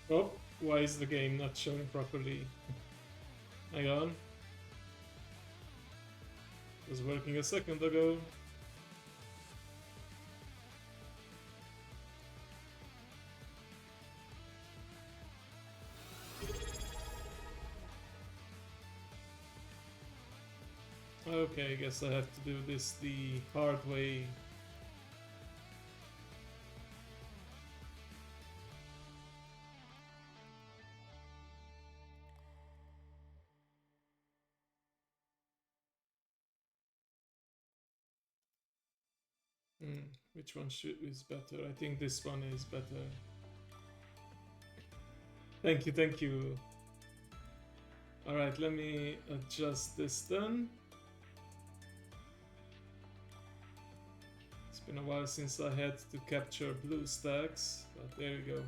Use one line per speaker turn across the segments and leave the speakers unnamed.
Oh, why is the game not showing properly? Hang on. It was working a second ago. Okay, I guess I have to do this the hard way. Which one is better? I think this one is better. Thank you, thank you. Alright, let me adjust this then. It's been a while since I had to capture blue stacks, but there you go.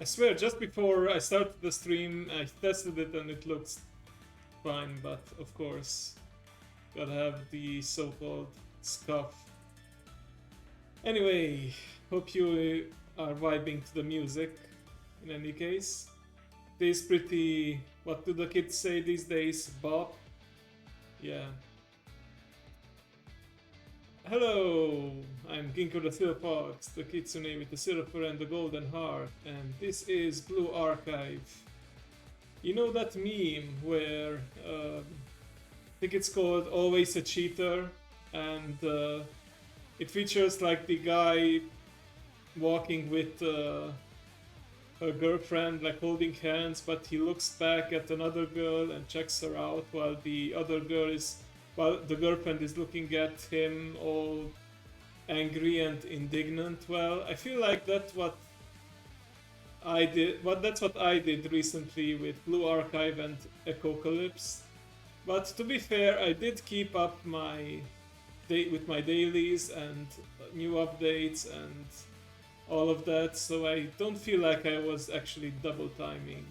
I swear, just before I started the stream, I tested it and it looks fine, but of course, gotta have the so-called scuff. Anyway, hope you are vibing to the music. In any case, it is pretty. What do the kids say these days? Bop? Yeah. Hello, I'm Ginkgo the Silfox, the kitsune with the silver and the golden heart, and this is Blue Archive. You know that meme where I think it's called Always a Cheater, and it features like the guy walking with her girlfriend, like holding hands, but he looks back at another girl and checks her out while the girlfriend is looking at him all angry and indignant. Well, I feel like that's what I did recently with Blue Archive and Echocalypse. But to be fair, I did keep up with my dailies and new updates and all of that, so I don't feel like I was actually double timing.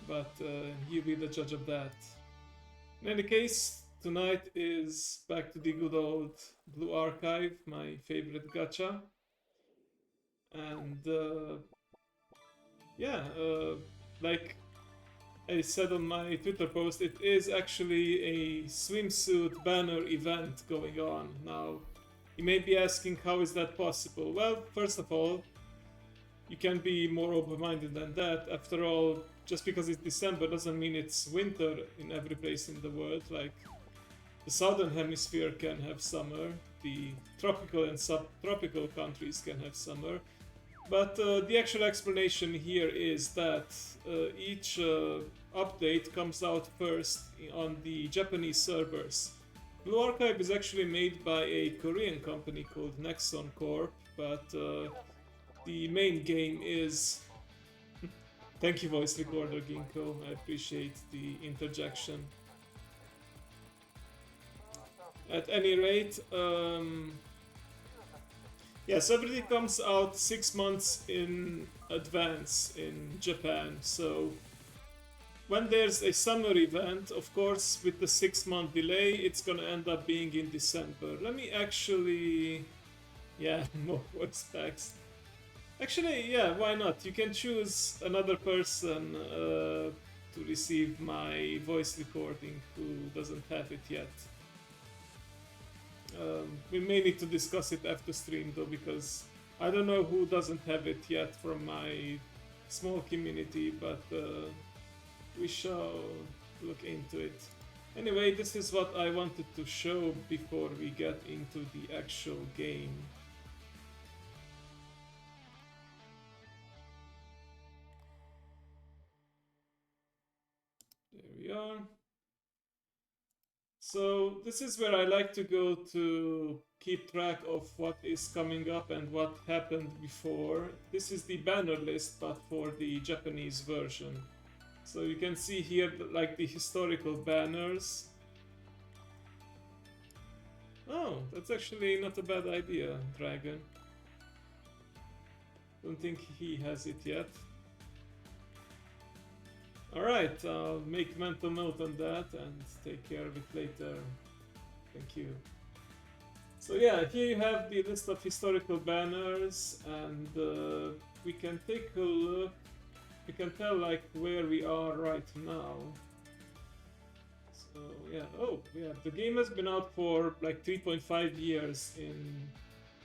But you be the judge of that. In any case, tonight is back to the good old Blue Archive, my favorite gacha. And yeah, like I said on my Twitter post, it is actually a swimsuit banner event going on now. You may be asking, how is that possible? Well, first of all, you can be more open-minded than that. After all, just because it's December doesn't mean it's winter in every place in the world. Like, the southern hemisphere can have summer, the tropical and subtropical countries can have summer. But the actual explanation here is that each update comes out first on the Japanese servers. Blue Archive is actually made by a Korean company called Nexon Corp, but the main game is... Thank you, voice recorder Ginkgo, I appreciate the interjection. At any rate, yes, everything comes out 6 months in advance in Japan, so when there's a summer event, of course, with the 6-month delay, it's gonna end up being in December. Let me actually... Yeah, more voice packs. Actually, yeah, why not? You can choose another person to receive my voice recording who doesn't have it yet. We may need to discuss it after stream though, because I don't know who doesn't have it yet from my small community, but we shall look into it. Anyway, this is what I wanted to show before we get into the actual game. There we are. So this is where I like to go to keep track of what is coming up and what happened before. This is the banner list, but for the Japanese version. So you can see here like the historical banners. Oh, that's actually not a bad idea, Dragon. Don't think he has it yet. Alright, I'll make mental note on that and take care of it later. Thank you. So yeah, here you have the list of historical banners, and we can take a look. We can tell like where we are right now. So yeah, oh yeah, the game has been out for like 3.5 years in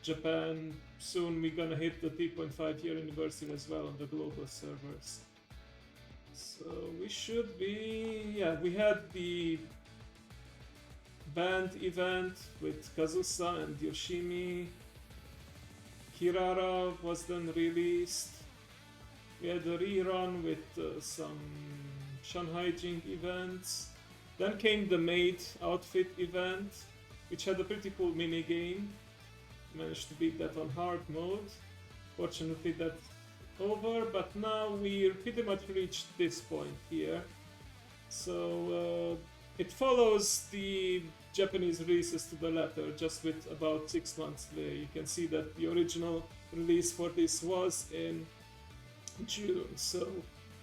Japan. Soon we're gonna hit the 3.5 year anniversary as well on the global servers. So we should be, yeah, we had the band event with Kazusa and Yoshimi. Kirara was then released. We had a rerun with some Shanghai Jing events. Then came the maid outfit event, which had a pretty cool mini game. Managed to beat that on hard mode. Fortunately that's over, but now we're pretty much reached this point here. So it follows the Japanese releases to the letter, just with about 6 months delay. You can see that the original release for this was in June. So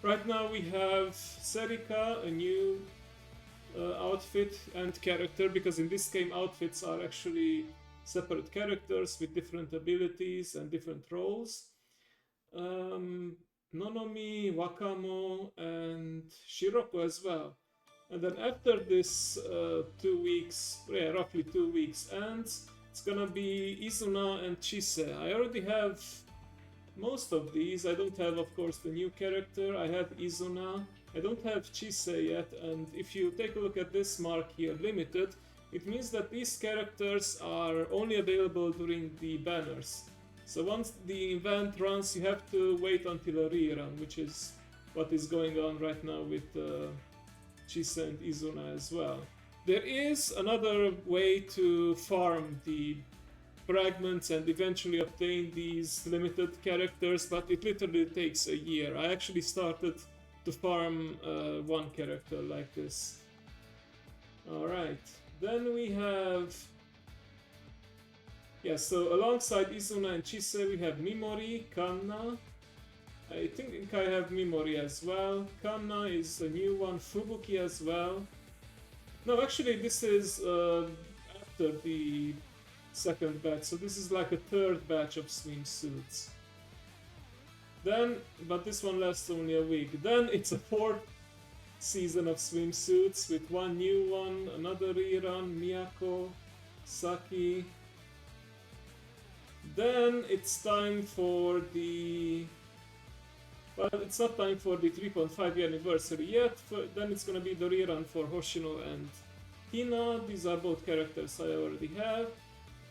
right now we have Serika, a new outfit and character, because in this game outfits are actually separate characters with different abilities and different roles. Nonomi, Wakamo, and Shiroko as well. And then after this 2 weeks, yeah, roughly 2 weeks ends, it's gonna be Izuna and Chise. I already have most of these. I don't have, of course, the new character. I have Izuna. I don't have Chise yet, and if you take a look at this mark here, limited, it means that these characters are only available during the banners. So once the event runs, you have to wait until a rerun, which is what is going on right now with Chise and Izuna as well. There is another way to farm the fragments and eventually obtain these limited characters, but it literally takes a year. I actually started to farm one character like this. Alright, then we have... Yeah, so alongside Izuna and Chise we have Mimori, Kanna. I think I have Mimori as well. Kanna is a new one, Fubuki as well. No, actually this is after the second batch, so this is like a third batch of swimsuits. Then, but this one lasts only a week. Then it's a fourth season of swimsuits with one new one, another rerun, Miyako, Saki. Then it's time for the... Well, it's not time for the 3.5 year anniversary yet. Then it's gonna be the rerun for Hoshino and Hina. These are both characters I already have.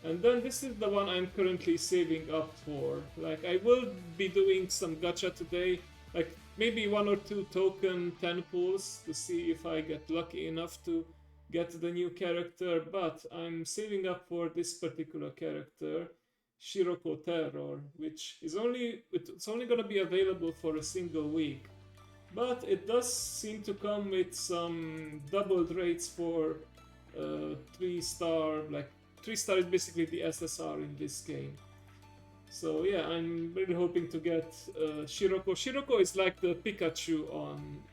And then this is the one I'm currently saving up for. Like, I will be doing some gacha today, like maybe 1 or 2 token 10 pulls to see if I get lucky enough to get the new character, but I'm saving up for this particular character, Shiroko Terror, which is it's only gonna be available for a single week. But it does seem to come with some doubled rates for 3-star, like 3-star is basically the SSR in this game. So yeah, I'm really hoping to get Shiroko. Shiroko is like the Pikachu on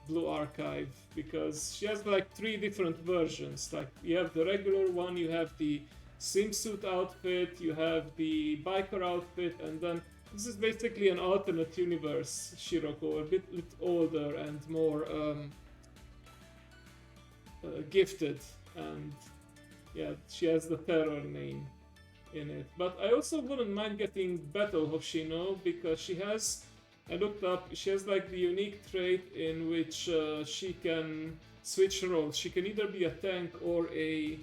Blue Archive, because she has like 3 different versions. Like you have the regular one, you have the swimsuit outfit, you have the biker outfit, and then this is basically an alternate universe Shiroko, a bit older and more gifted, and yeah, she has the terror name in it. But I also wouldn't mind getting Battle Hoshino, because she has, I looked up, she has like the unique trait in which she can switch roles. She can either be a tank or a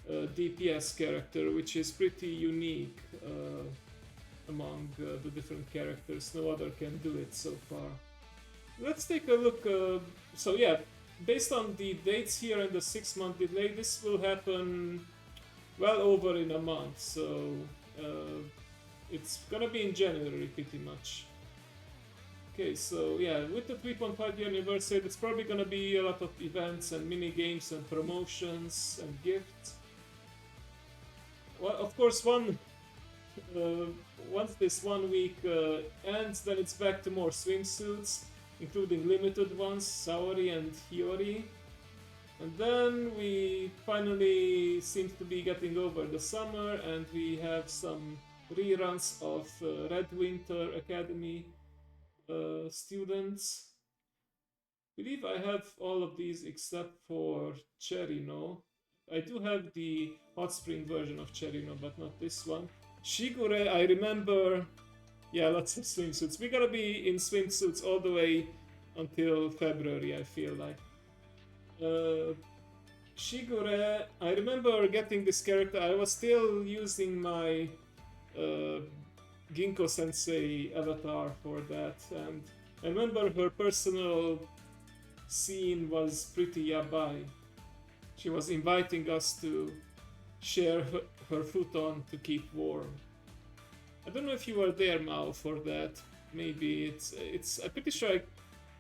DPS character, which is pretty unique among the different characters. No other can do it so far. Let's take a look. So yeah, based on the dates here and the 6-month delay, this will happen well over in a month. So it's gonna be in January pretty much. Okay, so yeah, with the 3.5 year anniversary, it's probably gonna be a lot of events and mini games and promotions and gifts. Well, of course, once this 1 week ends, then it's back to more swimsuits, including limited ones, Saori and Hiyori. And then we finally seem to be getting over the summer, and we have some reruns of Red Winter Academy students. I believe I have all of these except for Cherino. I do have the hot spring version of Cherino, but not this one. Shigure, I remember. Yeah, lots of swimsuits. We're gonna be in swimsuits all the way until February, I feel like. Shigure, I remember getting this character. I was still using my Ginkgo Sensei avatar for that, and I remember her personal scene was pretty yabai. She was inviting us to share her futon to keep warm. I don't know if you were there, Mao, for that. Maybe it's. I'm pretty sure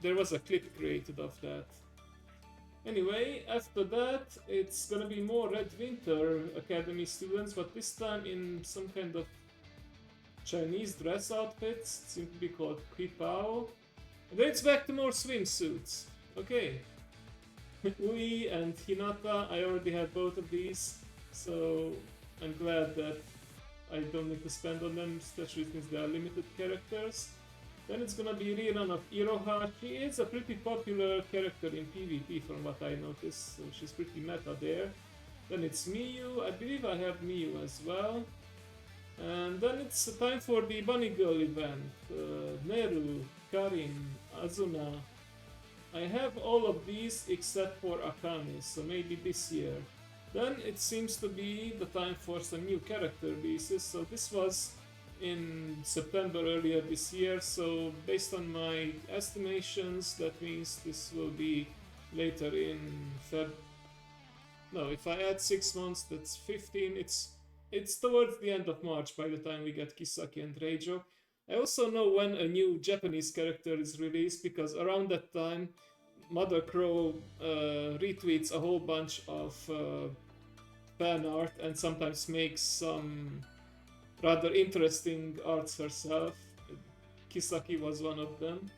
there was a clip created of that. Anyway, after that, it's gonna be more Red Winter Academy students, but this time in some kind of Chinese dress outfits. It seems to be called Qipao. And then it's back to more swimsuits. Okay. Ui and Hinata, I already have both of these, so I'm glad that I don't need to spend on them, especially since they are limited characters. Then it's gonna be a rerun of Iroha. She is a pretty popular character in PvP from what I noticed, so she's pretty meta there. Then it's Miyu, I believe I have Miyu as well. And then it's time for the Bunny Girl event. Neru, Karin, Azuna. I have all of these except for Akane, so maybe this year. Then it seems to be the time for some new character releases, so this was in September earlier this year, so based on my estimations, that means this will be later in Feb. No, if I add 6 months, that's 15. It's towards the end of March by the time we get Kisaki and Reijo. I also know when a new Japanese character is released, because around that time, Mother Crow retweets a whole bunch of fan art and sometimes makes some rather interesting arts herself. Kisaki was one of them.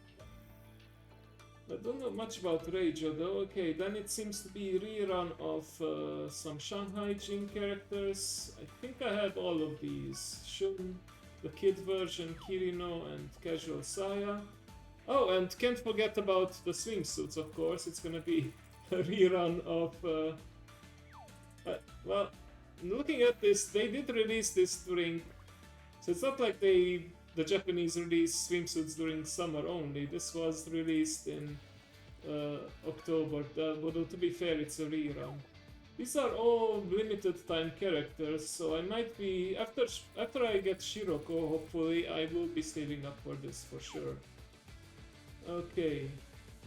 I don't know much about Reijo though. Okay, then it seems to be a rerun of some Shanghai Jin characters. I think I have all of these. Shun, the kid version, Kirino, and Casual Saya. Oh, and can't forget about the swimsuits, of course. It's gonna be a rerun of... well, looking at this, they did release this during... So it's not like the Japanese released swimsuits during summer only. This was released in October. Although to be fair, it's a rerun. These are all limited time characters, so I might be... After I get Shiroko, hopefully, I will be saving up for this for sure. Okay,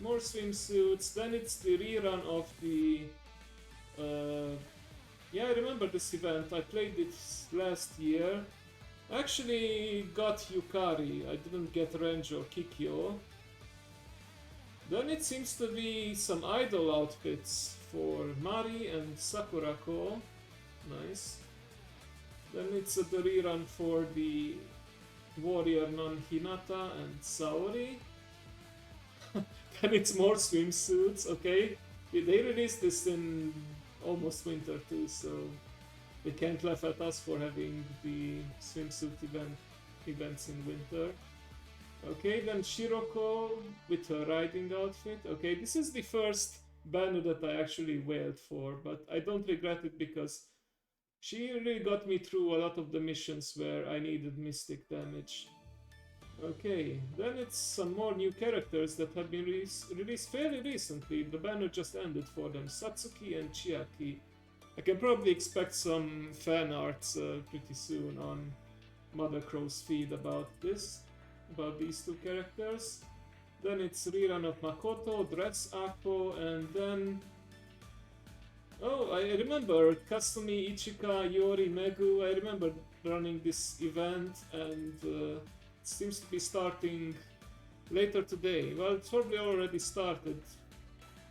more swimsuits. Then it's the rerun of the... yeah, I remember this event. I played it last year. I actually got Yukari. I didn't get Renji or Kikyo. Then it seems to be some idol outfits for Mari and Sakurako. Nice. Then it's the rerun for the warrior non-Hinata and Saori. Then it's more swimsuits, okay? They released this in almost winter too, so they can't laugh at us for having the swimsuit events in winter. Okay, then Shiroko with her riding outfit. Okay, this is the first banner that I actually wailed for, but I don't regret it because she really got me through a lot of the missions where I needed mystic damage. Okay, then it's some more new characters that have been released fairly recently. The banner just ended for them, Satsuki and Chiaki. I can probably expect some fan arts pretty soon on Mother Crow's feed about these two characters. Then it's rerun of Makoto, Dress Ako, and then... Oh, I remember Kasumi, Ichika, Yori, Megu. I remember running this event, and it seems to be starting later today. Well, it's probably already started.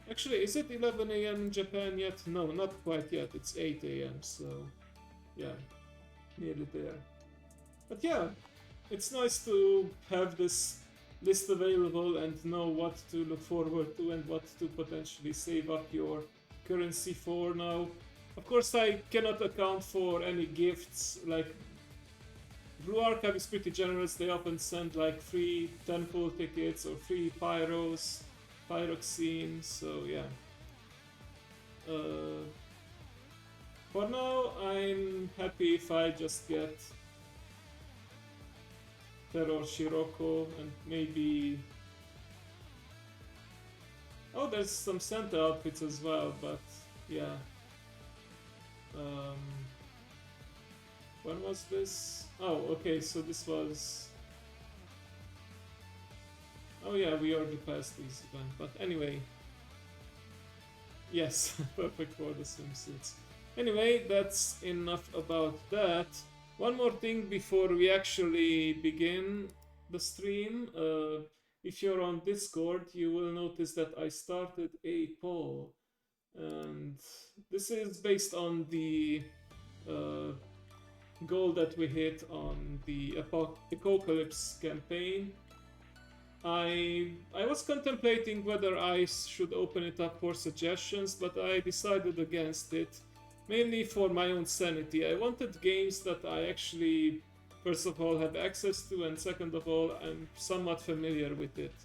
Actually, is it 11 AM in Japan yet? No, not quite yet. It's 8 AM, so yeah, nearly there. But yeah, it's nice to have this list available and know what to look forward to and what to potentially save up your currency for now. Of course, I cannot account for any gifts. Like, Blue Archive is pretty generous. They often send like free temple tickets or free pyros, pyroxene. So yeah. For now, I'm happy if I just get Terror Shiroko and maybe... Oh, there's some Santa outfits as well, but yeah. When was this? Oh, okay, so this was... Oh yeah, we already passed this event, but anyway. Yes, perfect for the swimsuits. Anyway, that's enough about that. One more thing before we actually begin the stream. If you're on Discord, you will notice that I started a poll. And this is based on the goal that we hit on the Apocalypse campaign. I was contemplating whether I should open it up for suggestions, but I decided against it, mainly for my own sanity. I wanted games that I actually, first of all, have access to, and second of all, I'm somewhat familiar with it.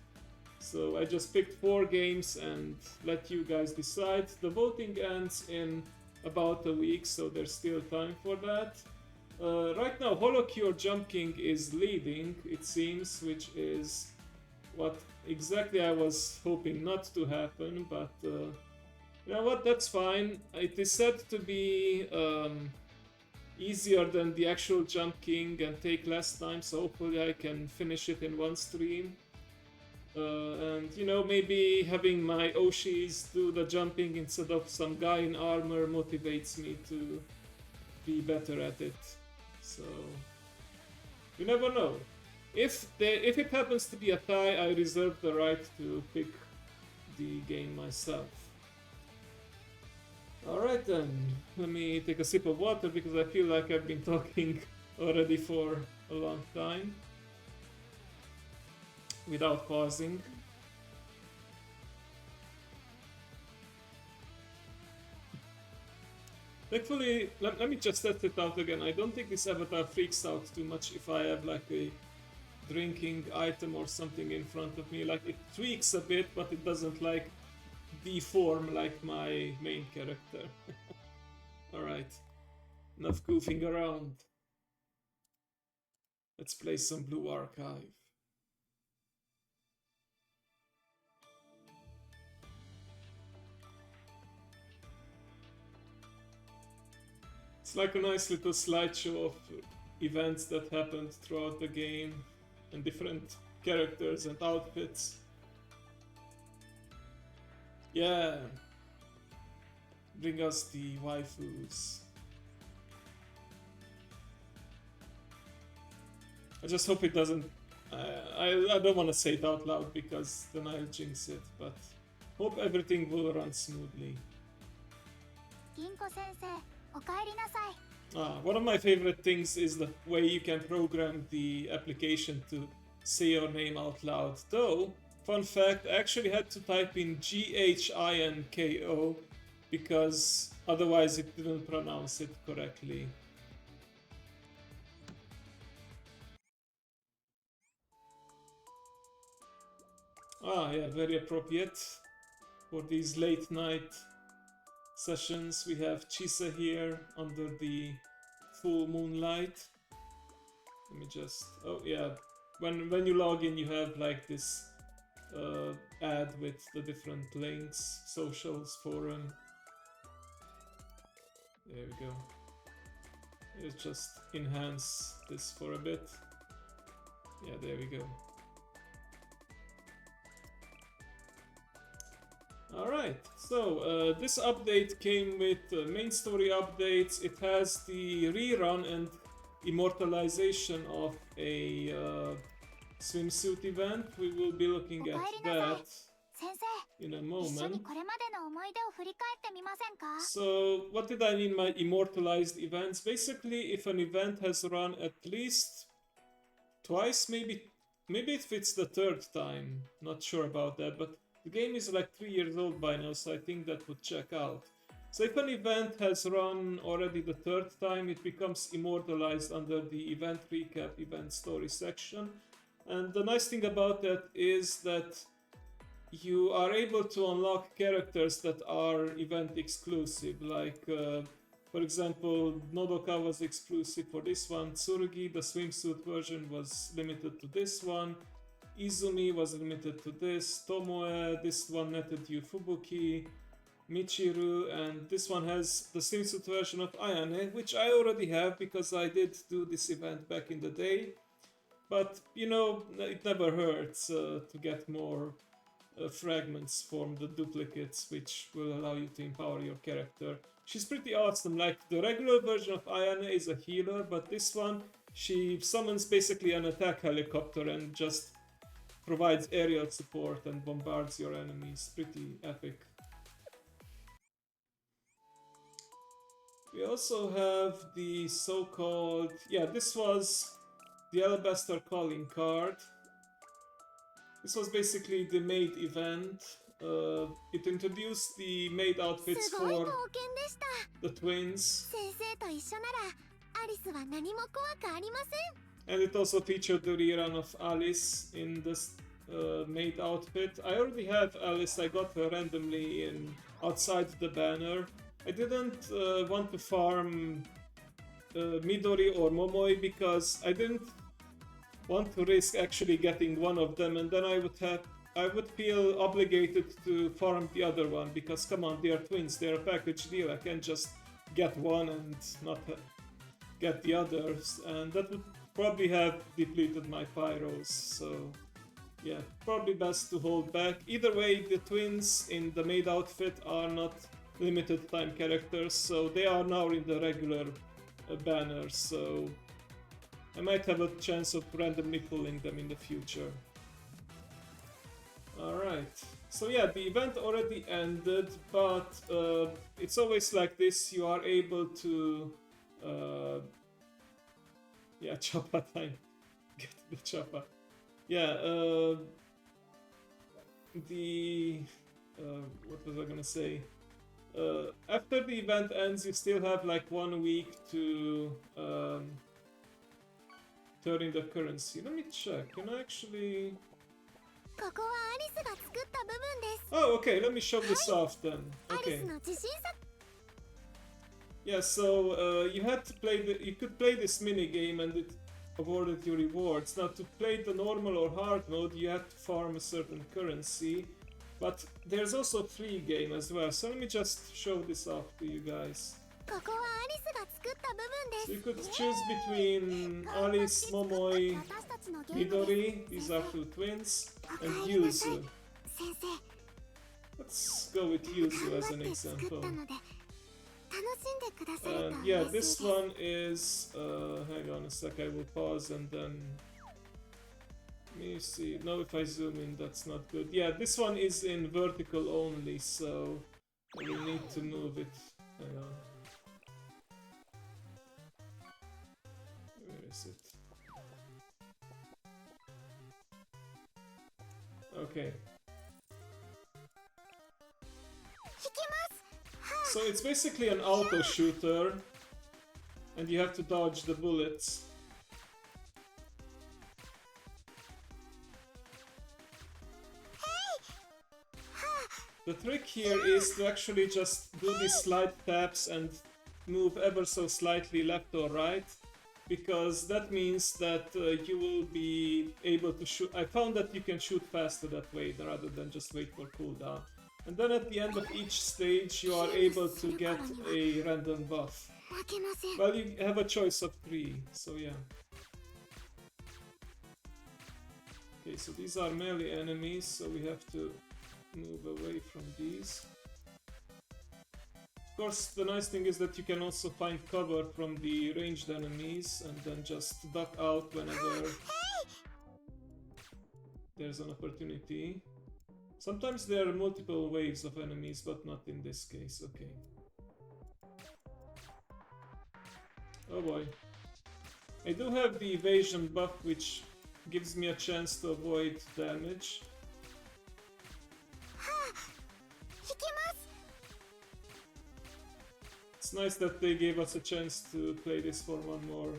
So I just picked 4 games and let you guys decide. The voting ends in about a week, so there's still time for that. Right now, Holocure Jump King is leading, it seems, which is what exactly I was hoping not to happen, but you know what, that's fine. It is said to be easier than the actual Jump King and take less time, so hopefully I can finish it in one stream. And you know, maybe having my Oshis do the jumping instead of some guy in armor motivates me to be better at it. So you never know. If it happens to be a tie, I reserve the right to pick the game myself. Alright then, let me take a sip of water because I feel like I've been talking already for a long time without pausing. Thankfully, let me just test it out again. I don't think this avatar freaks out too much if I have like a drinking item or something in front of me. Like, it tweaks a bit, but it doesn't like deform like my main character. Alright, enough goofing around. Let's play some Blue Archive. It's like a nice little slideshow of events that happened throughout the game and different characters and outfits. Yeah, bring us the waifus. I just hope it doesn't... I don't want to say it out loud because then I'll jinx it, but hope everything will run smoothly. One of my favorite things is the way you can program the application to say your name out loud. Though, fun fact, I actually had to type in GHINKO because otherwise it didn't pronounce it correctly. Yeah, very appropriate for these late night sessions. We have Chisa here under the full moonlight. Let me just... Oh yeah, when you log in you have like this ad with the different links, socials, forum. There we go. Let's just enhance this for a bit. Yeah, there we go. Alright, so this update came with main story updates. It has the rerun and immortalization of a swimsuit event. We will be looking at that in a moment. So, what did I mean by immortalized events? Basically, if an event has run at least twice, maybe if it's the third time, not sure about that, but The game is like 3 years old by now, so I think that would check out. So if an event has run already the third time, it becomes immortalized under the event recap, event story section. And the nice thing about that is that you are able to unlock characters that are event exclusive, like for example, Nodoka was exclusive for this one, Tsurugi, the swimsuit version, was limited to this one, Izumi was limited to this, Tomoe, this one netted you Fubuki, Michiru, and this one has the swimsuit version of Ayane, which I already have because I did do this event back in the day. But, you know, it never hurts to get more fragments from the duplicates, which will allow you to empower your character. She's pretty awesome. Like, the regular version of Ayane is a healer, but this one, she summons basically an attack helicopter and just provides aerial support and bombards your enemies. Pretty epic. We also have the so-called... yeah, this was the Alabaster Calling card. This was basically the maid event. It introduced the maid outfits for the twins. And it also featured the rerun of Alice in this maid outfit. I already have Alice, I got her randomly outside the banner. I didn't want to farm Midori or Momoi because I didn't want to risk actually getting one of them, and then I would feel obligated to farm the other one because come on, they are twins, they're a package deal. I can't just get one and not get the others, and that would probably have depleted my pyros. So yeah, probably best to hold back. Either way, the twins in the maid outfit are not limited time characters, so they are now in the regular banner, so I might have a chance of randomly pulling them in the future. Alright, so yeah, the event already ended, but it's always like this. You are able to yeah, Choppa time. Get the Choppa. Yeah, what was I gonna say? After the event ends, you still have like 1 week to turn in the currency. Let me check. Can I actually... oh, okay. Let me show this off then. Okay. Yeah, so you had to play you could play this mini game and it awarded you rewards. Now, to play the normal or hard mode, you had to farm a certain currency. But there's also a free game as well, so let me just show this off to you guys. So you could choose between Alice, Momoi, Midori, these are two twins, and Yuzu. Let's go with Yuzu as an example. And yeah, this one is... hang on a sec, I will pause and then... let me see. Now if I zoom in, that's not good. Yeah, this one is in vertical only, so I will need to move it. Hang on. Where is it? Okay. So it's basically an auto shooter, and you have to dodge the bullets. The trick here is to actually just do these slide taps and move ever so slightly left or right, because that means that you will be able to shoot. I found that you can shoot faster that way rather than just wait for cooldown. And then at the end of each stage you are able to get a random buff. Well, you have a choice of 3, so yeah. Okay, so these are melee enemies, so we have to move away from these. Of course, the nice thing is that you can also find cover from the ranged enemies and then just duck out whenever there's an opportunity. Sometimes there are multiple waves of enemies, but not in this case. Okay. Oh boy. I do have the evasion buff, which gives me a chance to avoid damage. nice that they gave us a chance to play this for one more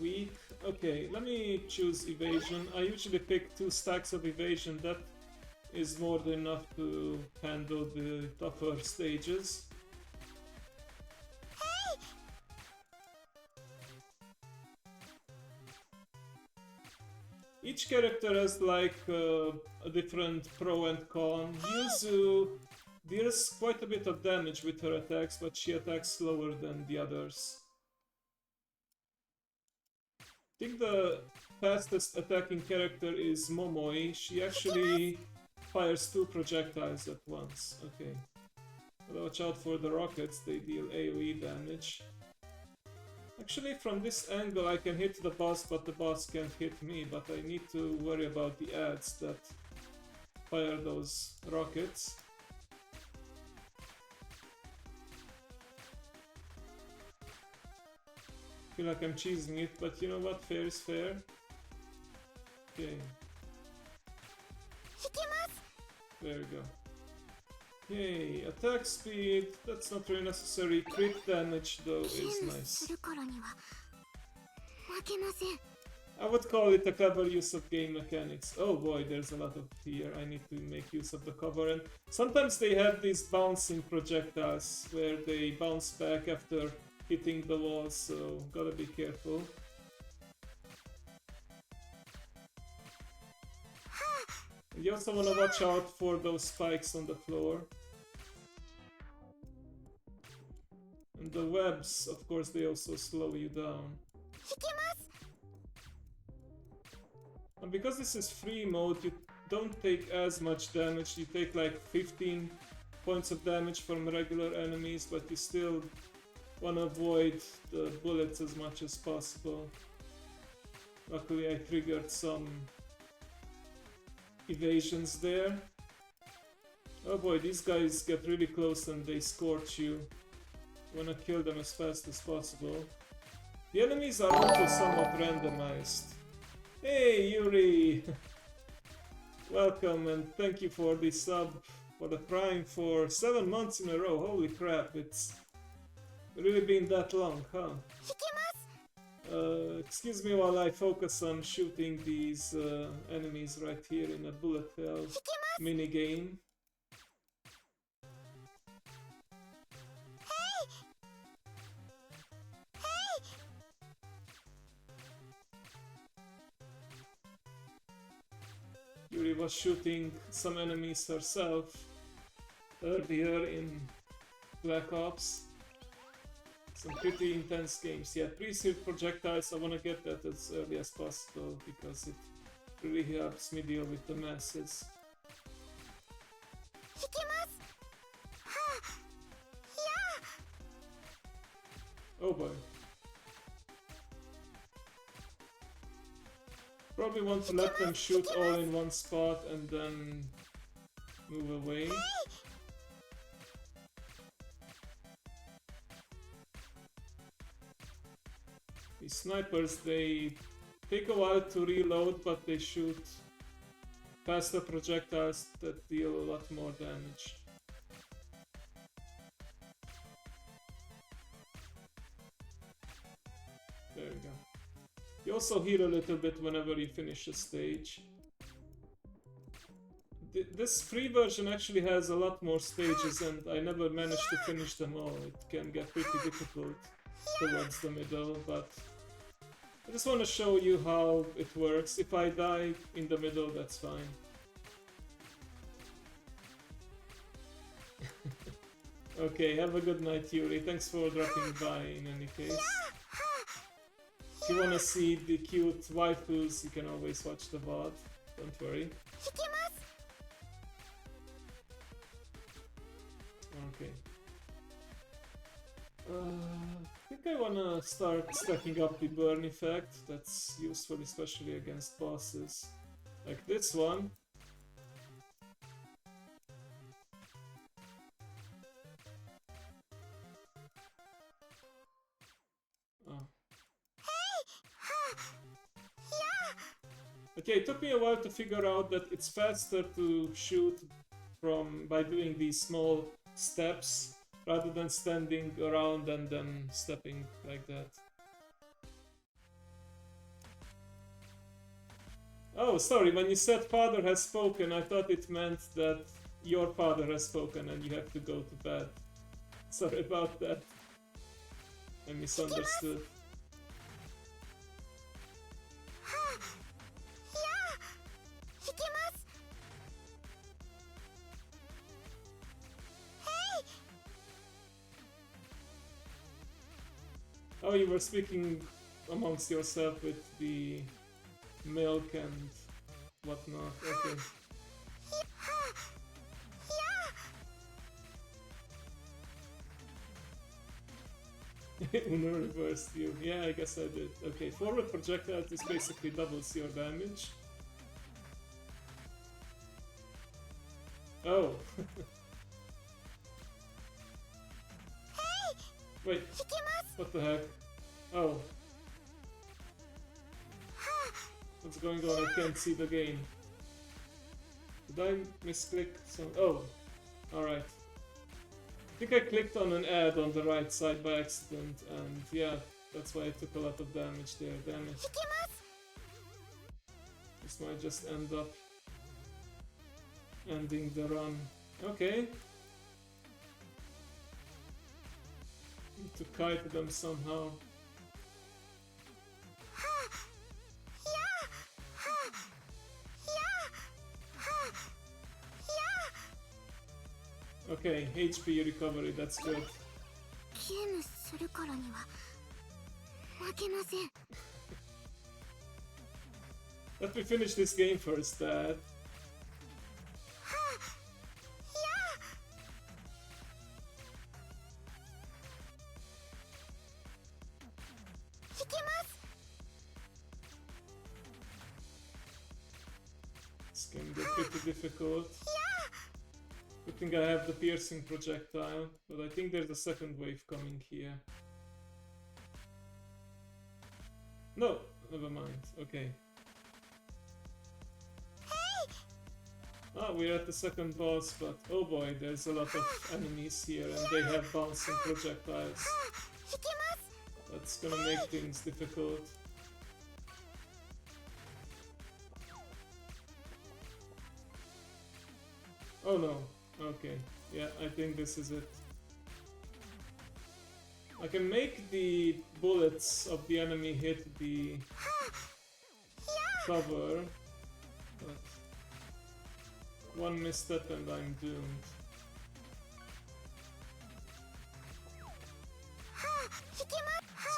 week. Okay, let me choose evasion. I usually pick 2 stacks of evasion. That is more than enough to handle the tougher stages. Each character has like a different pro and con. Yuzu deals quite a bit of damage with her attacks, but she attacks slower than the others. I think the fastest attacking character is Momoi. She actually fires 2 projectiles at once. Okay. But watch out for the rockets, they deal AoE damage. Actually, from this angle I can hit the boss, but the boss can't hit me. But I need to worry about the ads that fire those rockets. Feel like I'm cheesing it, but you know what? Fair is fair. Okay. There we go. Okay, attack speed, that's not really necessary. Crit damage though is nice. I would call it a clever use of game mechanics. Oh boy, there's a lot of here. I need to make use of the cover, and sometimes they have these bouncing projectiles where they bounce back after hitting the wall, so gotta be careful. And you also wanna watch out for those spikes on the floor. And the webs, of course, they also slow you down. And because this is free mode, you don't take as much damage. You take like 15 points of damage from regular enemies, but you still want to avoid the bullets as much as possible. Luckily I triggered some evasions there. Oh boy, these guys get really close and they scorch you. You wanna kill them as fast as possible. The enemies are also somewhat randomized. Hey Yuri! Welcome and thank you for the sub, for the Prime for 7 months in a row. Holy crap, it's really been that long, huh? Excuse me while I focus on shooting these enemies right here in a bullet hell minigame. Yuri was shooting some enemies herself earlier in Black Ops. Some pretty intense games. Yeah, pre-sealed projectiles, I wanna get that as early as possible because it really helps me deal with the masses. Oh boy. Probably want to let them shoot all in one spot and then move away. These snipers, they take a while to reload, but they shoot faster projectiles that deal a lot more damage. There we go. You also heal a little bit whenever you finish a stage. This free version actually has a lot more stages and I never managed to finish them all. It can get pretty difficult towards the middle, but I just want to show you how it works. If I die in the middle, that's fine. Okay, have a good night, Yuri. Thanks for dropping by in any case. If you want to see the cute waifus, you can always watch the VOD. Don't worry. Okay. I think I wanna start stacking up the burn effect. That's useful especially against bosses. Like this one. Oh. Okay, it took me a while to figure out that it's faster to shoot by doing these small steps rather than standing around and then stepping like that. Oh, sorry, when you said father has spoken, I thought it meant that your father has spoken and you have to go to bed. Sorry about that. I misunderstood. Oh, you were speaking amongst yourself with the milk and whatnot. Okay. Uno reversed you. Yeah, I guess I did. Okay, forward projectile is basically doubles your damage. Oh. Wait, what the heck? Oh. What's going on? I can't see the game. Did I misclick some? Oh, alright. I think I clicked on an ad on the right side by accident, and yeah, that's why I took a lot of damage there. Damn it. This might just end up ending the run. Okay. Need to kite them somehow. Okay, HP recovery, that's good. Let me finish this game first, Dad. This can get pretty difficult. Good thing I have the piercing projectile, but I think there's a second wave coming here. No, never mind. Okay. Ah, we're at the second boss, but oh boy, there's a lot of enemies here and they have bouncing projectiles. That's gonna make things difficult. Oh no. Okay, yeah, I think this is it. I can make the bullets of the enemy hit the cover, but one misstep and I'm doomed.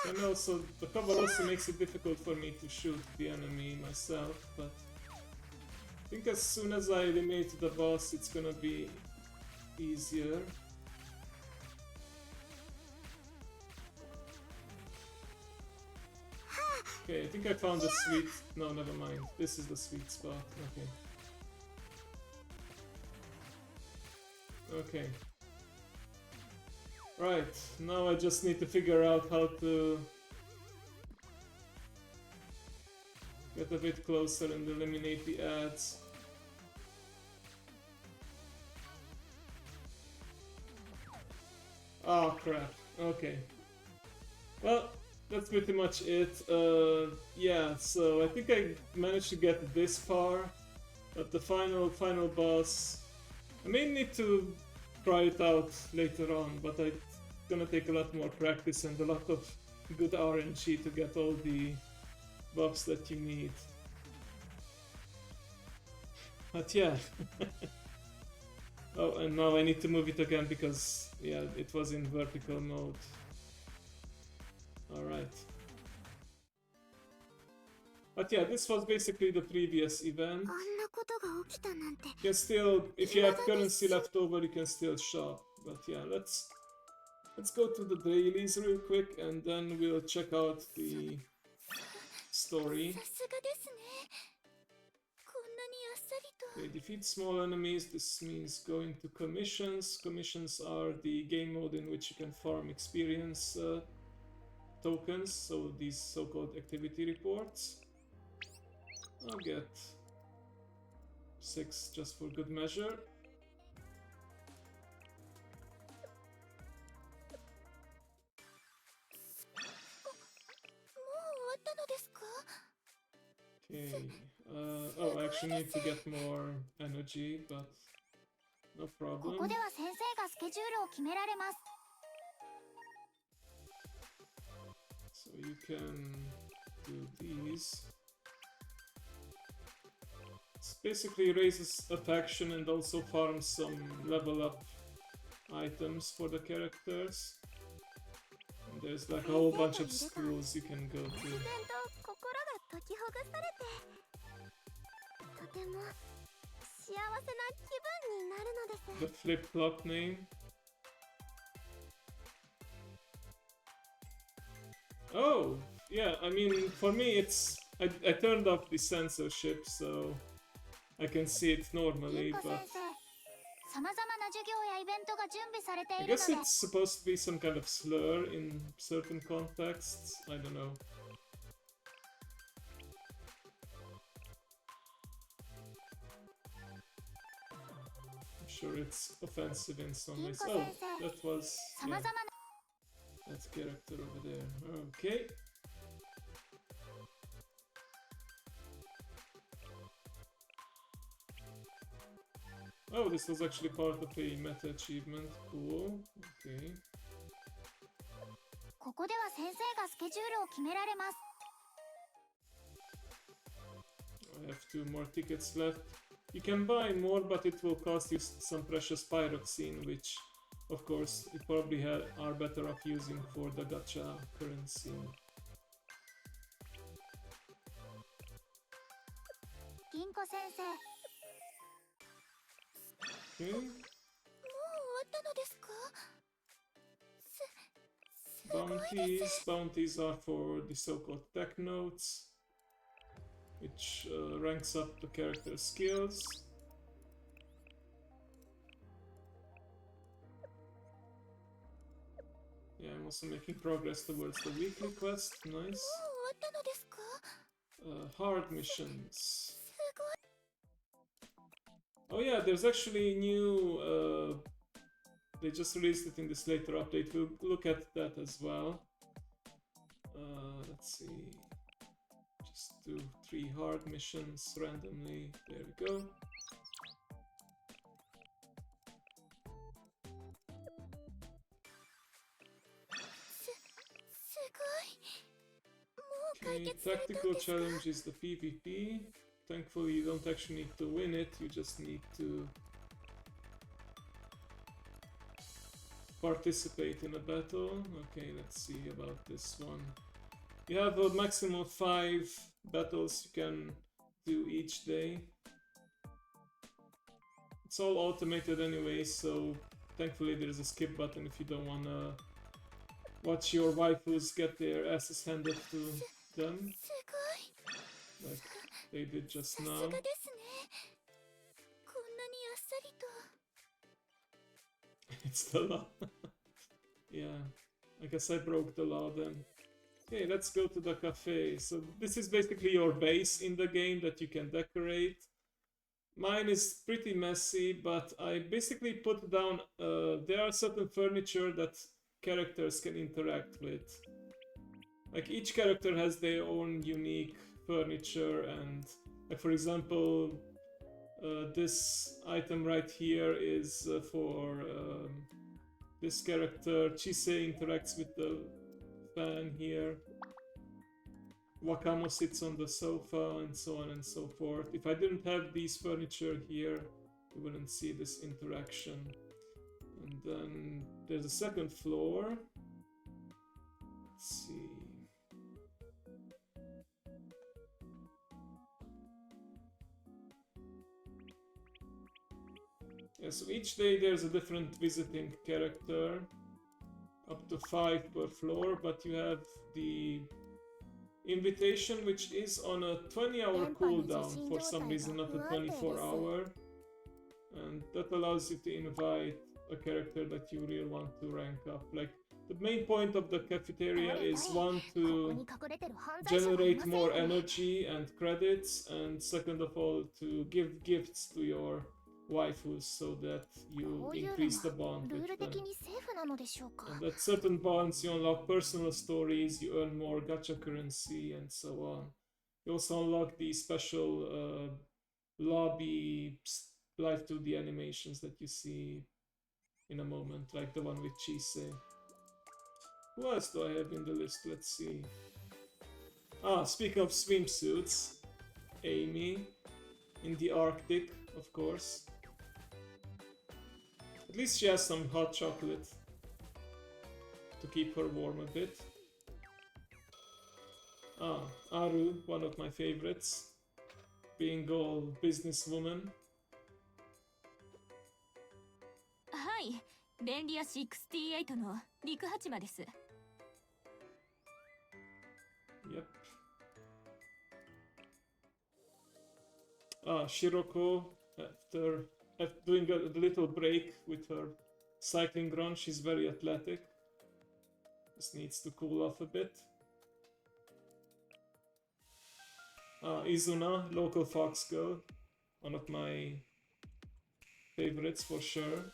And also, the cover also makes it difficult for me to shoot the enemy myself, but I think as soon as I eliminate the boss, it's gonna be easier. Okay, I think I found the sweet... No, never mind. This is the sweet spot. Okay. Okay. Right, now I just need to figure out how to get a bit closer and eliminate the ads. Oh crap, okay. Well, that's pretty much it. Yeah, so I think I managed to get this far, but the final boss, I may need to try it out later on, but it's gonna take a lot more practice and a lot of good RNG to get all the buffs that you need. But yeah. Oh, and now I need to move it again because, yeah, it was in vertical mode. Alright. But yeah, this was basically the previous event. You can still, if you have currency left over, you can still shop. But yeah, let's go to the dailies real quick and then we'll check out the story. Okay, defeat small enemies. This means going to commissions. Commissions are the game mode in which you can farm experience tokens, so these so-called activity reports. I'll get 6 just for good measure. Okay. Oh, I actually need to get more energy, but no
こ
problem.
こでは先生がスケジュールを決められます。
So you can do these. It basically raises affection and also farms some level up items for the characters. And there's like a whole bunch of schools you can go to.
自然と心が解きほぐされて、とても幸せな気分になるのです。
The flip-flop name. Oh, yeah, I mean, for me it's... I turned off the censorship, so I can see it normally,
銀子
but
先生、さまざまな授業やイベントが準備されて
I
いる
guess
ので、
it's supposed to be some kind of slur in certain contexts. I don't know. I'm sure it's offensive in some ways. Oh, that was...
さま
yeah,
ざまな
that character over there. Okay. Oh, this was actually part of a meta achievement. Cool. Okay.
ここでは先生がスケジュールを決められます。
I have 2 more tickets left. You can buy more, but it will cost you some precious pyroxene, which, of course, you probably are better off using for the gacha currency.
銀子先生、
Okay.
もう終わったのですか？
Bounties are for the so-called tech notes, which ranks up the character skills. Yeah, I'm also making progress towards the weekly quest. Nice.
もう終わったのですか？
Hard missions. Oh yeah, there's actually new... they just released it in this later update. We'll look at that as well. Let's see. Just do 3 hard missions randomly. There we go. Okay, tactical challenge is the PvP. Thankfully, you don't actually need to win it, you just need to participate in a battle. Okay, let's see about this one. You have a maximum of 5 battles you can do each day. It's all automated anyway, so thankfully there's a skip button if you don't wanna watch your waifus get their asses handed to them,
すごい。
like they did just
さす
now.
がですね。こんなにあっさりと。
It's the law. Yeah, I guess I broke the law then. Okay, let's go to the cafe. So this is basically your base in the game that you can decorate. Mine is pretty messy, but I basically put down... there are certain furniture that characters can interact with. Like each character has their own unique furniture, and like for example, this item right here is for this character. Chise interacts with the fan here. Wakamo sits on the sofa, and so on and so forth. If I didn't have these furniture here, you wouldn't see this interaction. And then there's a second floor. Let's see. Yeah, so each day there's a different visiting character, up to 5 per floor, but you have the invitation, which is on a 20-hour cooldown for some reason, not a 24-hour, and that allows you to invite a character that you really want to rank up. Like, the main point of the cafeteria is, 1, to generate more energy and credits, and second of all, to give gifts to your waifus so that you increase the bond
ルー
with
ル
them.
的にセーフなのでしょうか。
And at certain bonds you unlock personal stories, you earn more gacha currency, and so on. You also unlock the special lobby live 2D animations that you see in a moment, like the one with Chise. Who else do I have in the list? Let's see. Ah, speaking of swimsuits, Amy in the Arctic, of course. At least she has some hot chocolate to keep her warm a bit. Ah, Aru, one of my favorites, being all businesswoman.
はい、レンリア68の陸八間です。
Yep. Ah, Shiroko, after doing a little break with her cycling run, she's very athletic. Just needs to cool off a bit. Ah, Izuna, local fox girl, one of my favorites for sure.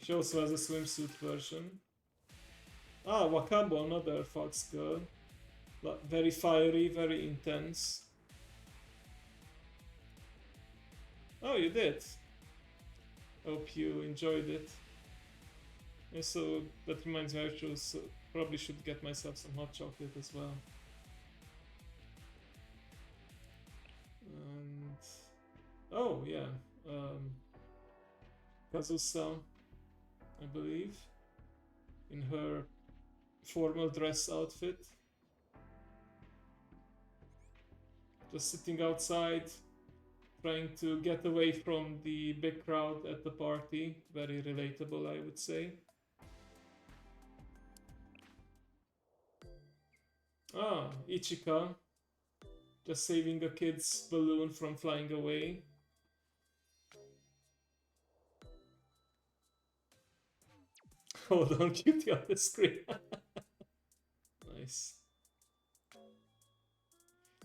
She also has a swimsuit version. Ah, Wakabo, another fox girl. Very fiery, very intense. Oh, you did. Hope you enjoyed it. And so that reminds me, I probably should get myself some hot chocolate as well. And oh yeah, Kazusa, I believe, in her formal dress outfit, just sitting outside, trying to get away from the big crowd at the party. Very relatable, I would say. Ah, Ichika, just saving a kid's balloon from flying away. Hold on, cutie on the screen. Nice.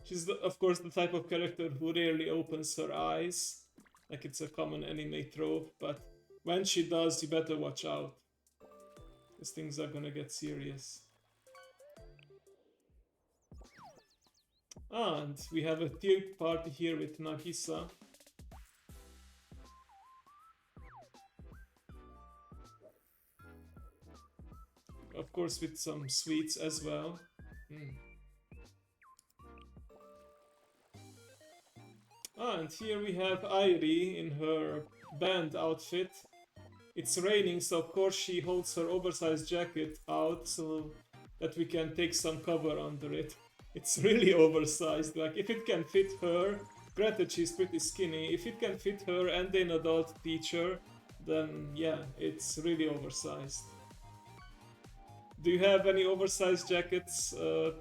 She's, of course, the type of character who rarely opens her eyes, like it's a common anime trope, but when she does, you better watch out, because things are gonna get serious. Ah, and we have a tea party here with Nagisa. Of course, with some sweets as well. Ah, and here we have Airi in her band outfit. It's raining, so of course she holds her oversized jacket out so that we can take some cover under it. It's really oversized. Like, if it can fit her, granted she's pretty skinny, if it can fit her and an adult teacher, then yeah, it's really oversized. Do you have any oversized jackets? Do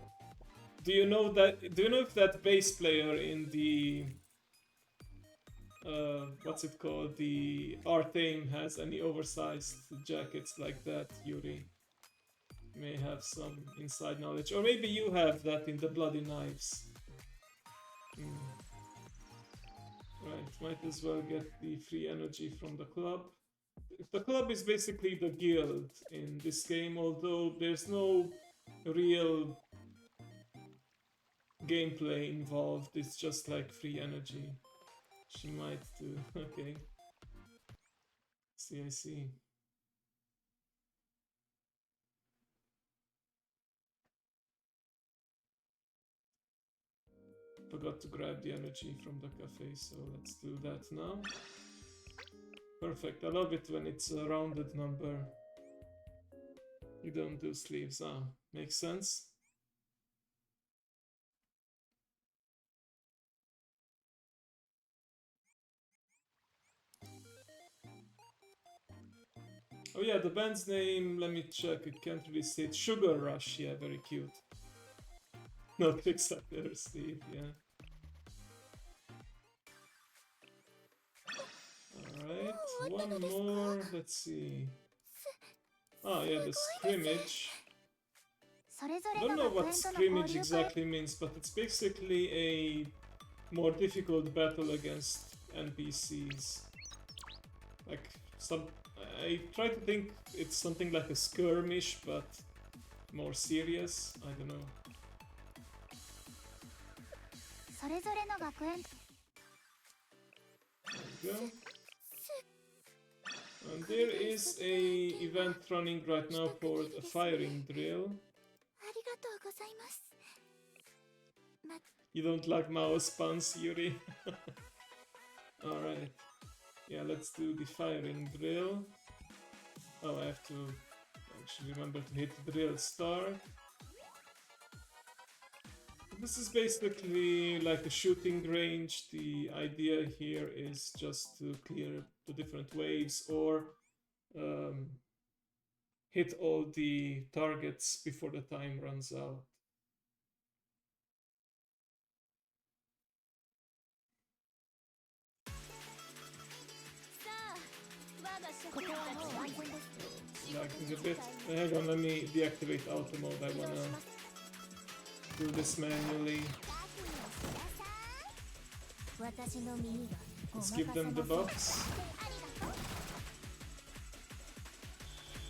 you know if that bass player in the what's it called? The Artame has any oversized jackets like that, Yuri? May have some inside knowledge. Or maybe you have that in the Bloody Knives. Right, might as well get the free energy from the club. The club is basically the guild in this game, although there's no real gameplay involved. It's just like free energy. She might do. Okay. See, I see. Forgot to grab the energy from the cafe, so let's do that now. Perfect. I love it when it's a rounded number. You don't do sleeves. Ah, makes sense. Oh yeah, the band's name, let me check, I can't really say it. Sugar Rush, yeah, very cute. No tricks up there, Steve, yeah. Alright, one more, let's see. Ah, yeah, the scrimmage. I don't know what scrimmage exactly means, but it's basically a more difficult battle against NPCs. Like, I try to think it's something like a skirmish, but more serious. I don't know.
それぞれの学園
There we go. And there is a event running right now called a firing drill.
ありがとうございます。
You don't like mouse puns, Yuri? Alright. Yeah, let's do the firing drill. Oh, I have to actually remember to hit drill start. This is basically like a shooting range. The idea here is just to clear the different waves or hit all the targets before the time runs out. Lagging a bit. Hang on, let me deactivate auto mode. I wanna do this manually. Let's give them the buffs.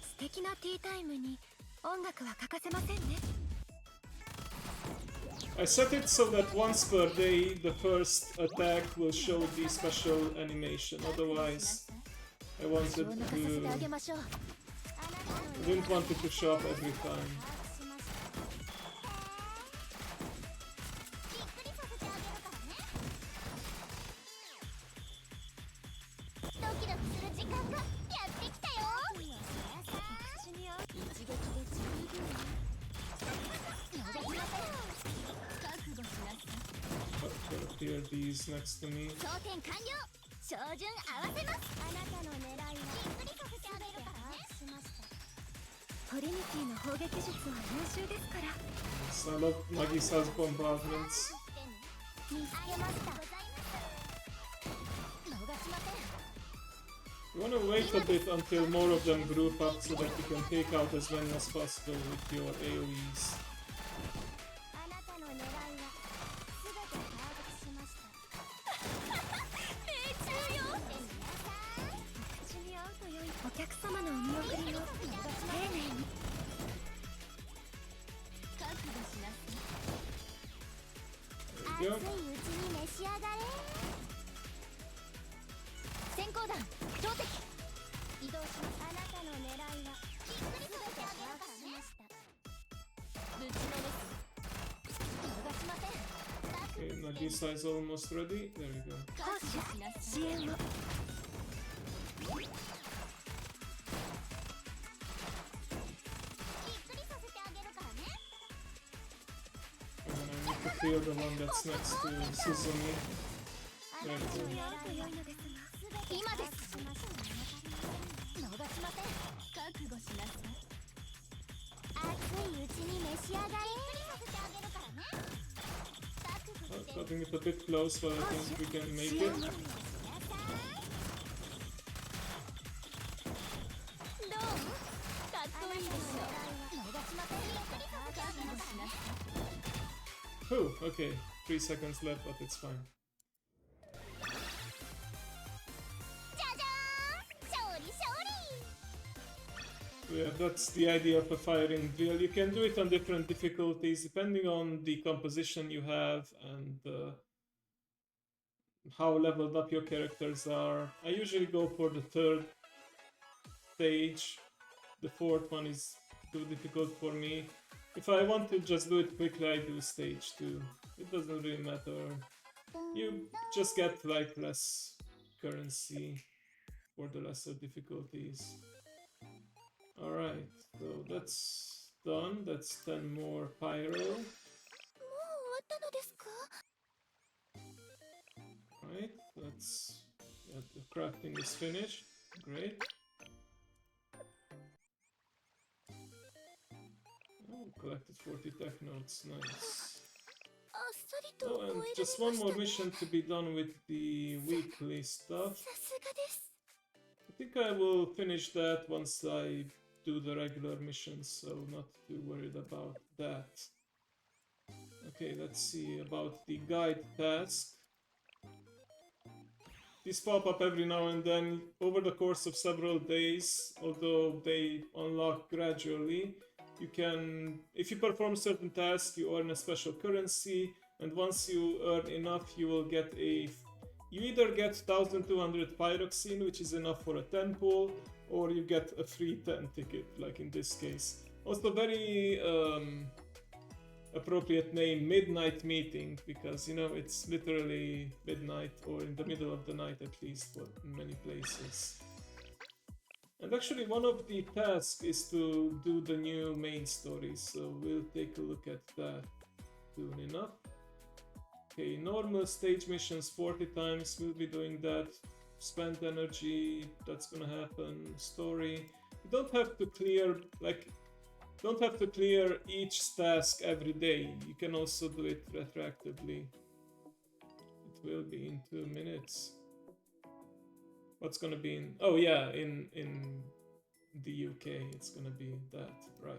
素敵なティータイムに音楽は欠かせませんね。
I set it so that once per day the first attack will show the special animation. Otherwise, I didn't want it to show up every time.
覚悟しなさい。
Clear these next to me.
装填完了。照準合わせます。あなたの狙いはびっくりさせてあげるからね。トリニティの砲撃術は優秀ですから。
So I love Nagisa's bombardments.
見つけました。逃しません。
You wanna wait a bit until more of them group up so that you can take out as many as possible with your AoEs.
あなたの狙いは全て把握しました。命中よ。口に合うと良い。お客様のお見送りを丁寧に。
覚悟しなさい。
There you
熱
go.
いうちに召し上がれ。先行弾上敵。移動します。あなたの狙いはびっくりさせてあげるからね。ぶちのめす。逃しません。
Okay, Nagisa is almost ready. There we go.
覚悟しなさい。
支援を。びっくりさせてあげるからね。
And then I need to clear the one that's next to Suzumi. There we go.
今です。逃しません。
覚悟しなさい。
熱いうちに召し上がれ。びっくりさせてあげるからね。
Cutting it a bit close, but I think we can make it.
どうかっこいいでしょ。逃しません。
覚悟しなさい。
Whew, okay. 3 seconds left, but it's fine.
じゃじゃーん。勝利勝利。
Yeah, that's the idea of a firing drill. You can do it on different difficulties depending on the composition you have and how leveled up your characters are. I usually go for the third stage. The fourth one is too difficult for me. If I want to just do it quickly, I do stage 2. It doesn't really matter. You just get like less currency for the lesser difficulties. Alright, so that's done. That's 10 more pyro.
もう終わったのですか。
Right, that's yeah, the crafting is finished. Great. Oh, collected 40 tech notes, nice.
あっさりと
Oh,
終
and
えられ
just
ま
one
した
more
ね。
mission to be done with the weekly stuff.
さすがです。
I think I will finish that once I do the regular missions, so not too worried about that. Okay, let's see about the guide task. These pop up every now and then over the course of several days, although they unlock gradually. You can, if you perform certain tasks, you earn a special currency, and once you earn enough, you will get you either get 1200 pyroxene, which is enough for a 10 pull, or you get a free 10 ticket, like in this case. Also very appropriate name, Midnight Meeting, because, you know, it's literally midnight, or in the middle of the night at least, for many places. And actually one of the tasks is to do the new main story, so we'll take a look at that soon enough. Okay, normal stage missions 40 times, we'll be doing that. Spend energy, that's gonna happen. Story, you don't have to clear, like, don't have to clear each task every day. You can also do it retroactively. It will be in 2 minutes. What's gonna be in? Oh yeah, in the UK, it's gonna be that, right?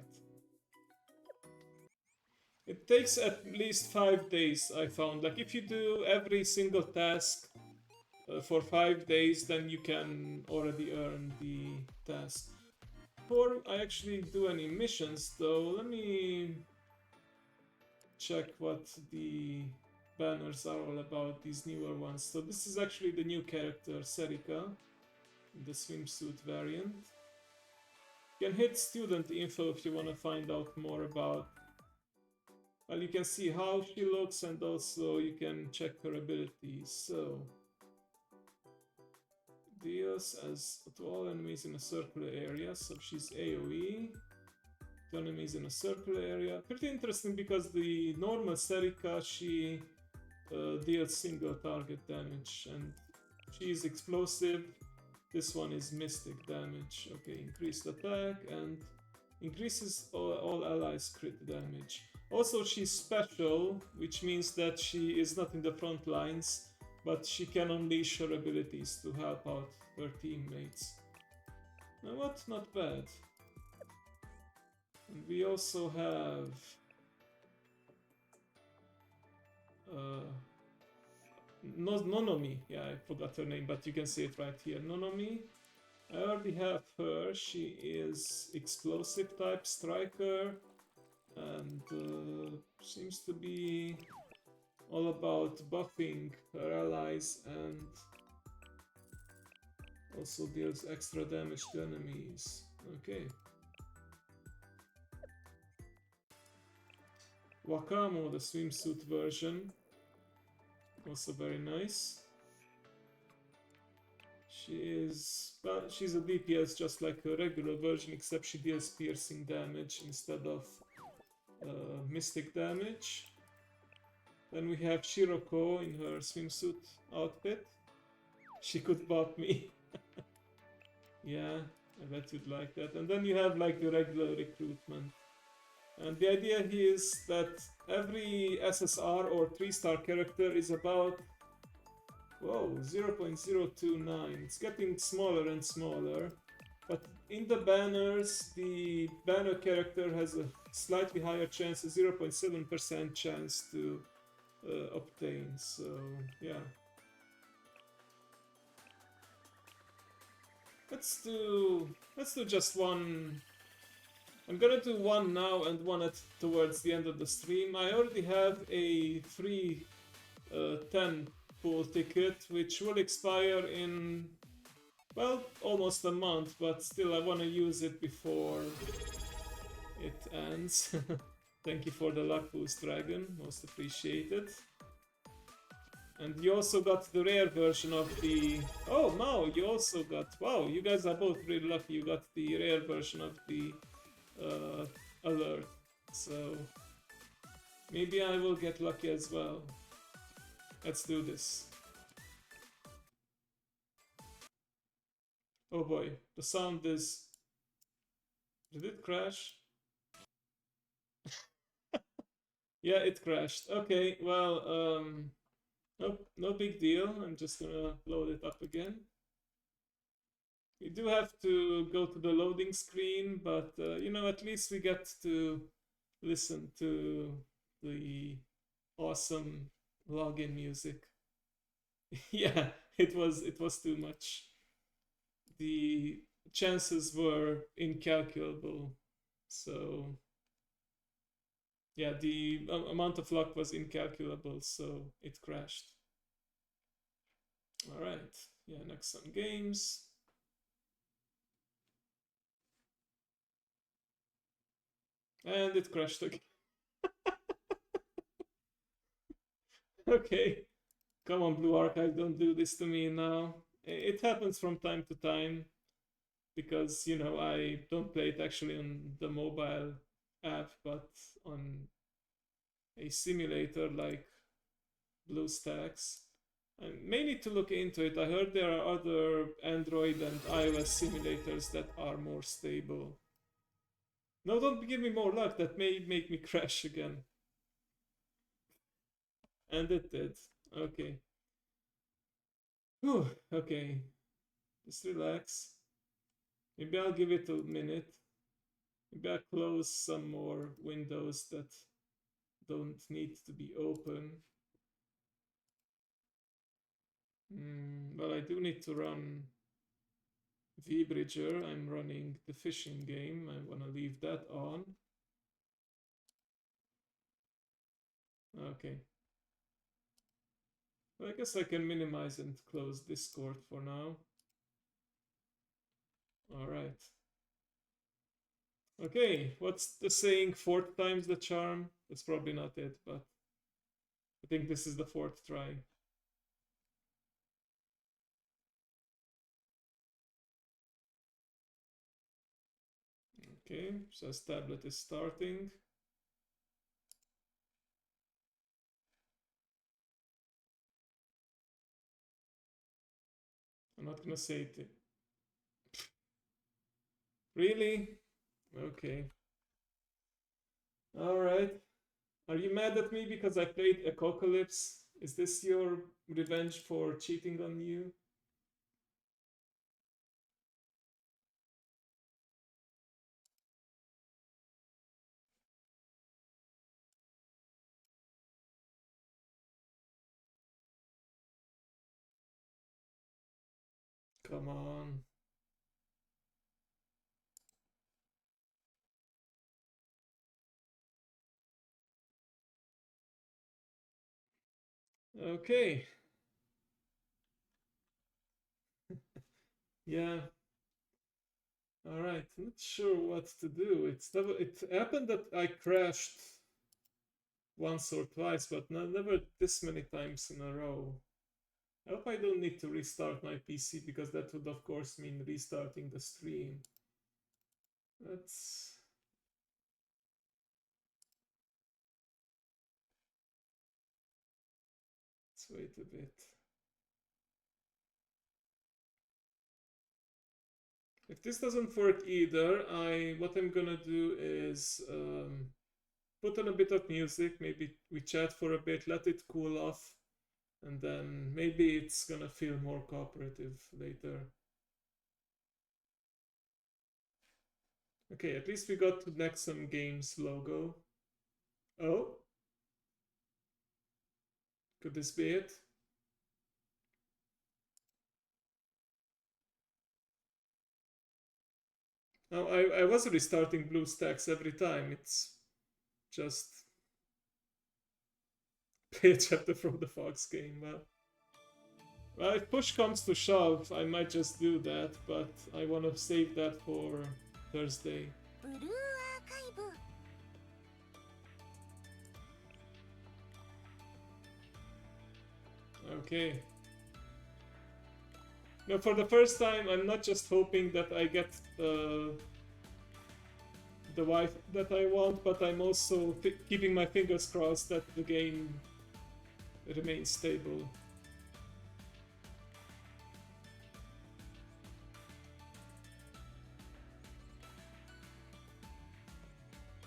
It takes at least 5 days, I found. Like if you do every single task for 5 days, then you can already earn the task. Before I actually do any missions though, let me check what the banners are all about, these newer ones. So this is actually the new character, Serika, the swimsuit variant. You can hit student info if you want to find out more about. Well, you can see how she looks, and also you can check her abilities. So deals as to all enemies in a circular area, so she's AoE. To enemies in a circular area. Pretty interesting because the normal Serika, she deals single target damage, and she is explosive. This one is mystic damage. Okay, increased attack and increases all allies crit damage. Also, she's special, which means that she is not in the front lines, but she can unleash her abilities to help out her teammates. Now what? Not bad. And we also have Nonomi. Yeah, I forgot her name, but you can see it right here. Nonomi. I already have her. She is explosive type striker, and seems to be all about buffing her allies and also deals extra damage to enemies. Okay. Wakamo, the swimsuit version, also very nice. She's a DPS just like a regular version, except she deals piercing damage instead of mystic damage. Then we have Shiroko in her swimsuit outfit. She could bop me. Yeah, I bet you'd like that. And then you have like the regular recruitment. And the idea here is that every SSR or 3-star character is about, whoa, 0.029. It's getting smaller and smaller. But in the banners, the banner character has a slightly higher chance, a 0.7% chance to obtain. So, yeah. Let's do just one. I'm gonna do one now and one towards the end of the stream. I already have a free 10 pool ticket, which will expire in, well, almost a month, but still I want to use it before it ends. Thank you for the luck boost, Dragon, most appreciated. And you also got the rare version of the... Oh, Mao, you also got... Wow, you guys are both really lucky. You got the rare version of the alert. So maybe I will get lucky as well. Let's do this. Oh boy, the sound is... Did it crash? Yeah, it crashed. Okay, well, no big deal. I'm just gonna load it up again. We do have to go to the loading screen, but you know, at least we get to listen to the awesome login music. Yeah, it was too much. The chances were incalculable. So yeah, the amount of luck was incalculable, so it crashed. All right. Yeah, next some games. And it crashed again. Okay. Come on, Blue Archive, don't do this to me now. It happens from time to time because, you know, I don't play it actually on the mobile app, but on a simulator like BlueStacks. I may need to look into it. I heard there are other Android and iOS simulators that are more stable. No, don't give me more luck. That may make me crash again. And it did. Okay. Whew, okay. Just relax. Maybe I'll give it a minute. Maybe I'll close some more windows that don't need to be open. Well, I do need to run VBridger. I'm running the fishing game. I want to leave that on. Okay. Well, I guess I can minimize and close Discord for now. All right. Okay, what's the saying? Fourth time's the charm? That's probably not it, but I think this is the fourth try. Okay, says tablet is starting. I'm not gonna say it. Really? Okay. All right. Are you mad at me because I played Apocalypse? Is this your revenge for cheating on you? Come on. Okay. Yeah. All right. Not sure what to do. It happened that I crashed once or twice, but never this many times in a row. I hope I don't need to restart my PC because that would of course mean restarting the stream. Let's wait a bit. If this doesn't work either, what I'm gonna do is put on a bit of music, maybe we chat for a bit, let it cool off, and then maybe it's gonna feel more cooperative later. Okay, at least we got to Nexum Games logo. Oh? Could this be it? No, I was restarting BlueStacks every time. It's just play a chapter from the Fox game. Well, if push comes to shove, I might just do that, but I want to save that for Thursday.
ブルーアーカイブ
Okay. Now, for the first time, I'm not just hoping that I get the wife that I want, but I'm also keeping my fingers crossed that the game remains stable.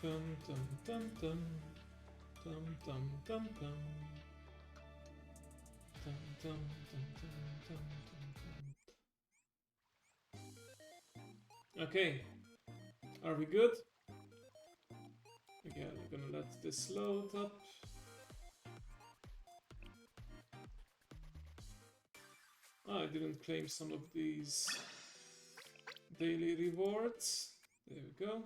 Dum dum dum dum dum dum dum dum dum dum dum dum dum. Okay, are we good? Again, we're gonna let this load up. I didn't claim some of these daily rewards. There we go.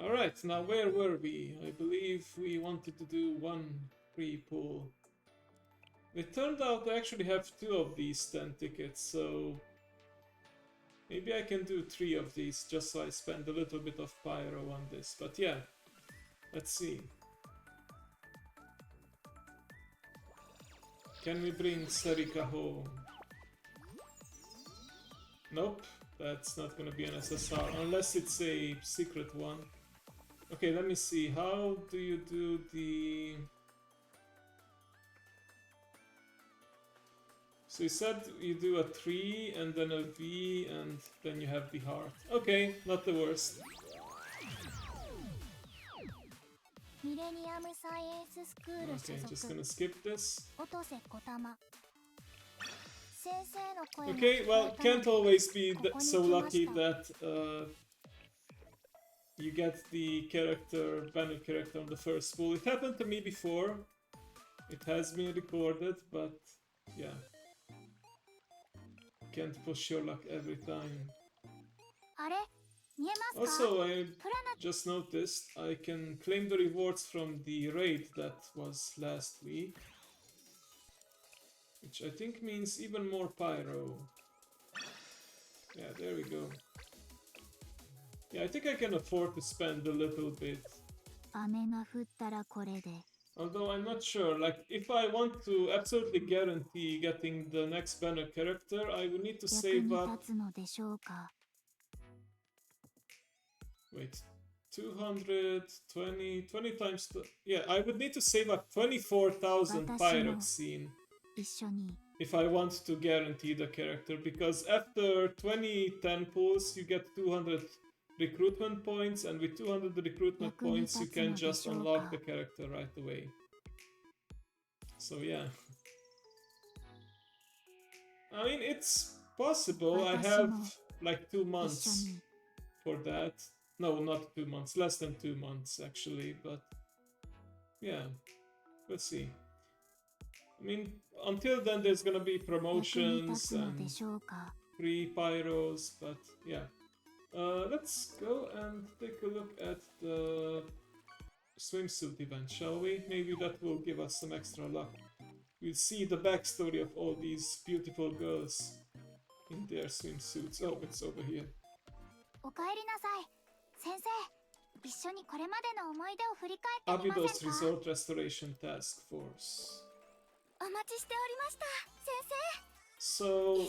Alright, now where were we? I believe we wanted to do one free pull. It turned out I actually have 2 of these 10 tickets, so maybe I can do 3 of these just so I spend a little bit of pyro on this. But yeah, let's see. Can we bring Serika home? Nope, that's not gonna be an SSR, unless it's a secret one. Okay, let me see, how do you do the... So you said you do a 3 and then a V and then you have the heart. Okay, not the worst.
ミレニアムサイエンススクール
Okay,
所
just
属
gonna skip this.
音瀬小玉先生の声も
Okay,
聞
well,
こえたの
can't
で
always be
ここに
so
来ま
lucky
した
that you get the character, banner character on the first pull. It happened to me before. It has been recorded, but yeah. Can't push your luck every time.
あれ見えますか
Also, I
プラナ
just noticed I can claim the rewards from the raid that was last week. Which I think means even more pyro. Yeah, there we go. Yeah, I think I can afford to spend a little bit.
雨が降ったらこれで
Although I'm not sure, like, if I want to absolutely guarantee getting the next banner character, I would need to
役
save
に
up...
立つのでしょうか
Wait, 220, 20 times... Yeah, I would need to save up 24,000 pyroxene
一緒に
if I want to guarantee the character, because after 20 10 pulls you get 200 recruitment points, and with 200 recruitment points you can just unlock the character right away. So yeah. I mean, it's possible. I have like 2
一緒
months
に
for that. No, not 2 months, less than 2 months actually, but yeah, let's see. I mean, until then there's gonna be
役に立
promotions
つので
and
しょうか
free pyros, but yeah. Let's go and take a look at the swimsuit event, shall we? Maybe that will give us some extra luck. We'll see the backstory of all these beautiful girls in their swimsuits. Oh, it's over here.
おかえりなさい先生一緒にこれまでの思い出を振り返ってみま
Abydos
せんか
Resort Restoration Task Force.
お待ちしておりました先生
So,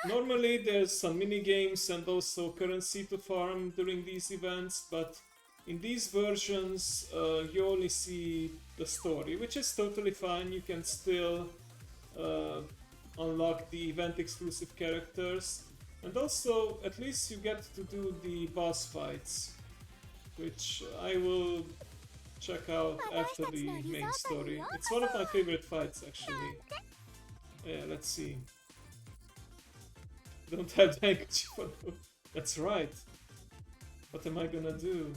normally there's some mini games and also currency to farm during these events, but in these versions you only see the story, which is totally fine. You can still unlock the event exclusive characters, and also at least you get to do the boss fights, which I will check out after the main story. It's one of my favorite fights actually. Yeah, let's see. Don't have the handkerchief on. That's right. What am I gonna do?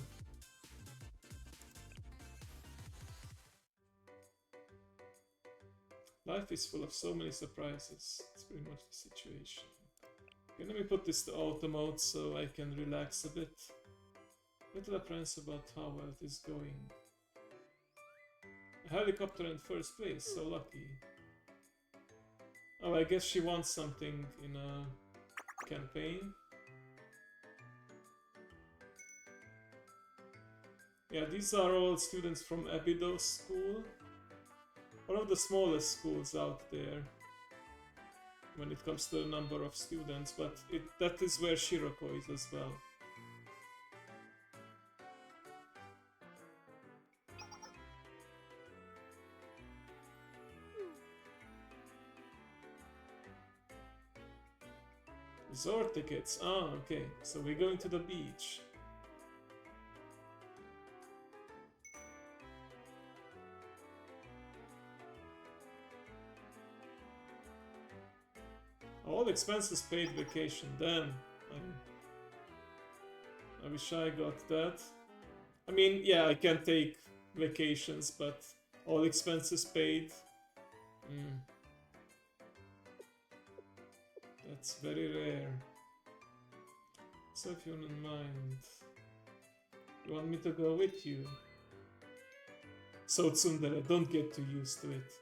Life is full of so many surprises. It's pretty much the situation. Okay, let me put this to auto mode so I can relax a bit. Little apprehensive about how well it is going. A helicopter in first place, so lucky. Oh, I guess she wants something in a campaign. Yeah, these are all students from Abydos School. One of the smallest schools out there when it comes to the number of students, but that is where Shiroko is as well. Resort tickets. Ah, okay. So we're going to the beach. All expenses paid vacation. Damn. I wish I got that. I mean, yeah, I can take vacations, but all expenses paid. That's very rare. So if you wouldn't mind, you want me to go with you? So Tsundere, don't get too used to it.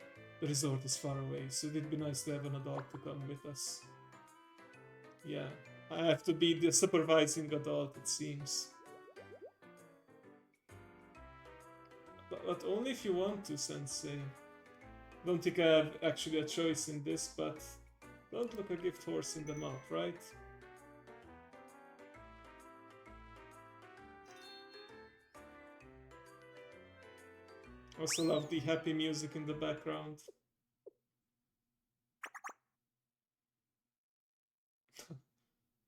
The resort is far away, so it'd be nice to have an adult to come with us. Yeah, I have to be the supervising adult, it seems. But only if you want to, Sensei. Don't think I have actually a choice in this, but don't look a gift horse in the mouth, right? Also love the happy music in the background.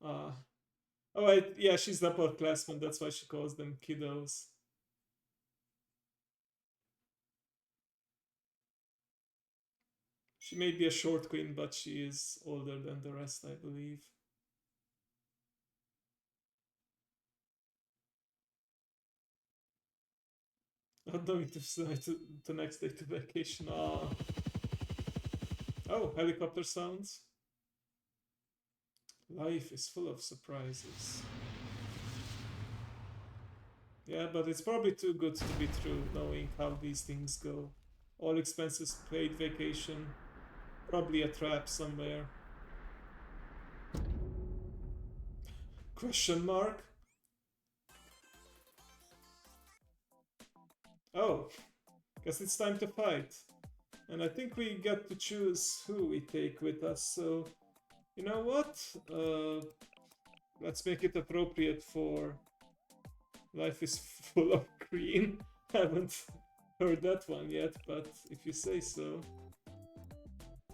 Oh, yeah, she's the upperclassman, that's why she calls them kiddos. She may be a short queen, but she is older than the rest, I believe. Not going to next day to vacation. Ah. Oh, helicopter sounds. Life is full of surprises. Yeah, but it's probably too good to be true, knowing how these things go. All expenses paid vacation. Probably a trap somewhere. Question mark? Oh, guess it's time to fight. And I think we get to choose who we take with us, so... You know what? Let's make it appropriate for... Life is full of green. Haven't heard that one yet, but if you say so...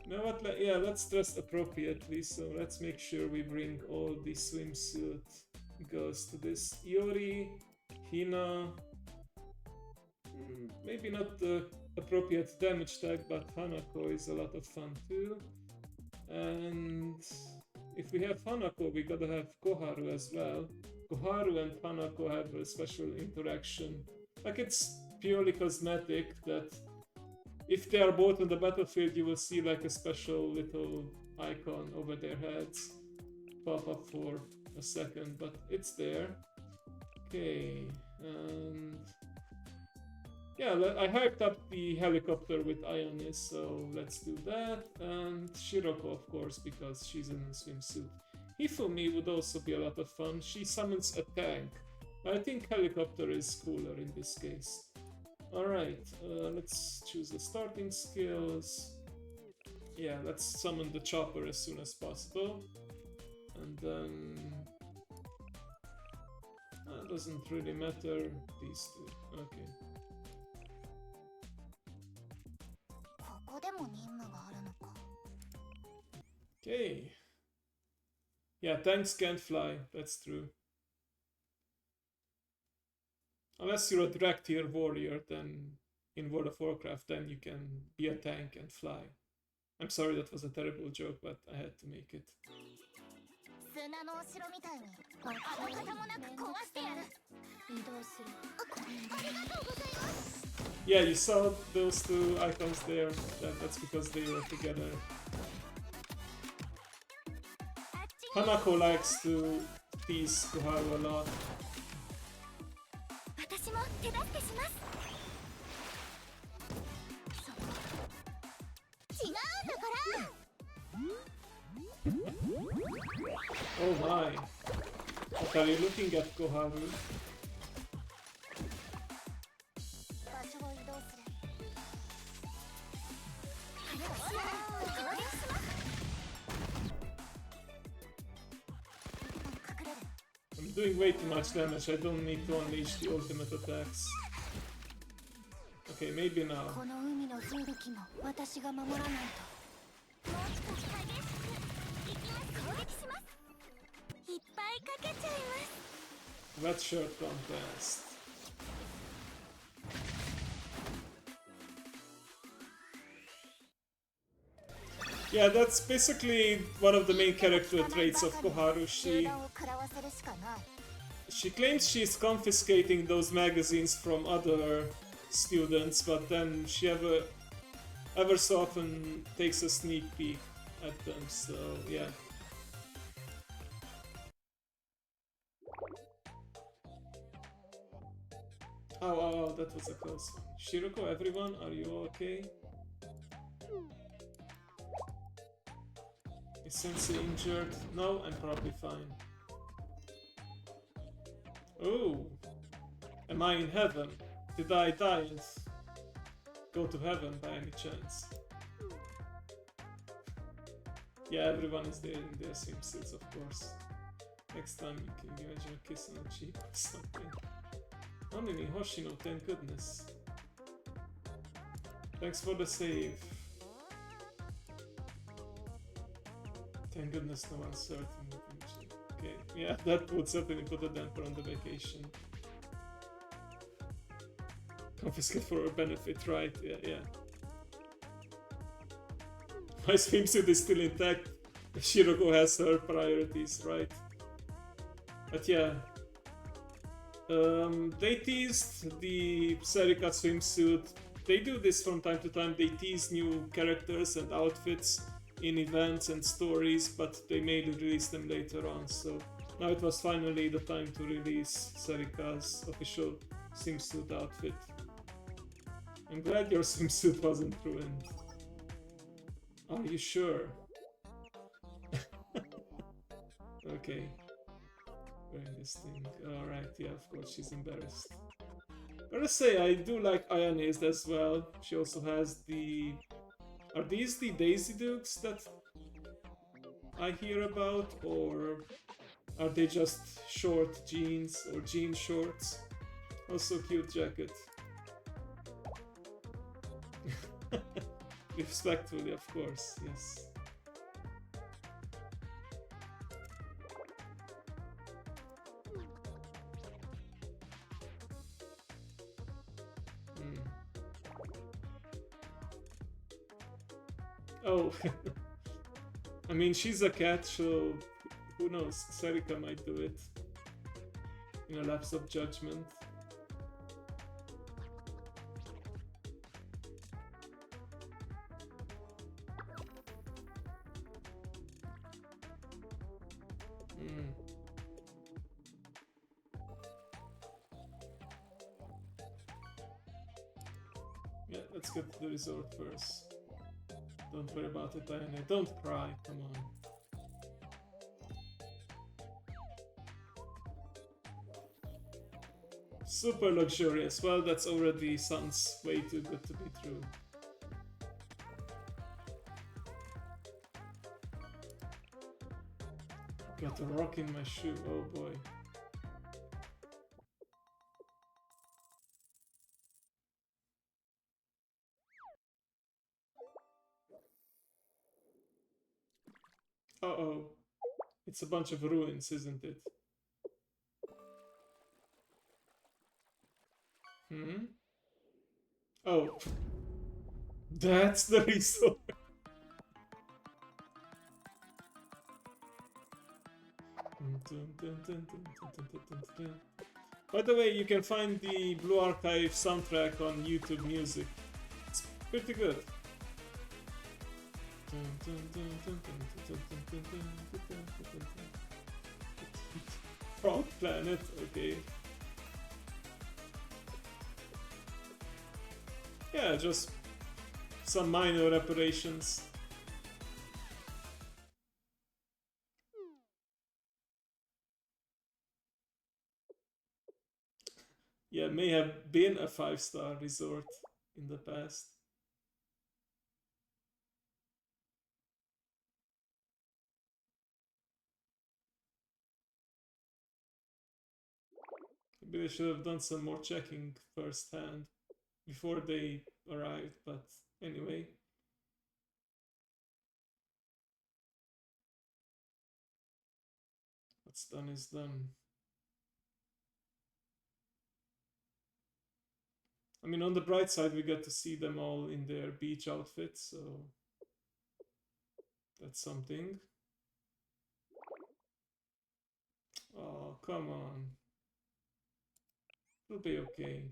You know what? Yeah, let's dress appropriately, so let's make sure we bring all the swimsuit girls to this. Iori, Hina... Maybe not the appropriate damage tag, but Hanako is a lot of fun too. And if we have Hanako, we gotta have Koharu as well. Koharu and Hanako have a special interaction. Like, it's purely cosmetic that if they are both on the battlefield, you will see like a special little icon over their heads pop up for a second, but it's there. Okay, and yeah, I hyped up the helicopter with Ionis, so let's do that. And Shiroko, of course, because she's in a swimsuit. Hifumi would also be a lot of fun. She summons a tank. I think helicopter is cooler in this case. Alright, let's choose the starting skills. Yeah, let's summon the chopper as soon as possible. And then... doesn't really matter, these two. Okay. Okay. Yeah, tanks can't fly, that's true. Unless you're a drag tier warrior, then in World of Warcraft, then you can be a tank and fly. I'm sorry, that was a terrible joke, but I had to make it. Yeah, you saw those two icons there. That's because they were together. Hanako likes to tease Koharu a lot. Oh my! What are you looking at, Koharu? I'm doing way too much damage, I don't need to unleash the ultimate attacks. Okay, maybe now. Red shirt contest. Yeah, that's basically one of the main character traits of Koharu. She claims she's confiscating those magazines from other students, but then she ever so often takes a sneak peek at them, so yeah. Oh, that was a close one. Shiroko, everyone, are you okay? Is Sensei injured? No, I'm probably fine. Oh, am I in heaven? Did I die and go to heaven by any chance? Yeah, everyone is there in their swimsuits, of course. Next time you can give a kiss on the cheek or something. Only Hoshino, thank goodness. Thanks for the save. Thank goodness no one's hurt in the future. Okay, yeah, that would certainly put a damper on the vacation. Confiscate for a benefit, right? Yeah. My swimsuit is still intact. Shiroko has her priorities, right? But yeah. They teased the Serika swimsuit. They do this from time to time. They tease new characters and outfits in events and stories, but they may release them later on. So now it was finally the time to release Serika's official swimsuit outfit. I'm glad your swimsuit wasn't ruined. Are you sure? Okay. Wearing this thing. Alright, yeah, of course, she's embarrassed. Gotta say, I do like Ayane's as well. She also has the... Are these the Daisy Dukes that I hear about? Or are they just short jeans or jean shorts? Also cute jacket. Respectfully, of course, yes. Oh, I mean, she's a cat, so who knows? Serika might do it in a lapse of judgment. Yeah, let's get to the resort first. Don't worry about it, Diana. Don't cry, come on. Super luxurious. Well, that's already sounds way too good to be true. Got a rock in my shoe, oh boy. Uh-oh. It's a bunch of ruins, isn't it? Oh. That's the resort. By the way, you can find the Blue Archive soundtrack on YouTube Music. It's pretty good. Frog Planet, okay. Yeah, just some minor reparations. Yeah, may have been a 5-star resort in the past. Maybe they should have done some more checking firsthand before they arrived, but anyway. What's done is done. I mean, on the bright side, we get to see them all in their beach outfits, so that's something. Oh, come on. It'll be okay.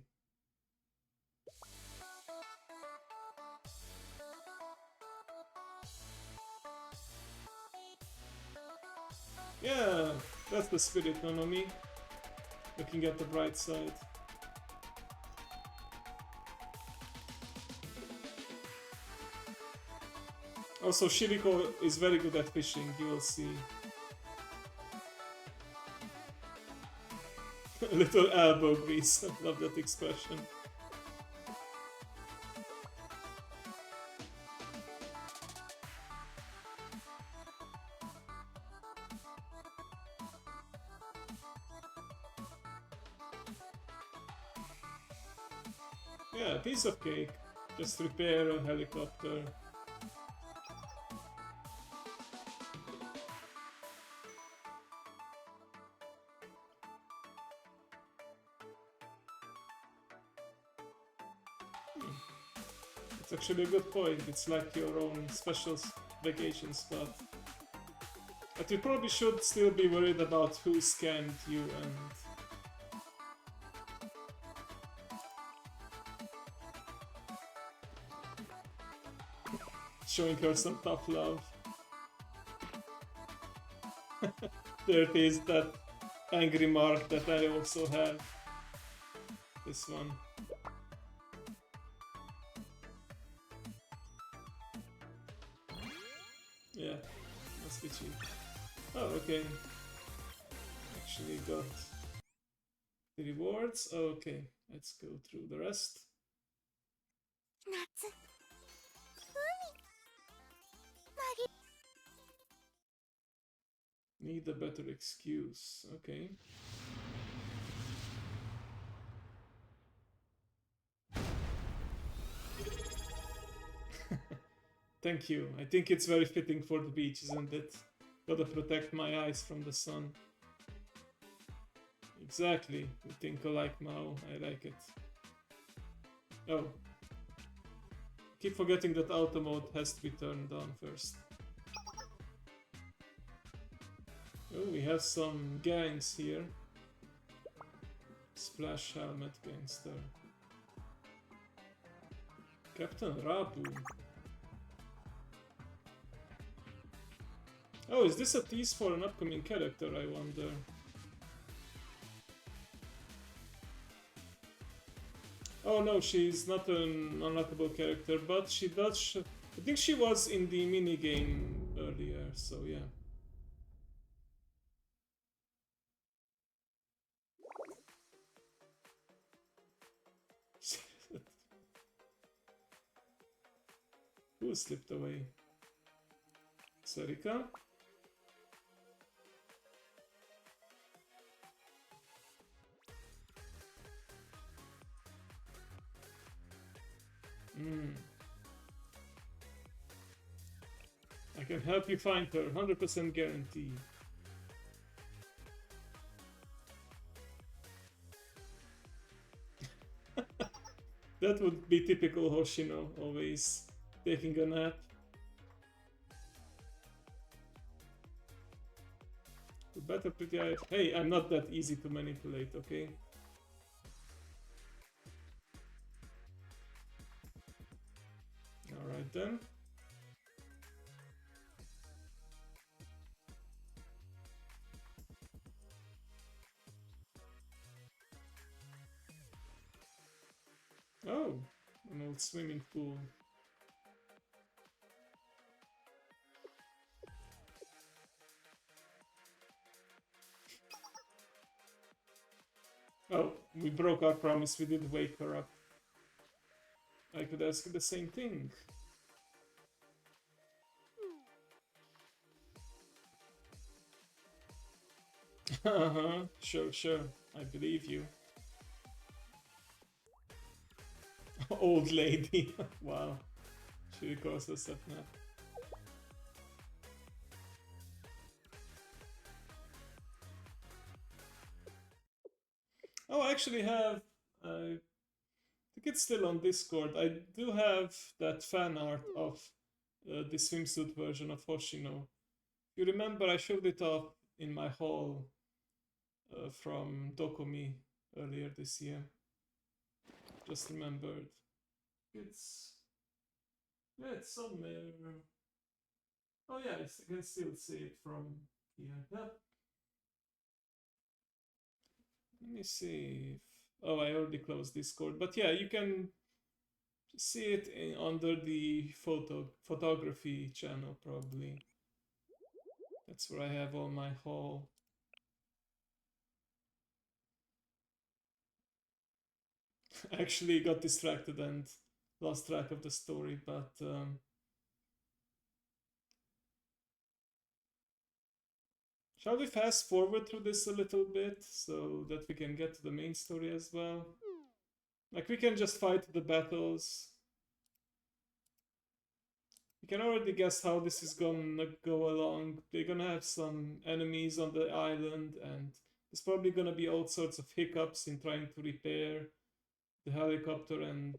Yeah, that's the spirit, Nonomi. Looking at the bright side. Also, Shiriko is very good at fishing, you will see. Little elbow grease, I love that expression. Yeah, piece of cake. Just repair a helicopter. It's actually a good point. It's like your own special vacation spot. But you probably should still be worried about who scanned you and showing her some tough love. There it is, that angry mark that I also have. This one. Yeah, must be cheap. Oh, okay. Actually got the rewards. Okay, let's go through the rest.
夏
Need a better excuse. Okay. Thank you. I think it's very fitting for the beach, isn't it? Gotta protect my eyes from the sun. Exactly. We think alike, Mao. I like it. Oh. Keep forgetting that auto mode has to be turned on first. Oh, we have some gangs here. Splash Helmet Gangster. Captain Rabu. Oh, is this a tease for an upcoming character, I wonder? Oh no, she's not an unlockable character, but she does I think she was in the minigame earlier, so yeah. Who slipped away? Sarika? I can help you find her, 100% guarantee. That would be typical Hoshino, always taking a nap. The better pretty eye. Hey, I'm not that easy to manipulate, okay? Alright then. Oh, an old swimming pool. Oh, we broke our promise, we did wake her up. I could ask her the same thing. Uh-huh, sure, I believe you. Old lady, wow. She recalls herself now. Oh, I actually have, I think it's still on Discord. I do have that fan art of the swimsuit version of Hoshino. You remember I showed it off in my haul from Dokomi earlier this year. Just remembered. It's somewhere. Oh yeah, I can still see it from here. Yeah. Let me see if... Oh, I already closed Discord. But yeah, you can see it under the photography channel, probably. That's where I have all my haul. I actually got distracted and lost track of the story, but shall we fast forward through this a little bit so that we can get to the main story as well? Like, we can just fight the battles. You can already guess how this is gonna go along. They're gonna have some enemies on the island, and there's probably gonna be all sorts of hiccups in trying to repair the helicopter and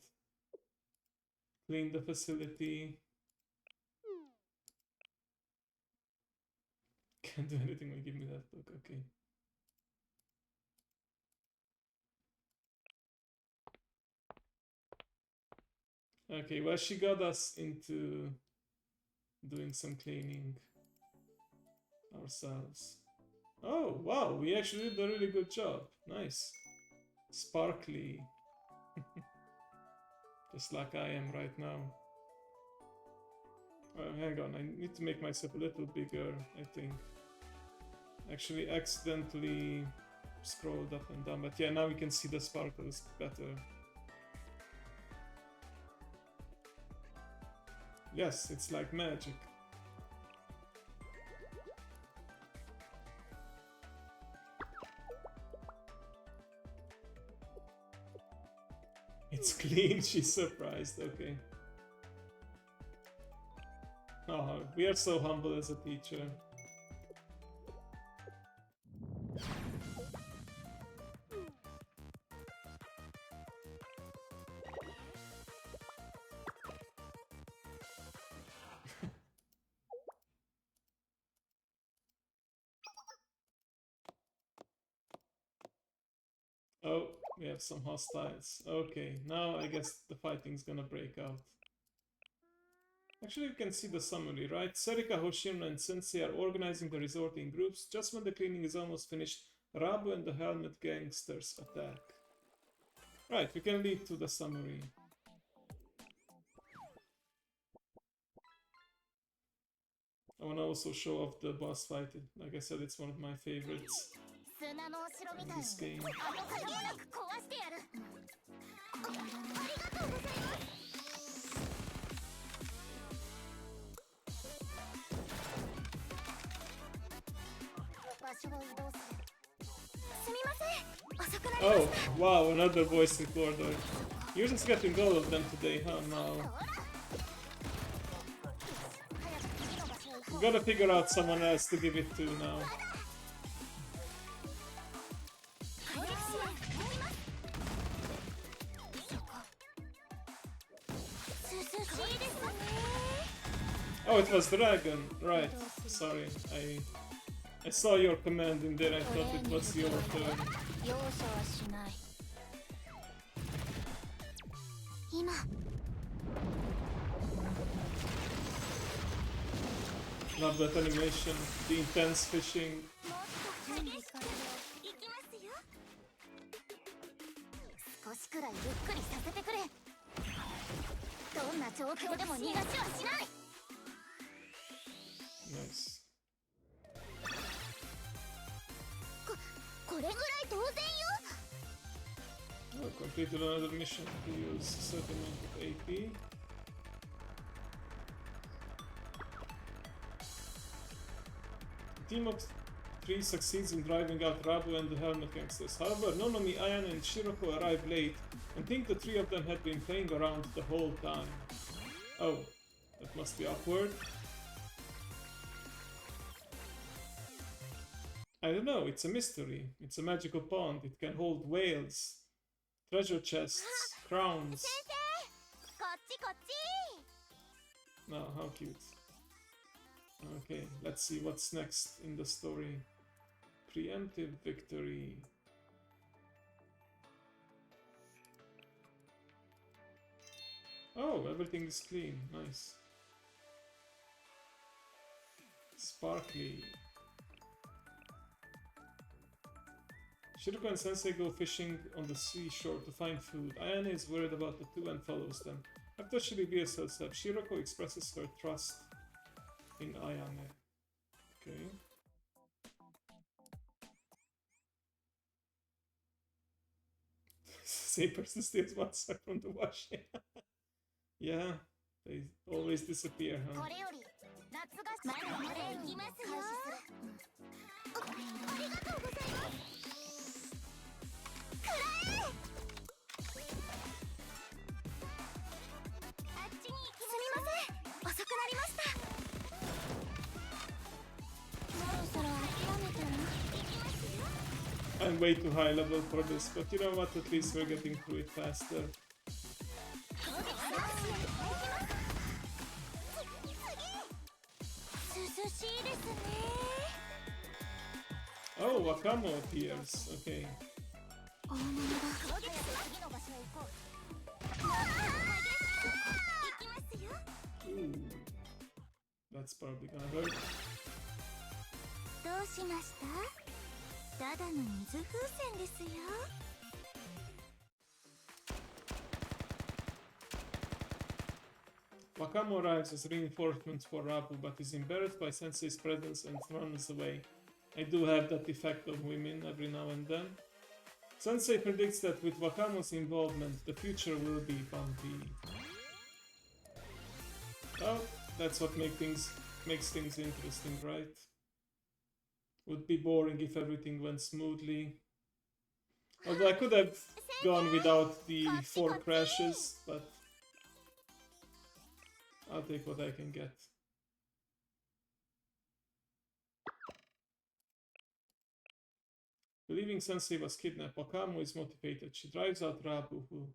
clean the facility. Can't do anything when you give me that book, okay. Okay, well, she got us into doing some cleaning ourselves. Oh, wow, we actually did a really good job. Nice. Sparkly. Just like I am right now. Hang on, I need to make myself a little bigger, I think. Actually accidentally scrolled up and down, but yeah, now we can see the sparkles better. Yes, it's like magic. It's clean, she's surprised, okay. Oh, we are so humble as a teacher. Oh, we have some hostiles. Okay, now I guess the fighting's gonna break out. Actually, you can see the summary, right? Serika, Hoshino, and Sensei are organizing the resort in groups. Just when the cleaning is almost finished, Rabu and the helmet gangsters attack. Right, we can lead to the summary. I wanna also show off the boss fight. Like I said, it's one of my favorites in this game. Oh, wow, another voice recorder. You're just getting all of them today, huh? Now. We gotta figure out someone else to give it to now. Oh, it was Dragon. Right. Sorry. I saw your command in there. I thought it was your turn. Love that animation. The intense fishing. Nice. Oh, completed another mission to use a certain amount of AP. The team of 3 succeeds in driving out Rabu and the helmet gangsters. However, Nonomi, Ayane, and Shiroko arrive late and think the 3 of them had been playing around the whole time. Oh, that must be awkward. I don't know, it's a mystery. It's a magical pond. It can hold whales, treasure chests, crowns. Oh, how cute. Okay, let's see what's next in the story. Preemptive victory. Oh, everything is clean. Nice. Sparkly. Shiroko and Sensei go fishing on the seashore to find food. Ayane is worried about the 2 and follows them. After she reveals herself, Shiroko expresses her trust in Ayane. Okay. Same person steals one side from the wash. Yeah, they always disappear, huh?
これより夏がまだまだ行きますよ。ありがとうございます。くらえ。あっちに行きます。すみません、遅くなりました。そろそろ諦めたら行きますよ。
I'm way too high level for this, but you know what? At least we're getting through it faster. Oh, Wakamo appears. Okay. Ooh. That's probably gonna hurt.
どうしました？ただの水風船ですよ。
Wakamo arrives as reinforcement for Rabu, but is embarrassed by Sensei's presence and runs away. I do have that effect of women every now and then. Sensei predicts that with Wakamo's involvement, the future will be bumpy. Oh, that's what makes things interesting, right? Would be boring if everything went smoothly. Although I could have gone without the 4 crashes, but I'll take what I can get. Believing Sensei was kidnapped, Wakamo is motivated. She drives out Rabu, who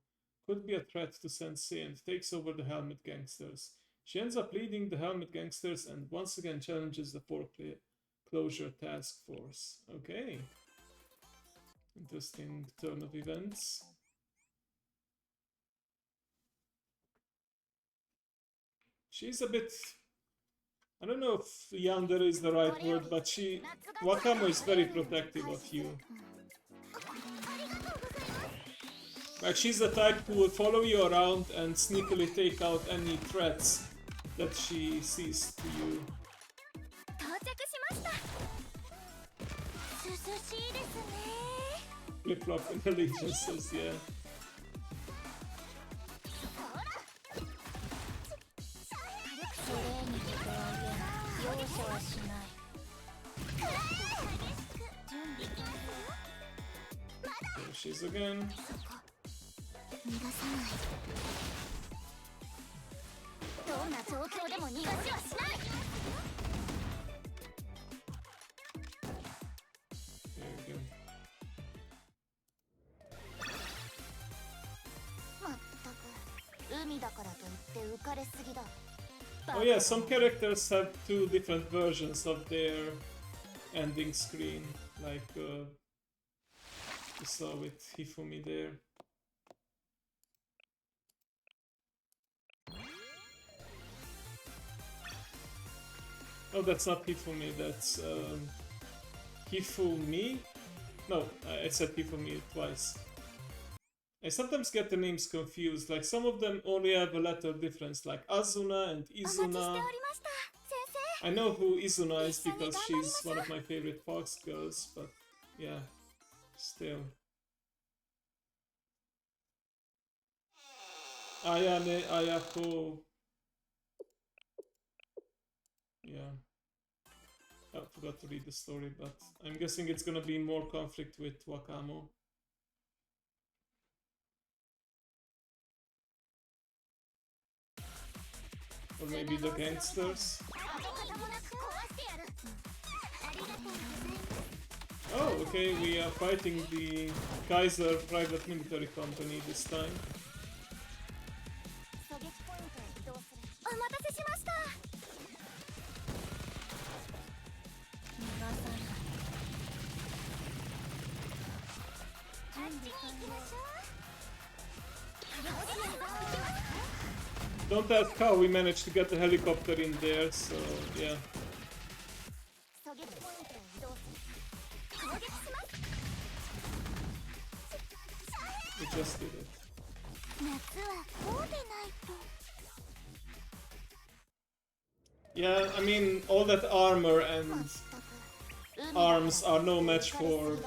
could be a threat to Sensei, and takes over the Helmet Gangsters. She ends up leading the Helmet Gangsters and once again challenges the Foreclosure Task Force. Okay. Interesting turn of events. She's a bit... I don't know if yandere is the right word, but Wakamo is very protective of you. Like, she's the type who will follow you around and sneakily take out any threats that she sees to you. Flip-flop in allegiances, yeah. There she is again. There we go. Oh yeah, some characters have 2 different versions of their ending screen, like you saw with Hifumi there. Oh, that's not Hifumi, that's Hifumi? No, I said Hifumi twice. I sometimes get the names confused, like some of them only have a letter difference, like Azuna and Izuna. I know who Izuna is because she's one of my favorite Fox girls, but yeah, still. Ayane, Ayako. Yeah. I forgot to read the story, but I'm guessing it's gonna be more conflict with Wakamo. Or maybe the gangsters. Oh, okay, we are fighting the Kaiser private military company this time. Don't ask how we managed to get the helicopter in there, so yeah. We just did it. Yeah, I mean, all that armor and arms are no match for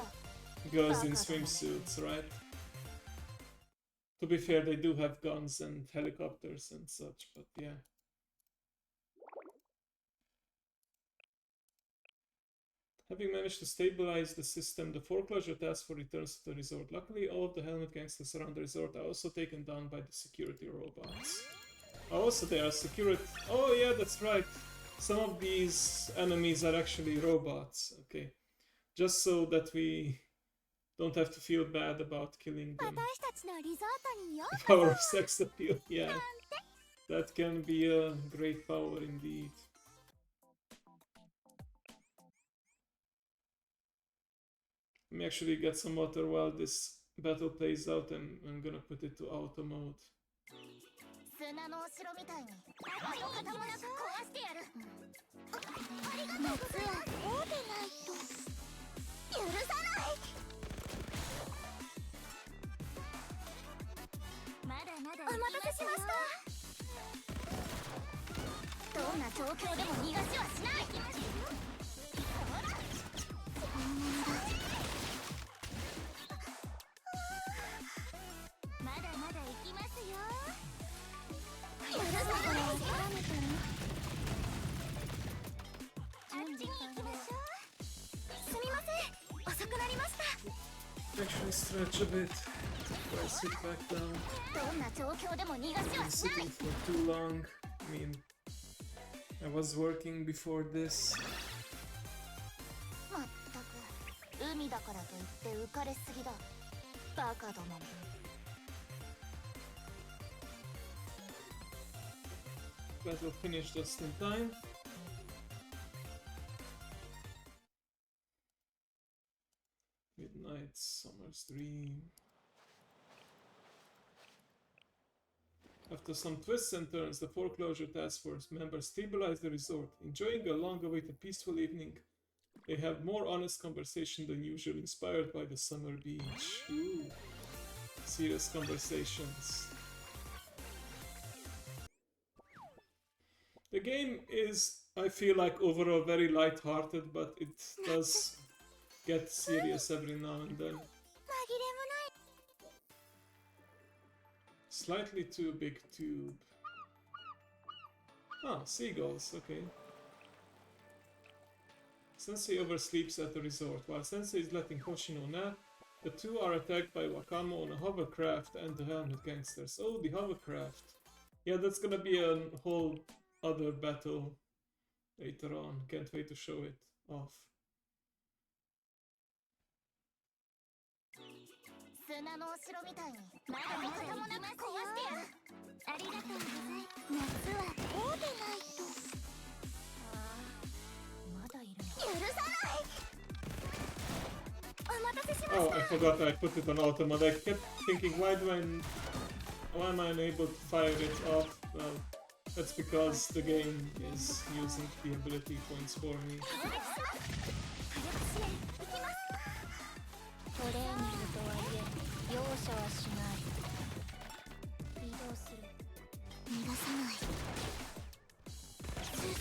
girls in swimsuits, right? To be fair, they do have guns and helicopters and such, but yeah. Having managed to stabilize the system, the foreclosure task force returns to the resort. Luckily, all of the helmet gangsters around the resort are also taken down by the security robots. Also, they are security. Oh, yeah, that's right. Some of these enemies are actually robots. Okay. Just so that we don't have to feel bad about killing them.
私たちのリゾートによう
The power of sex appeal, yeah. That can be a great power indeed. Let me actually get some water while this battle plays out, and I'm gonna put it to auto mode.
砂のお城みたいにあっちに行きましょう壊してやるありがとうございますオーデナイト許さないまだまだお待たせしましたどんな状況でも逃がしはしないまだまだ行きますよ許さないあっちに行きましょうすみません遅くなりました
Actually stretch a bit. If I sit back down.
どんな状況でも逃がし
Been
はしない
sitting for too long. I mean, I was working before this.
まったく海だからといって浮かれすぎだバカども
Battle finished just in time. Midnight Summer's Dream. After some twists and turns, the foreclosure task force members stabilize the resort. Enjoying a long-awaited peaceful evening, they have more honest conversation than usual, inspired by the summer beach. Ooh. Serious conversations. The game is, I feel like, overall very light-hearted, but it does get serious every now and then.
紛れもない
Slightly too big tube. Ah, seagulls, okay. Sensei oversleeps at the resort. While Sensei is letting Hoshino nap, the two are attacked by Wakamo on a hovercraft and the helmet gangsters. Oh, the hovercraft. Yeah, that's gonna be a whole other battle later on. Can't wait to show it off.
砂のお城みたいにまだまだ行きますよありがとうございます夏はオーデナイトまだいるの許さないお待たせしました
Oh, I forgot I put it on automatic. I kept thinking, why am I unable to fire it off? Well, that's because the game is using the ability points for me.
トレーニングとはいえ容赦はしない移動する逃がさない涼しい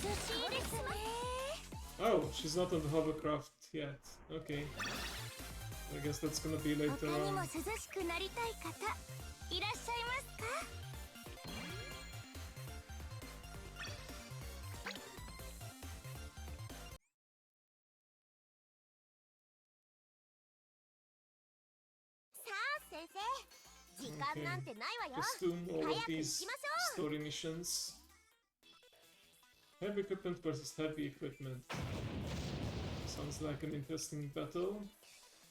ですね
Oh, she's not on the hovercraft yet. Okay. I guess that's gonna be later
他にも
on.
涼しくなりたい方いらっしゃいますかさあ先生時間なんてないわよ
Costume all of
早く行
these
きましょう
story missions. Heavy equipment versus heavy equipment. Sounds like an interesting battle.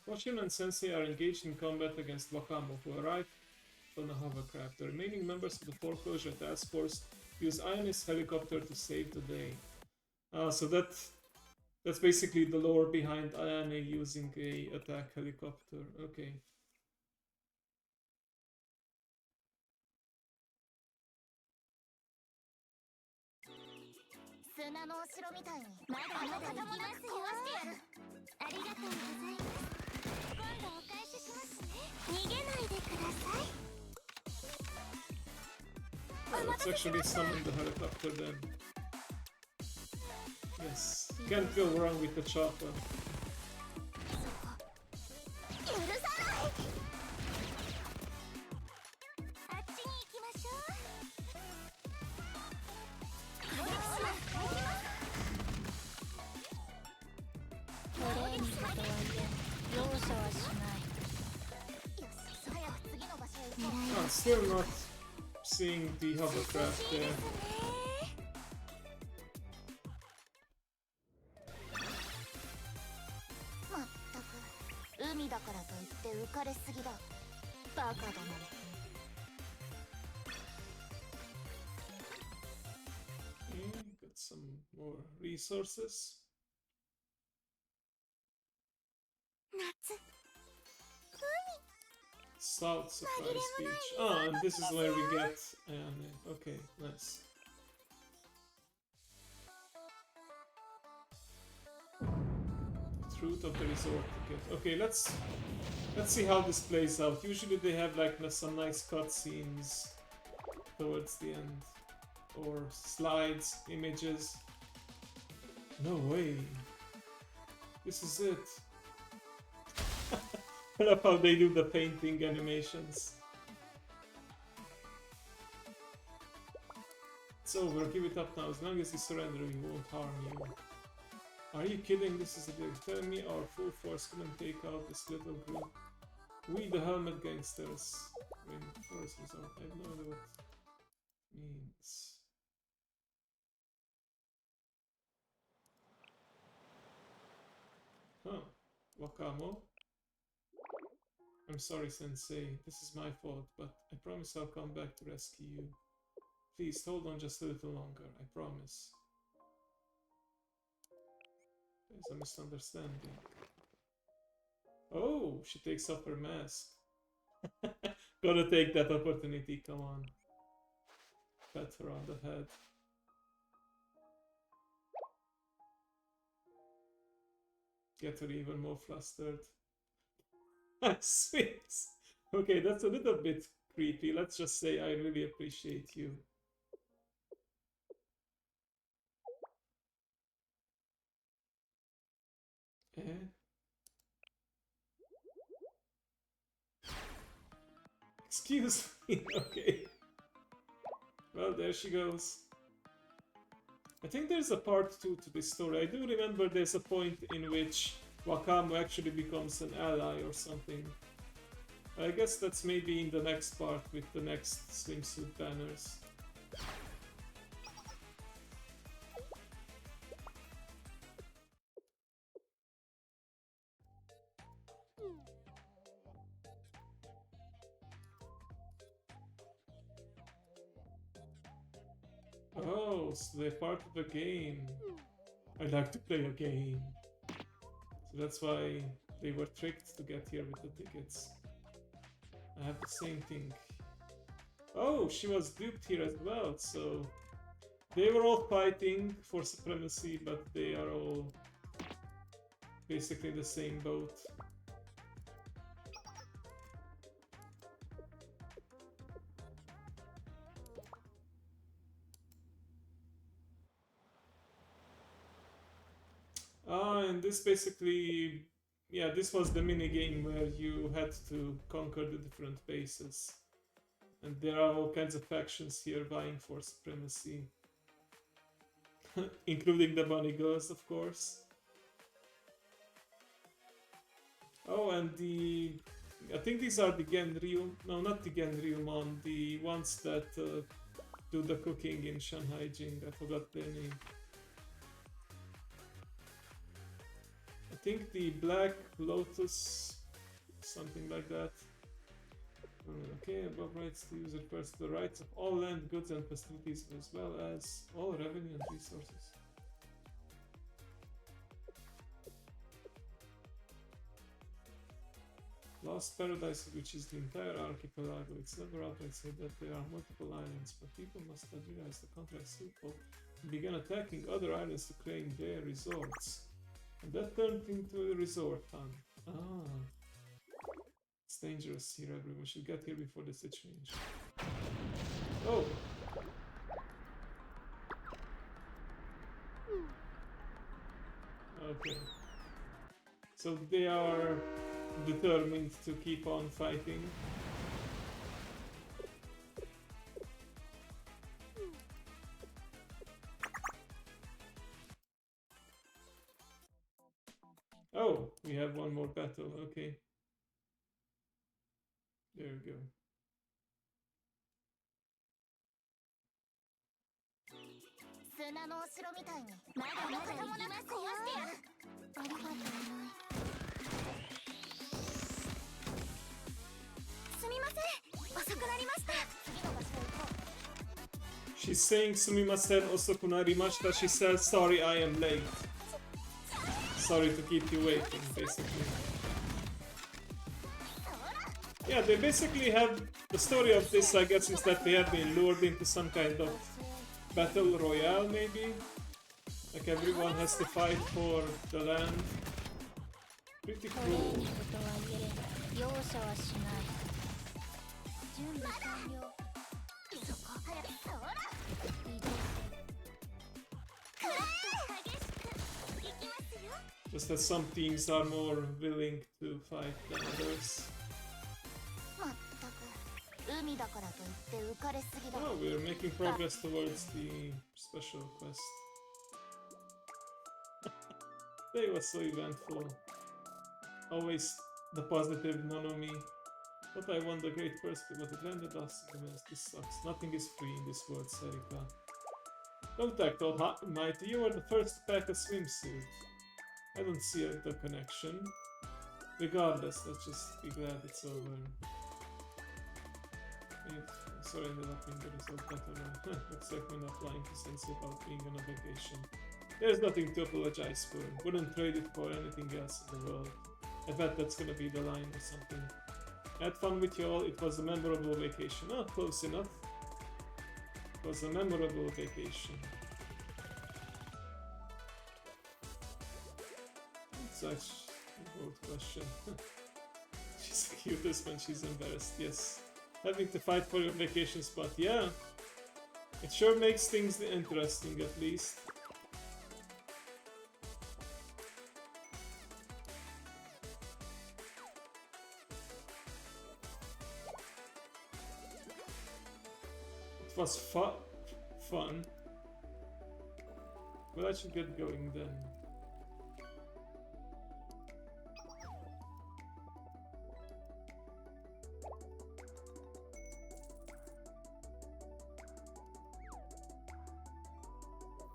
Hoshino and Sensei are engaged in combat against Wakamo, who arrived on a hovercraft. The remaining members of the foreclosure task force use Ionist helicopter to save the day. So that's basically the lore behind Ayane using a attack helicopter. Okay.
砂のお城みたいにまだまだ行きますよありがとうございます今度お返ししますね逃げないでください
Let's actually summon the helicopter then. Can't go wrong with the chopper.
許さないあっちに行きましょうトレーニングとはいえ容赦はしないよし早く次の場所へ行こう
I'm still not seeing the hovercraft there.
まったく海だからといって浮かれすぎだバカだな
Okay, got some more resources.
夏
South Surprise Beach. Ah, and this is where we get Ayane. Okay, nice. Truth of the resort ticket. Okay, let's see how this plays out. Usually they have like some nice cutscenes towards the end, or slides, images. No way. This is it. I love how they do the painting animations. It's over, give it up now. As long as you surrender, we won't harm you. Are you kidding? This is a joke. Tell me our full force couldn't take out this little group. We, the helmet gangsters. Forest resort. I have no idea what it means. Huh. Wakamo? I'm sorry, Sensei. This is my fault, but I promise I'll come back to rescue you. Please, hold on just a little longer. I promise. There's a misunderstanding. Oh, she takes off her mask. Gotta take that opportunity, come on. Pat her on the head. Get her even more flustered. Sweet. Okay, that's a little bit creepy. Let's just say I really appreciate you. Eh? Excuse me, okay. Well, there she goes. I think there's a part 2 to this story. I do remember there's a point in which Wakamo actually becomes an ally or something. I guess that's maybe in the next part with the next swimsuit banners. Oh, so they're part of a game. I like to play a game. So that's why they were tricked to get here with the tickets. I have the same thing. Oh, she was duped here as well, so... They were all fighting for supremacy, but they are all basically the same boat. And this basically, yeah, this was the mini game where you had to conquer the different bases. And there are all kinds of factions here vying for supremacy. Including the bunny girls, of course. Oh, and I think these are the Genryu, no, not the Genryumon, the ones that do the cooking in Shanghai Jing, I forgot their name. I think the Black Lotus, something like that. Okay, above rights to user first, the rights of all land, goods and facilities as well as all revenue and resources. Lost Paradise, which is the entire archipelago. It's never outright said that there are multiple islands, but people must have realized the contract simple and began attacking other islands to claim their resorts. And that turned into a resort hunt. Ah. It's dangerous here, everyone should get here before the situation. Oh! Okay. So they are determined to keep on fighting. Oh, we have one more battle. Okay. There we go.
砂のお城みたいにまだまだ行きますよ。ありがとうない。すみません、遅くなりました。次の場所へ行こう。
She's saying sumimasen osoku narimashita. She says sorry I am late. Sorry to keep you waiting, basically. Yeah, they basically have the story of this, I guess, is that they have been lured into some kind of battle royale, maybe? Like everyone has to fight for the land. Pretty cool.
容赦はしない。準備完了。そこ早くそら。移動激しく行きますよ。
Just that some teams are more willing to fight than others.
まったく海だからといって浮かれすぎだ。
Oh, we're making progress towards the special quest. They were so eventful. Always the positive Nonomi. But I won the great perspective, but it landed us in the mess. This sucks. Nothing is free in this world, Serika. Don't act all hot and mighty. You were the first to pack a swimsuit. I don't see the connection. Regardless, let's just be glad it's over. Sorry, ended up being the result better. Looks like we're not lying to Sensei about being on a vacation. There's nothing to apologize for. Wouldn't trade it for anything else in the world. I bet that's gonna be the line or something. Had fun with you all. It was a memorable vacation. Oh, close enough. It was a memorable vacation. Such an old question. She's the cutest when she's embarrassed, yes. Having to fight for your vacation spot, yeah. It sure makes things interesting, at least. It was fun. Well, I should get going then.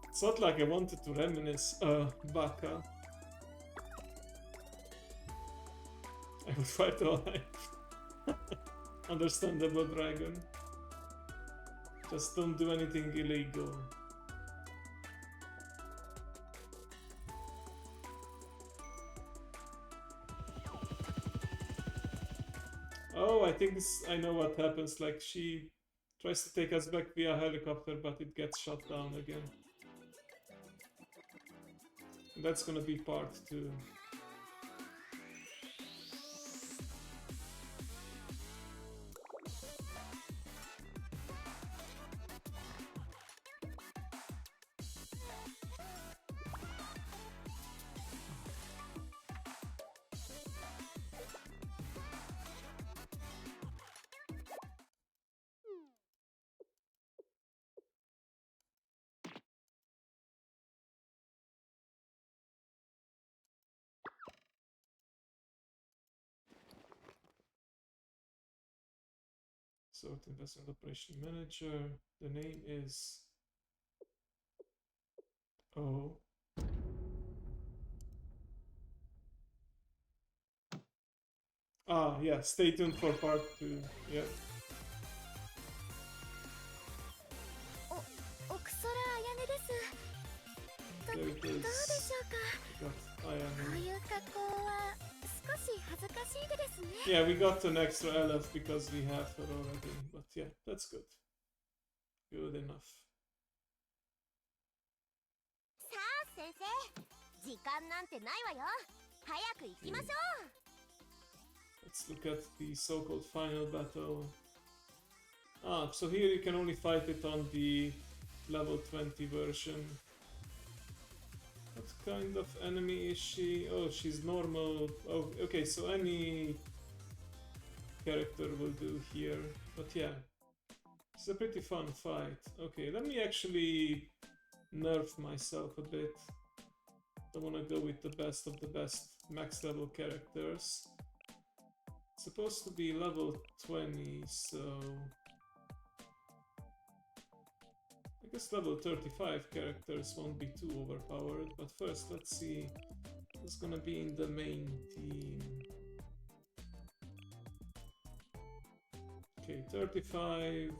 It's not like I wanted to reminisce, Baka. I would fight all life. Understandable, dragon. Just don't do anything illegal. Oh, I think I know what happens. Like, she tries to take us back via helicopter, but it gets shot down again. That's gonna be part 2. Sort investment operation manager. The name is Oh. Ah, yeah, stay tuned for part 2. Yeah.
奥空彩音です。
There it
どうで
is.
しょうか。
We got
こう
Ayane.
いう格好は少し恥ずかしいですね。
Yeah, we got an extra LF because we have her already. But yeah, that's good. Good enough.
さあ先生、時間なんてないわよ。早く行きましょう。
Let's look at the so-called final battle. Ah, so here you can only fight it on the level 20 version. What kind of enemy is she? Oh, she's normal. Oh, okay, so any character will do here. But yeah, it's a pretty fun fight. Okay, let me actually nerf myself a bit. I want to go with the best of the best max level characters. It's supposed to be level 20, so I guess level 35 characters won't be too overpowered, but first let's see who's gonna be in the main team. Okay, 35.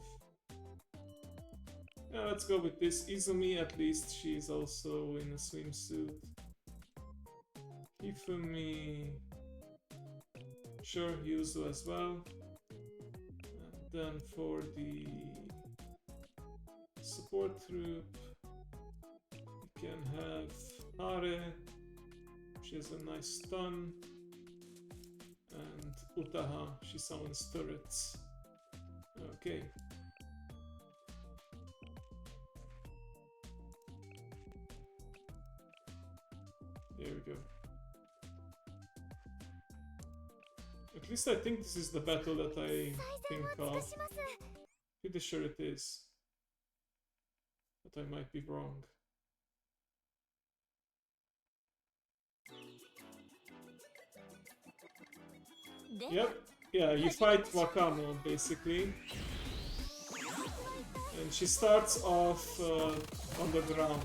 Yeah, let's go with this. Izumi, at least she's also in a swimsuit. Hifumi. Sure, Yuzu as well. And then for the support troop, we can have Hare. She has a nice stun. And Utaha, she summons turrets. Okay. There we go. At least I think this is the battle that I think of. Pretty sure it is. But I might be wrong. Yep. Yeah, you fight Wakamo basically. And she starts off on the ground.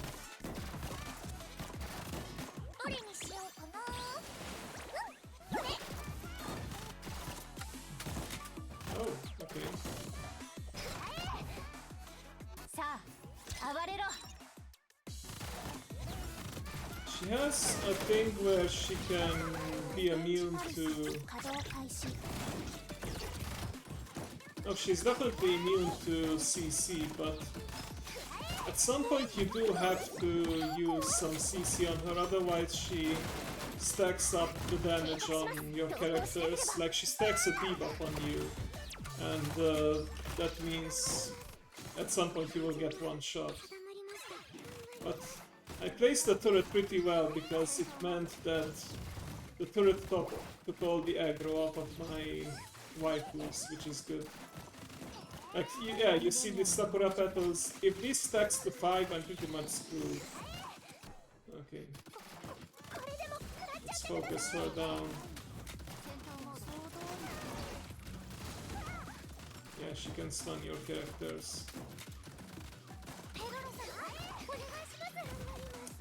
Oh, okay. She has a thing where she can be immune to... No, she's definitely immune to CC, but at some point you do have to use some CC on her, otherwise she stacks up the damage on your characters. Like, she stacks a debuff on you, and that means at some point you will get one shot. But I placed the turret pretty well because it meant that the turret took all the aggro off of my Waifus, which is good. Like, yeah, you see these Sakura petals. If this stacks to 5, I'm pretty much screwed. Okay. Let's focus her down. Yeah, she can stun your characters.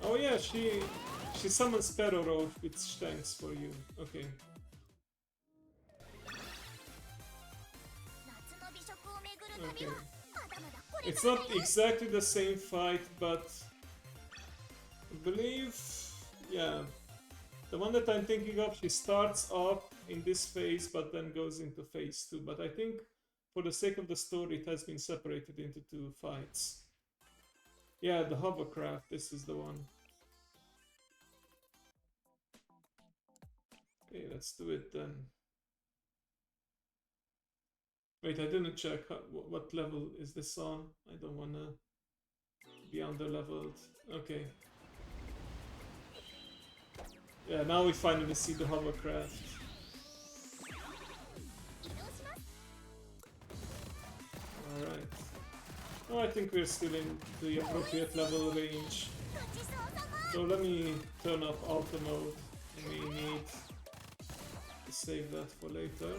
Oh yeah, she summons Peroro, which thanks for you. Okay. Okay. It's not exactly the same fight, but I believe, yeah, the one that I'm thinking of, she starts off in this phase, but then goes into phase 2. But I think, for the sake of the story, it has been separated into 2 fights. Yeah, the hovercraft, this is the one. Okay, let's do it then. Wait, I didn't check what level is this on. I don't wanna be under-leveled. Okay. Yeah, now we finally see the hovercraft. Alright. Oh, I think we're still in the appropriate level range. So let me turn off auto mode. We need to save that for later.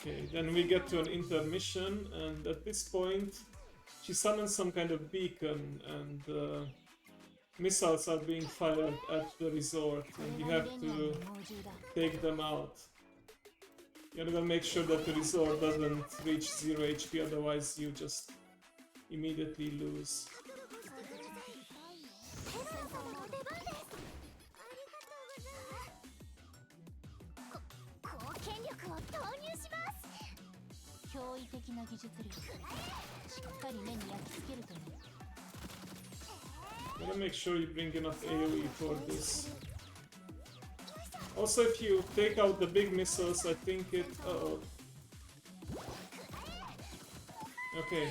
Okay, then we get to an intermission, and at this point she summons some kind of beacon, and missiles are being fired at the resort, and you have to take them out. You gotta make sure that the resort doesn't reach 0 HP, otherwise you just immediately lose.
力を投入します。
驚異的な技術力。しっかり目に焼き付けるとね。
Gotta make sure you bring enough AoE for this. Also, if you take out the big missiles, I think it... Uh-oh. Okay.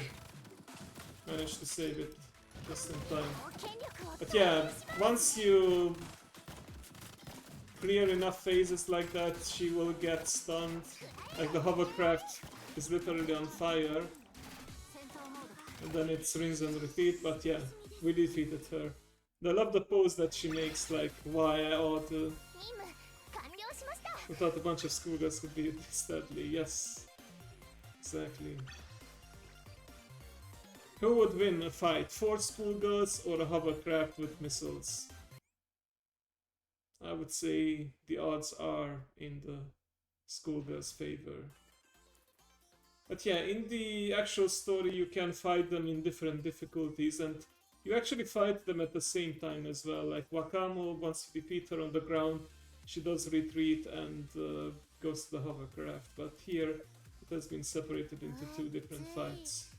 Managed to save it just in time. But yeah, once you clear enough phases like that, she will get stunned. Like the hovercraft is literally on fire. And then it's rinse and repeat, but yeah, we defeated her. And I love the pose that she makes, like, why I ought to... I thought a bunch of schoolgirls could be this deadly. Yes, exactly. Who would win a fight? 4 schoolgirls or a hovercraft with missiles? I would say the odds are in the schoolgirls' favor. But yeah, in the actual story you can fight them in different difficulties, and you actually fight them at the same time as well. Like Wakamo, once you defeat her on the ground, she does retreat and goes to the hovercraft, but here it has been separated into 2 different fights.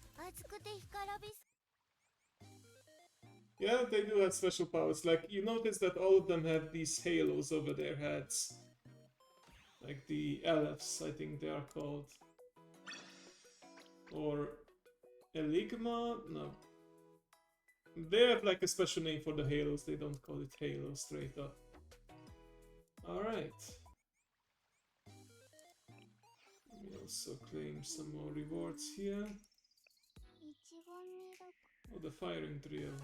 Yeah, they do have special powers. Like, you notice that all of them have these halos over their heads. Like the Elephs, I think they are called. Or Eligma? No. They have like a special name for the halos, they don't call it halos straight up. Alright. Let me also claim some more rewards here. Oh, the firing drill.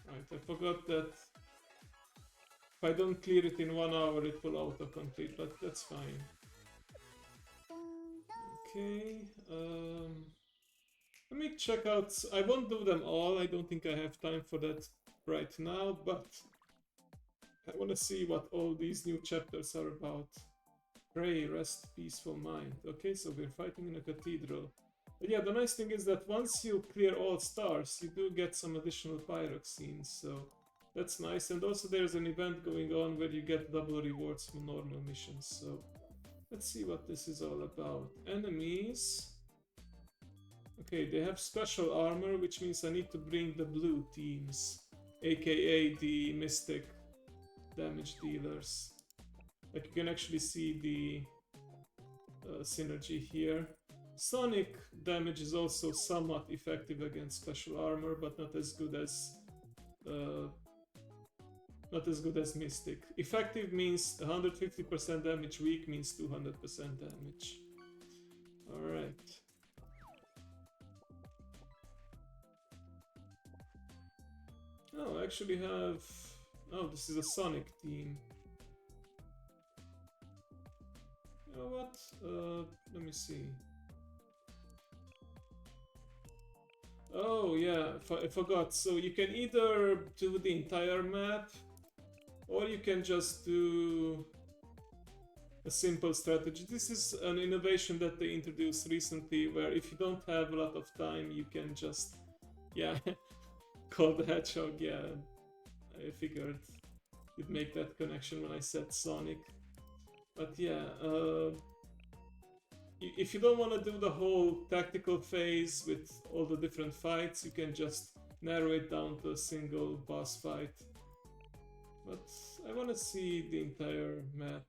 Right, I forgot that if I don't clear it in 1 hour it will auto-complete, but that's fine. Okay, let me check out... I won't do them all, I don't think I have time for that right now, but I want to see what all these new chapters are about. Pray, rest, peaceful mind. Okay, so we're fighting in a cathedral. But yeah, the nice thing is that once you clear all stars, you do get some additional pyroxenes, so that's nice. And also there's an event going on where you get double rewards from normal missions, so let's see what this is all about. Enemies. Okay, they have special armor, which means I need to bring the blue teams, aka the mystic damage dealers. Like, you can actually see the synergy here. Sonic damage is also somewhat effective against special armor, but not as good as Mystic. Effective means 150% damage, weak means 200% damage. Alright. Oh, I actually have... Oh, this is a Sonic team. You know what? Let me see. Oh yeah, I forgot. So you can either do the entire map, or you can just do a simple strategy. This is an innovation that they introduced recently, where if you don't have a lot of time, you can just, yeah, call the hedgehog. Yeah, I figured you'd make that connection when I said Sonic. But yeah, if you don't want to do the whole tactical phase with all the different fights, you can just narrow it down to a single boss fight. But I want to see the entire map,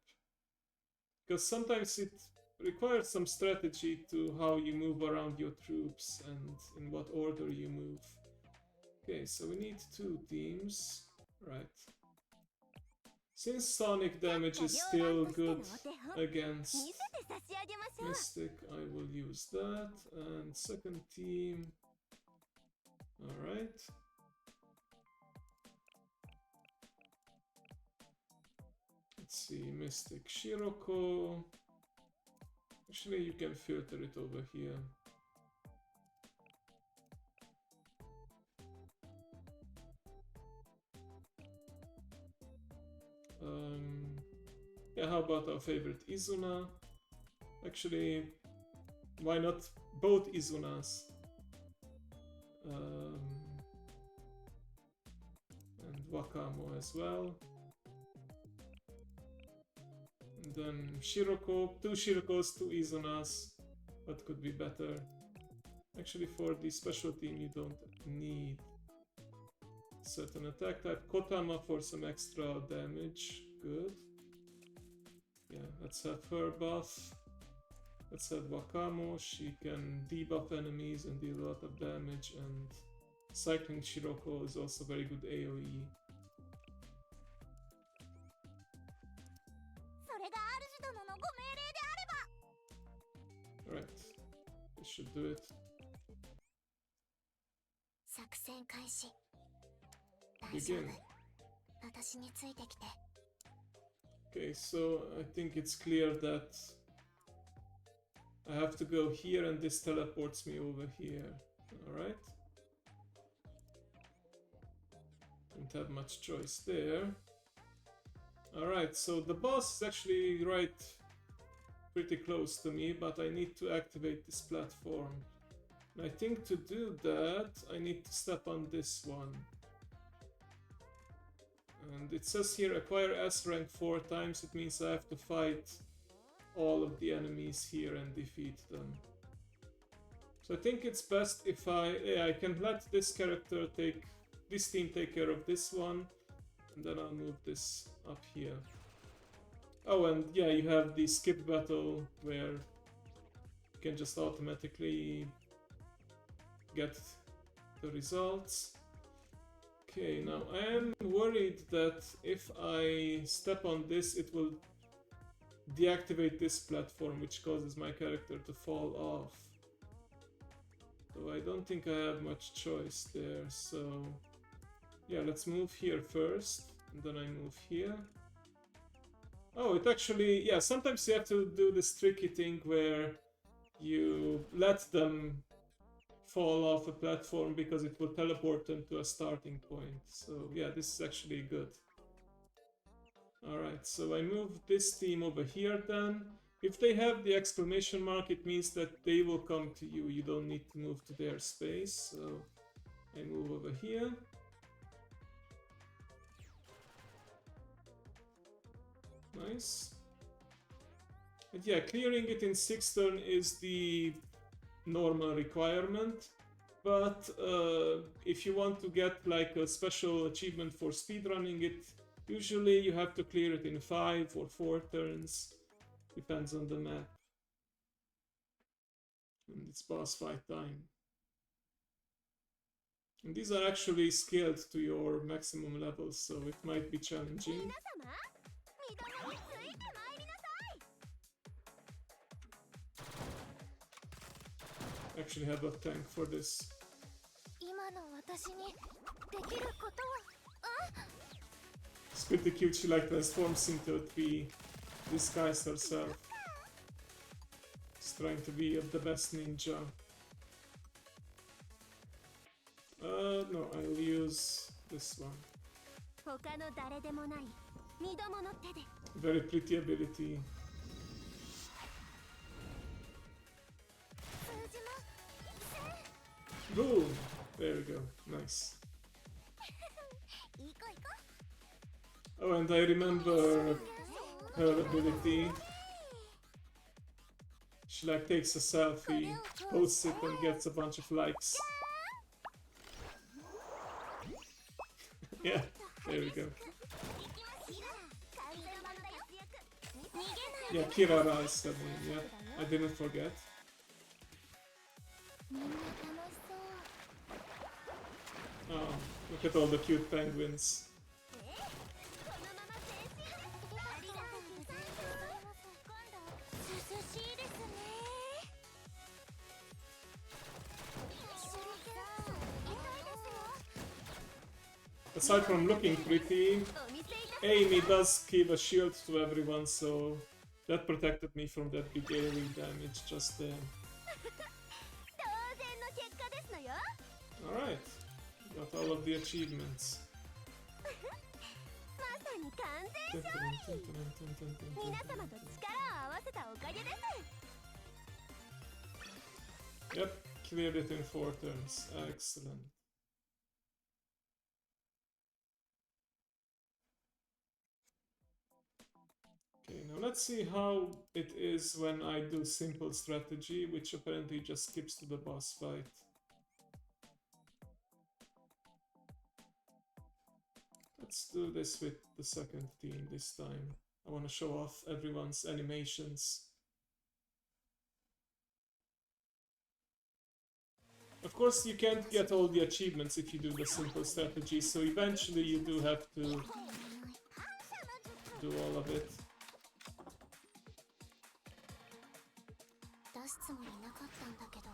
because sometimes it requires some strategy to how you move around your troops and in what order you move. Okay, so we need 2 teams, right? Since Sonic damage is still good against Mystic, I will use that. And second team, alright. Let's see, Mystic Shiroko. Actually, you can filter it over here. Yeah, how about our favorite Izuna? Actually, why not both Izunas? Wakamo as well. And then Shiroko, 2 Shirokos, 2 Izunas. What could be better? Actually, for the special team, you don't need certain attack type. Kotama for some extra damage. Good. Yeah, let's have her buff. Let's have Wakamo. She can debuff enemies and deal a lot of damage. And Cycling Shiroko is also very good AoE. Alright, this should do it.
作戦開始。
Begin.
私についてきて。
Okay, so I think it's clear that I have to go here and this teleports me over here. Alright. Don't have much choice there. Alright, so the boss is actually right pretty close to me, but I need to activate this platform. And I think to do that, I need to step on this one. And it says here acquire S rank 4 times, it means I have to fight all of the enemies here and defeat them. So I think it's best if I can let this character this team take care of this one, and then I'll move this up here. Oh, and yeah, you have the skip battle where you can just automatically get the results. Okay, now I am worried that if I step on this, it will deactivate this platform, which causes my character to fall off. So I don't think I have much choice there, so yeah, let's move here first, and then I move here. Oh, it actually, yeah, sometimes you have to do this tricky thing where you let them fall off a platform because it will teleport them to a starting point. So yeah, this is actually good. Alright, so I move this team over here then. If they have the exclamation mark, it means that they will come to you. You don't need to move to their space. So I move over here. Nice. And yeah, clearing it in 6 turn is the normal requirement, but if you want to get like a special achievement for speedrunning it, usually you have to clear it in 5 or 4 turns, depends on the map. And it's boss fight time. And these are actually scaled to your maximum levels, so it might be challenging. Actually have a tank for this. It's pretty cute, she like transforms into a tree, disguised herself. She's trying to be the best ninja. No, I'll use this one. Very pretty ability. Boom! There we go. Nice. Oh, and I remember her ability. She like takes a selfie, posts it and gets a bunch of likes. Yeah, there we go. Yeah, Kirara is her name, yeah. I didn't forget. Oh, look at all the cute penguins. Aside from looking pretty, Amy does give a shield to everyone, so that protected me from that big AoE damage just there. Alright, got all of the achievements. Yep, cleared it in 4 turns. Excellent. let's see how it is when I do simple strategy, which apparently just skips to the boss fight. Let's do this with the second team this time. I want to show off everyone's animations. Of course, you can't get all the achievements if you do the simple strategy, so eventually you do have to do all of it.
出すつもりなかったんだけど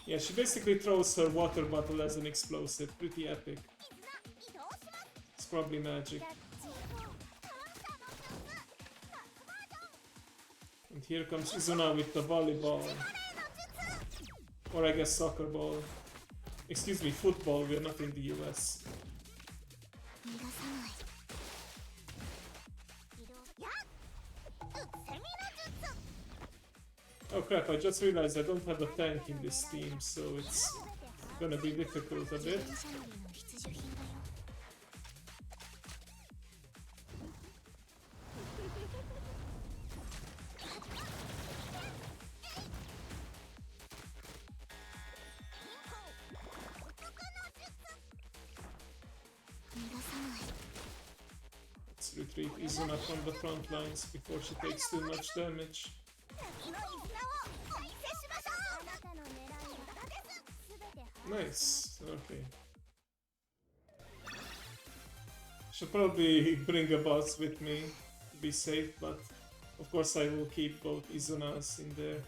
Yeah, she basically throws her water bottle as an explosive. Pretty epic. It's probably magic. And here comes Izuna with the volleyball. Or I guess soccer ball. Excuse me, football, we're not in the US.
逃がさない移動やっセミの術
Oh crap, I just realized I don't have a tank in this team, so it's gonna be difficult a bit.
電車乗りの必需品だよ
Let's retreat Izuna from the front lines before she takes too much damage.
敵の絆をお見せしましょうあなたの狙いは全て
Nice, okay. Should probably bring a boss with me to be safe, but of course I will keep both Izuna's in there.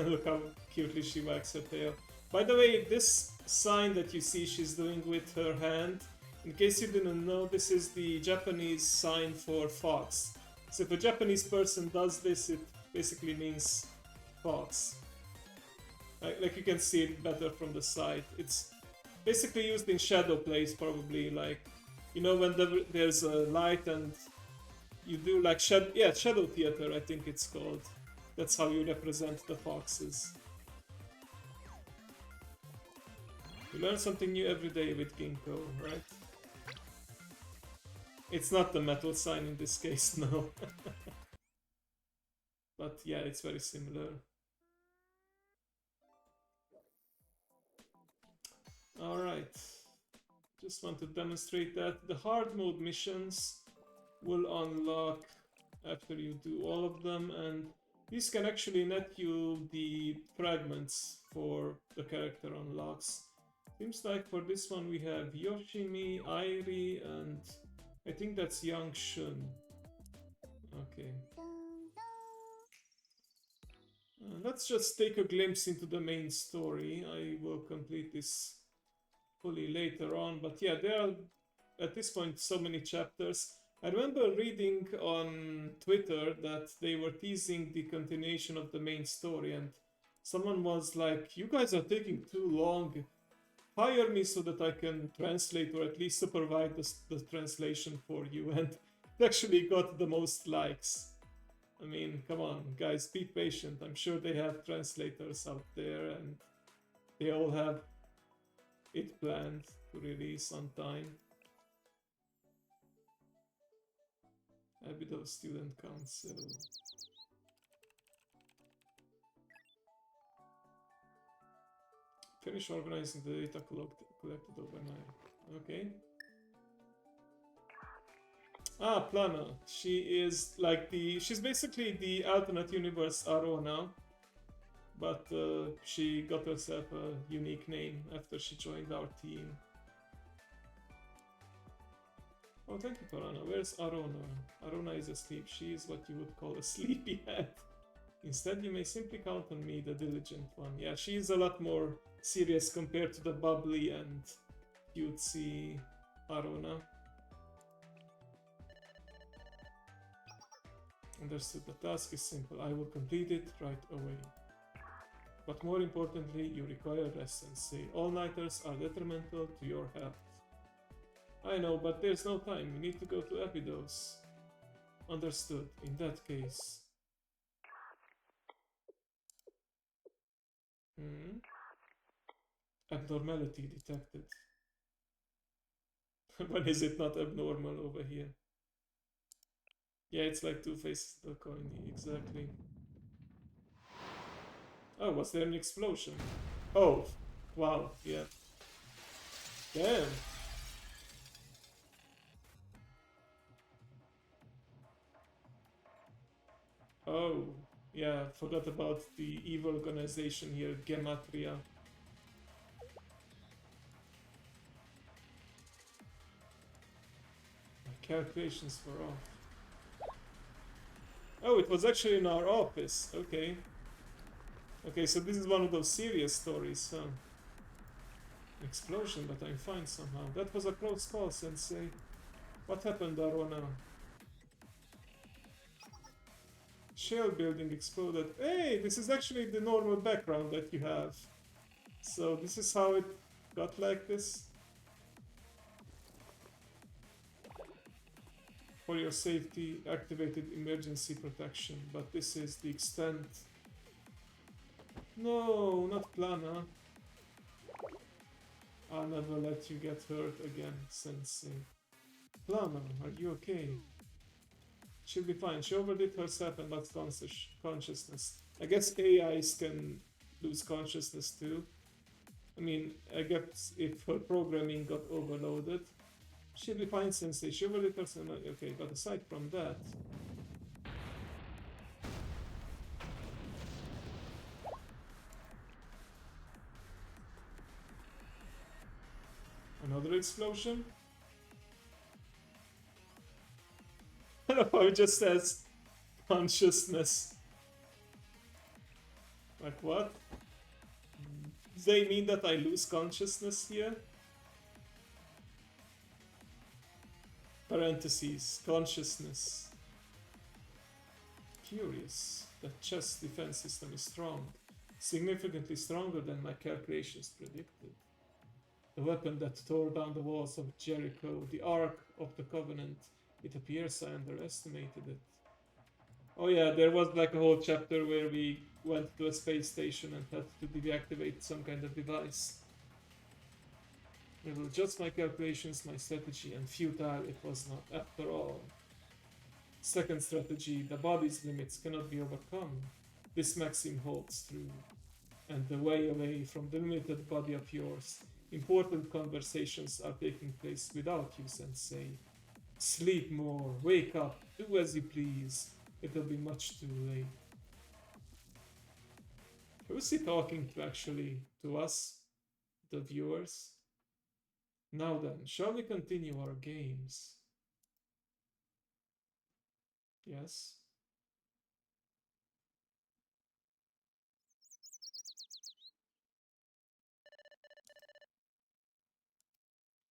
Look how cutely she wags her tail. By the way, this sign that you see she's doing with her hand, in case you didn't know, this is the Japanese sign for fox. So if a Japanese person does this, it basically means fox. Like you can see it better from the side. It's basically used in shadow plays, probably, like, you know, when there's a light and you do like shadow theater, I think it's called. That's how you represent the foxes. You learn something new every day with Ginkgo, right? It's not the metal sign in this case, no. But yeah, it's very similar. Alright. Just want to demonstrate that the hard mode missions will unlock after you do all of them, and these can actually net you the fragments for the character unlocks. Seems like for this one we have Yoshimi, Airi, and I think that's Yang Shun. Okay. Let's just take a glimpse into the main story. I will complete this fully later on, but yeah, there are at this point so many chapters. I remember reading on Twitter that they were teasing the continuation of the main story, and someone was like, "You guys are taking too long. Hire me so that I can translate or at least supervise the translation for you." And it actually got the most likes. I mean, come on, guys, be patient. I'm sure they have translators out there and they all have it planned to release on time. Abydo Student Council. Finish organizing the data collected overnight. Okay. Ah, Plana. She is like she's basically the alternate universe Arona, but she got herself a unique name after she joined our team. Oh, thank you, Plana. Where's Arona? Arona is asleep. She is what you would call a sleepyhead. Instead, you may simply count on me, the diligent one. Yeah, she's a lot more serious compared to the bubbly and cutesy Arona. Understood. The task is simple. I will complete it right away. But more importantly, you require rest, Sensei. All-nighters are detrimental to your health. I know, but there's no time. We need to go to Abydos. Understood. In that case... Abnormality detected. When is it not abnormal over here? Yeah, it's like two faces of the coin, exactly. Oh, was there an explosion? Oh, wow, yeah. Damn. Oh, yeah, forgot about the evil organization here, Gematria. My calculations were off. Oh, it was actually in our office. Okay. Okay, so this is one of those serious stories, huh? Explosion, but I'm fine somehow. That was a close call, Sensei. What happened, Arwana? Shell building exploded. Hey, this is actually the normal background that you have. So this is how it got like this. For your safety, activated emergency protection, but this is the extent. No, not Plana. I'll never let you get hurt again, Sensei. Plana, are you okay? She'll be fine. She overdid herself and lost consciousness. I guess AIs can lose consciousness too. I mean, I guess if her programming got overloaded, she'll be fine, Sensei. She overdid herself. Okay, but aside from that, another explosion. I don't know how it just says consciousness. Like what? Do they mean that I lose consciousness here? Parentheses, consciousness. Curious. The chess defense system is strong. Significantly stronger than my calculations predicted. The weapon that tore down the walls of Jericho, the Ark of the Covenant. It appears I underestimated it. Oh yeah, there was like a whole chapter where we went to a space station and had to deactivate some kind of device. I will adjust my calculations, my strategy, and futile it was not after all. Second strategy, the body's limits cannot be overcome. This maxim holds true. And the way away from the limited body of yours, important conversations are taking place without you, Sensei. Sleep more, wake up, do as you please. It'll be much too late. Who's he talking to actually? To us? The viewers? Now then, shall we continue our games? Yes?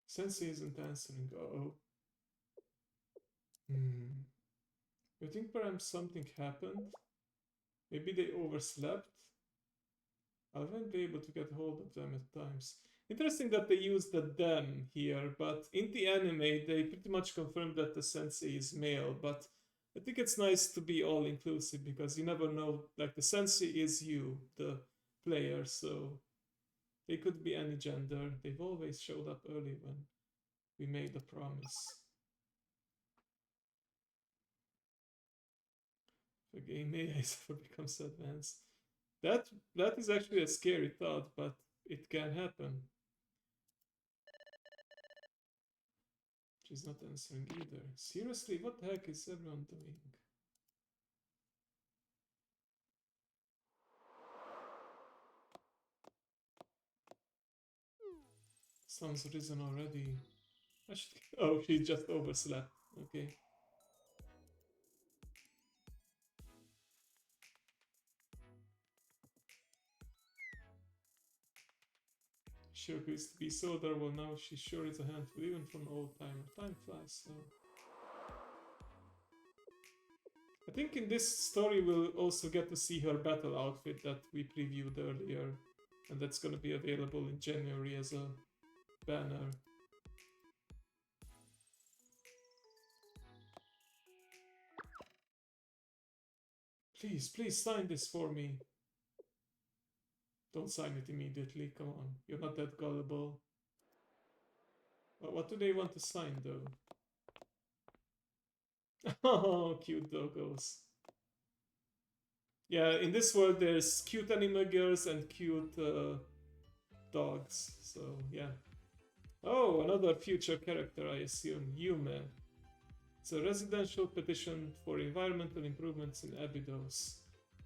Sensei isn't answering. Uh-oh. You think perhaps something happened? Maybe they overslept? I won't be able to get hold of them at times. Interesting that they use the them here, but in the anime they pretty much confirm that the sensei is male, but I think it's nice to be all inclusive because you never know, like the sensei is you, the player, so they could be any gender. They've always showed up early when we made a promise. The game AI ever becomes advanced. That is actually a scary thought, but it can happen. She's not answering either. Seriously, what the heck is everyone doing? Sun's risen already. I should. Oh, she just overslept. Okay. Sure used to be so adorable now. She sure is a handful, even from old timer. Time flies so. I think in this story we'll also get to see her battle outfit that we previewed earlier, and that's gonna be available in January as a banner. Please, please sign this for me. Don't sign it immediately, come on. You're not that gullible. What do they want to sign though? Oh, cute doggos. Yeah, in this world there's cute anime girls and cute dogs. So yeah. Oh, another future character, I assume. Yume. It's a residential petition for environmental improvements in Abydos.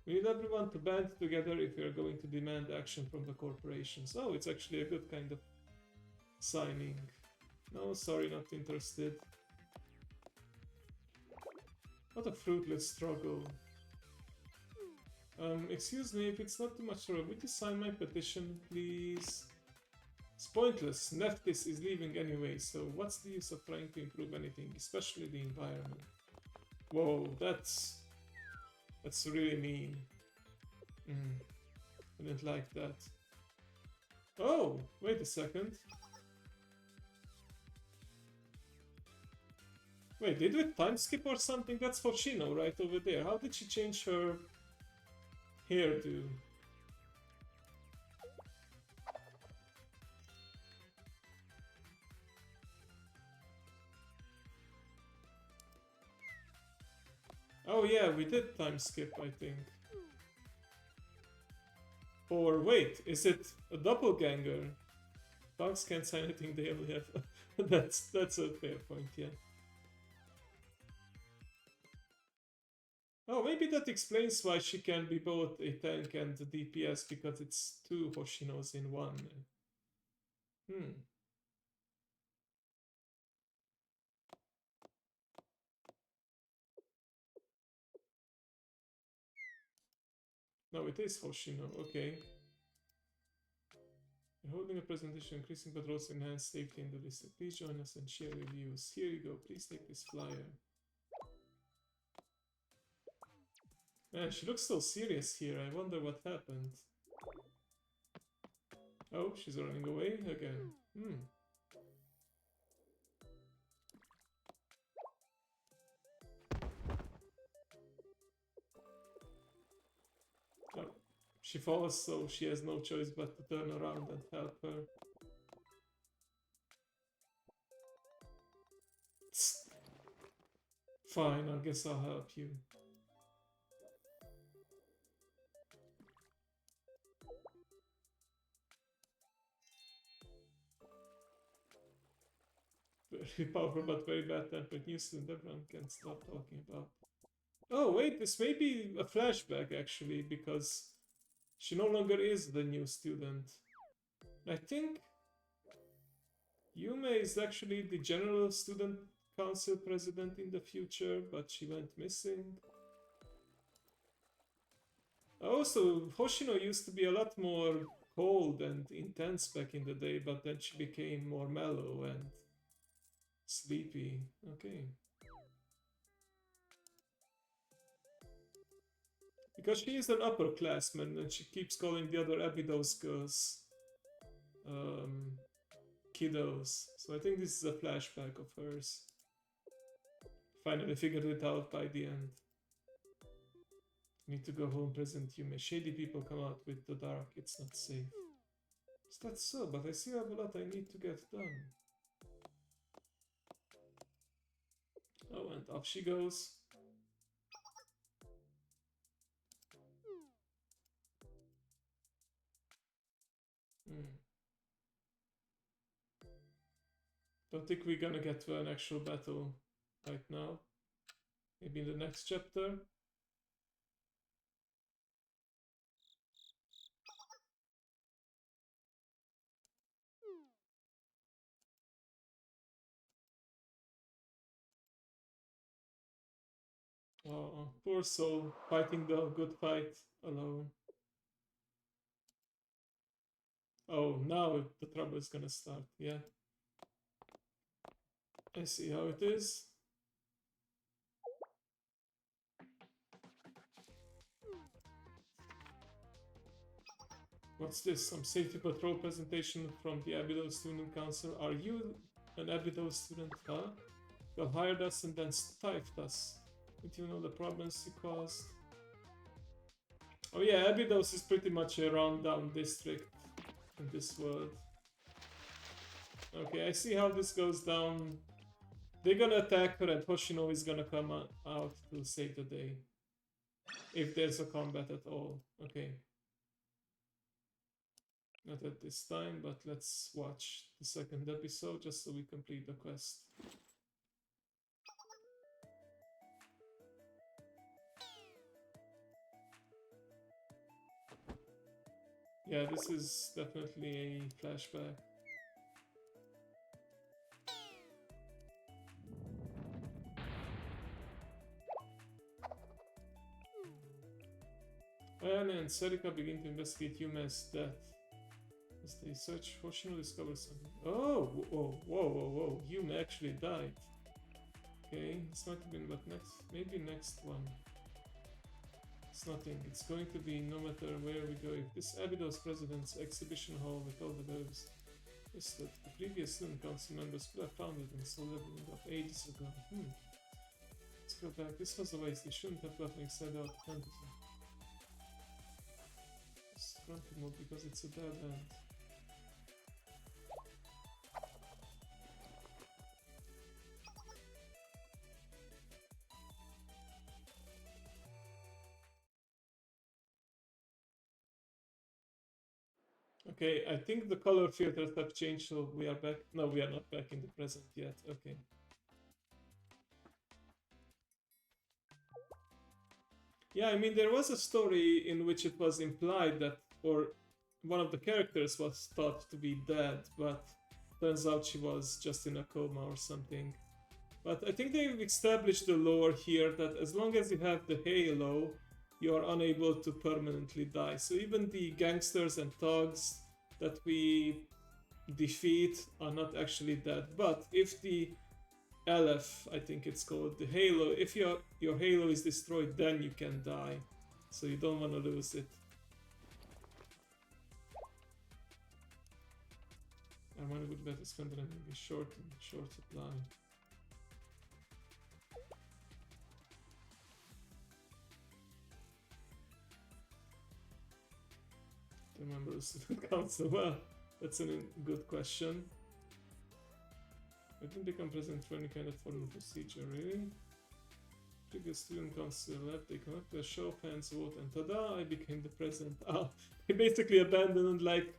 We need everyone to band together if we are going to demand action from the corporations. Oh, it's actually a good kind of signing. No, sorry, not interested. What a fruitless struggle. Excuse me, if it's not too much trouble, would you sign my petition, please? It's pointless. Neftis is leaving anyway, so what's the use of trying to improve anything, especially the environment? Whoa, that's really mean. I didn't like that. Oh, wait a second. Wait, did we time skip or something? That's Hoshino right over there. How did she change her hairdo? Oh yeah, we did time skip, I think. Or wait, is it a doppelganger? Dogs can't say anything, they only have... that's a fair point, yeah. Oh, maybe that explains why she can be both a tank and a DPS, because it's two Hoshinos in one. No, it is Hoshino, okay. We're holding a presentation increasing patrols to enhance safety in the district. Please join us and share your views. Here you go, please take this flyer. Man, she looks so serious here. I wonder what happened. Oh, she's running away again. Oh, she falls, so she has no choice but to turn around and help her. Fine, I guess I'll help you. Very powerful but very bad-tempered new student everyone can stop talking about. Oh wait, this may be a flashback actually, because she no longer is the new student. I think Yume is actually the general student council president in the future, but she went missing. Also, Hoshino used to be a lot more cold and intense back in the day, but then she became more mellow and sleepy. Okay. Because she is an upperclassman and she keeps calling the other Abydos girls kiddos. So I think this is a flashback of hers. Finally figured it out by the end. Need to go home, present Yume. Shady people come out with the dark. It's not safe. Is that so? But I still have a lot I need to get done. Oh, and off she goes. Don't think we're gonna get to an actual battle right now. Maybe in the next chapter. Oh, poor soul, fighting the good fight alone. Oh, now the trouble is gonna start, yeah. I see how it is. What's this? Some safety patrol presentation from the Abydos Student Council. Are you an Abydos student, huh? You hired us and then stifled us. Did you know the problems you caused? Oh yeah, Abydos is pretty much a rundown district in this world. Okay, I see how this goes down. They're gonna attack her and Hoshino is gonna come out to save the day. If there's a combat at all. Okay. Not at this time, but let's watch the second episode just so we complete the quest. Yeah, this is definitely a flashback. Ayane and Serika begin to investigate Yume's death. As they search, Hoshino discovers something. Oh, whoa, whoa, whoa, whoa! Yume actually died. Okay, this might have been what next? Maybe next one. It's nothing. It's going to be no matter where we go. If this Abydos President's exhibition hall with all the verbs is that the previous student council members could have found it and sold everything up ages ago. Let's go back. This was a waste. They shouldn't have left me inside out fantasy. It's grumpy mode because it's a dead end. Okay, I think the color filters have changed, so we are back. No, we are not back in the present yet. Okay. Yeah, I mean, there was a story in which it was implied that, or one of the characters was thought to be dead, but turns out she was just in a coma or something. But I think they've established the lore here that as long as you have the halo, you are unable to permanently die. So even the gangsters and thugs that we defeat are not actually dead. But if the LF, I think it's called, the halo, if your halo is destroyed, then you can die. So you don't want to lose it. Our money would better spend than maybe short supply. Remember the student council? Well, that's a good question. I didn't become president for any kind of formal procedure, really. Previous student council left, they conducted a show of hands vote, and tada, I became the president. Ah, they basically abandoned, like,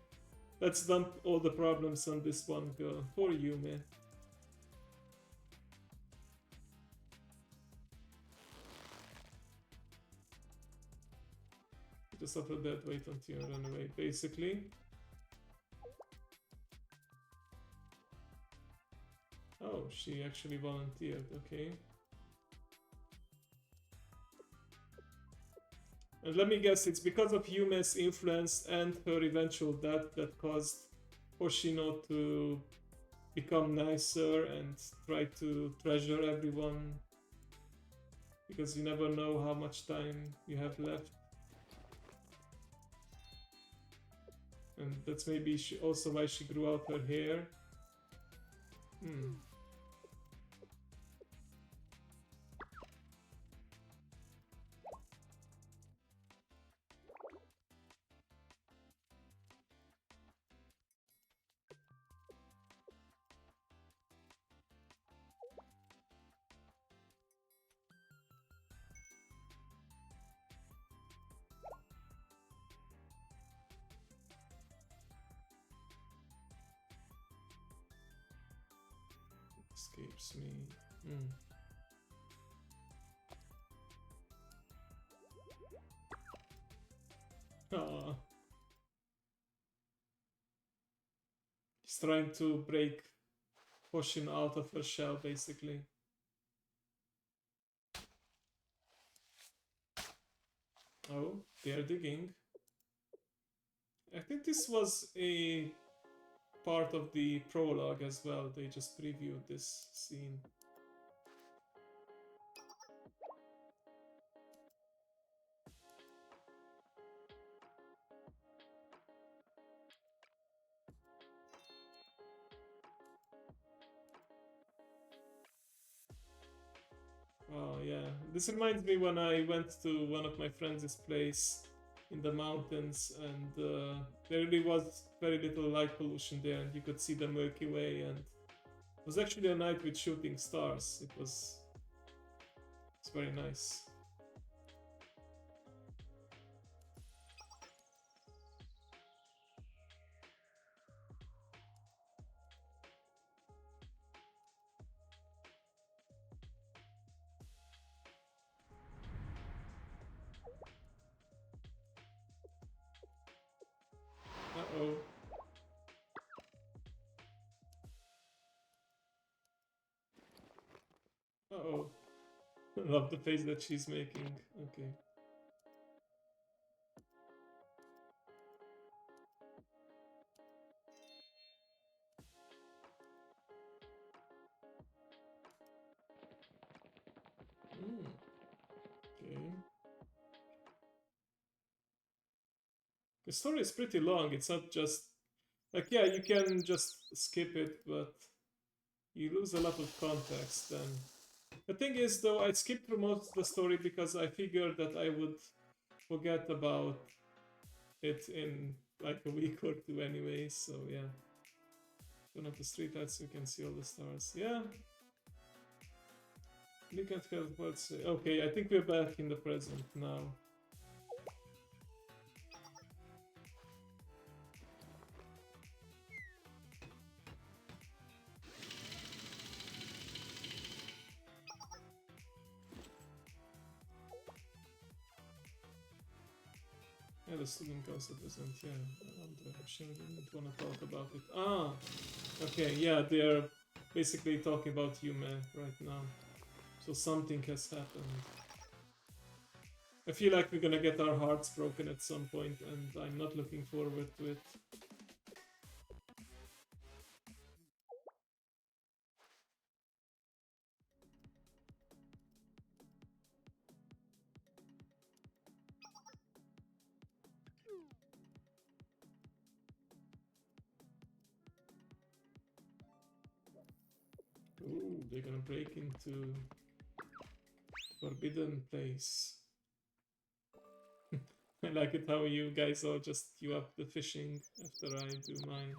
let's dump all the problems on this one girl. Poor you, man. Just suffer that wait until you run away, basically. Oh, she actually volunteered, okay. And let me guess, it's because of Yume's influence and her eventual death that caused Hoshino to become nicer and try to treasure everyone. Because you never know how much time you have left. And that's maybe also why she grew out her hair. Escapes me. Aww. He's trying to break Hoshin out of her shell, basically. Oh, they're digging. I think this was a part of the prologue as well. They just previewed this scene. Oh yeah, this reminds me when I went to one of my friends' place in the mountains, and there really was very little light pollution there, and you could see the Milky Way, and It was actually a night with shooting stars. It's very nice. Uh-oh. Uh-oh. Love the face that she's making. Okay. Okay. The story is pretty long. It's not just like, yeah, you can just skip it, but you lose a lot of context then. The thing is, though, I skipped through most of the story because I figured that I would forget about it in like a week or two anyway, so yeah. Turn off the street lights so you can see all the stars. Yeah. We can't help but say. Okay, I think we're back in the present now. Yeah, the student concept isn't, yeah, I'm sure we didn't want to talk about it. Ah, okay, yeah, they're basically talking about Yume right now. So something has happened. I feel like we're gonna get our hearts broken at some point, and I'm not looking forward to it. Ooh, they're gonna break into Forbidden Place. I like it how you guys all just queue up the fishing after I do mine.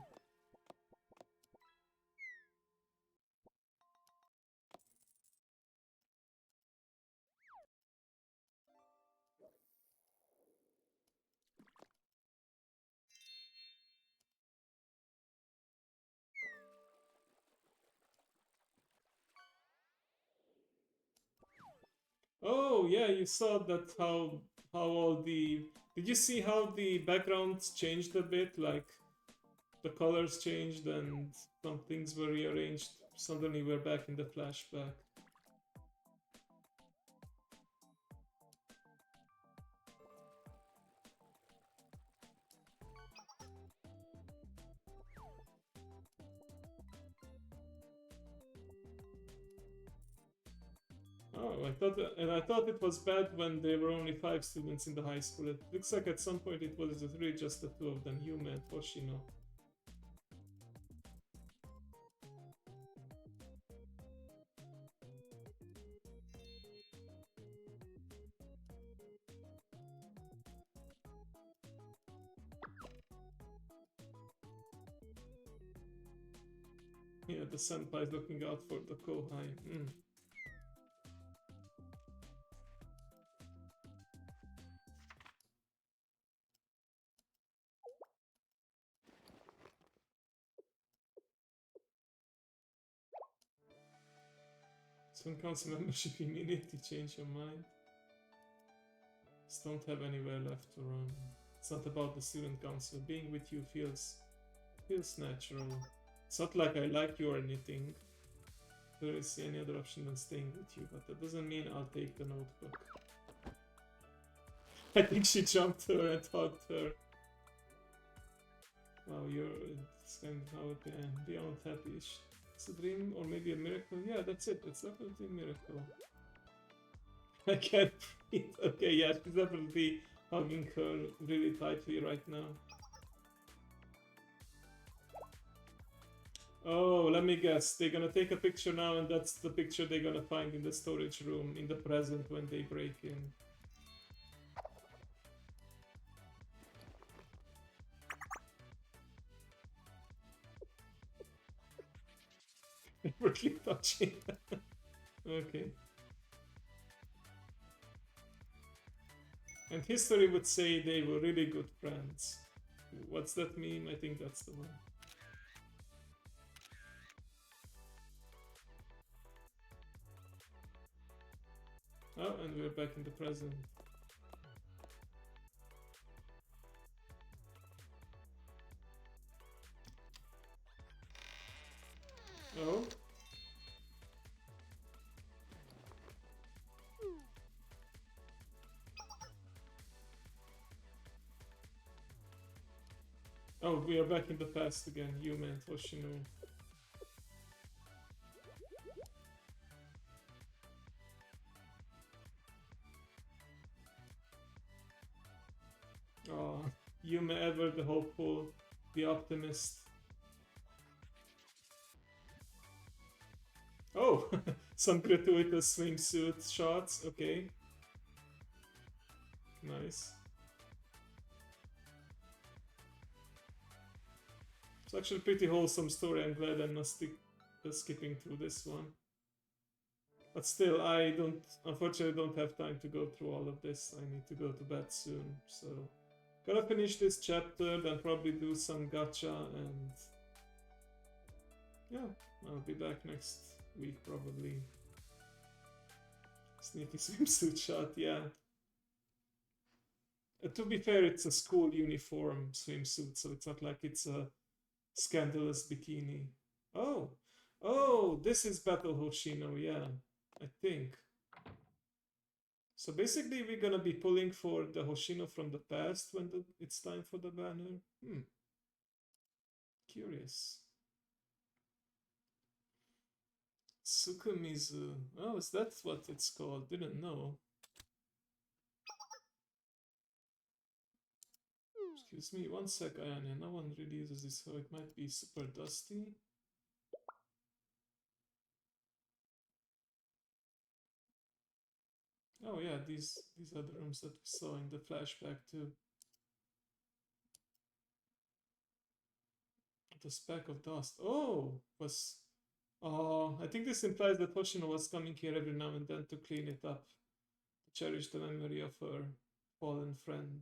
Oh yeah, you saw that how all the did you see how the backgrounds changed a bit? Like the colors changed and some things were rearranged. Suddenly we're back in the flashback. Oh, I thought it was bad when there were only 5 students in the high school. It looks like at some point it was really just the two of them, Yume and Hoshino. Yeah, the senpai's looking out for the kohai. Student council membership immediately change your mind. Just don't have anywhere left to run. It's not about the student council. Being with you feels natural. It's not like I like you or anything. There is any other option than staying with you, but that doesn't mean I'll take the notebook. I think she jumped her and hugged her. Wow, it's kind of how beyond happy. It's a dream or maybe a miracle. Yeah, that's it. It's definitely a miracle. I can't breathe. Okay, yeah, she's definitely hugging her really tightly right now. Oh, let me guess. They're gonna take a picture now, and that's the picture they're gonna find in the storage room in the present when they break in. never keep touching. Okay. And history would say they were really good friends. What's that meme? I think that's the one. Oh, and we're back in the present. Oh? Oh, we are back in the past again, Yume and Hoshino. Oh, Yume ever the hopeful, the optimist. Oh, some gratuitous swimsuit shots, okay. Nice. It's actually a pretty wholesome story. I'm glad I'm not skipping through this one. But still, I unfortunately don't have time to go through all of this. I need to go to bed soon, so gotta finish this chapter, then probably do some gacha, and yeah, I'll be back next week probably. Sneaky swimsuit shot, yeah. To be fair, it's a school uniform swimsuit, so it's not like it's a scandalous bikini. Oh, oh, this is Battle Hoshino, yeah, I think. So basically, we're gonna be pulling for the Hoshino from the past when it's time for the banner. Curious. Sukumizu. Oh, is that what it's called? Didn't know. Excuse me, one sec, Ayane. No one really uses this, so it might be super dusty. Oh yeah, these are the rooms that we saw in the flashback too. The speck of dust. Oh, was... Oh, I think this implies that Hoshino was coming here every now and then to clean it up. To cherish the memory of her fallen friend.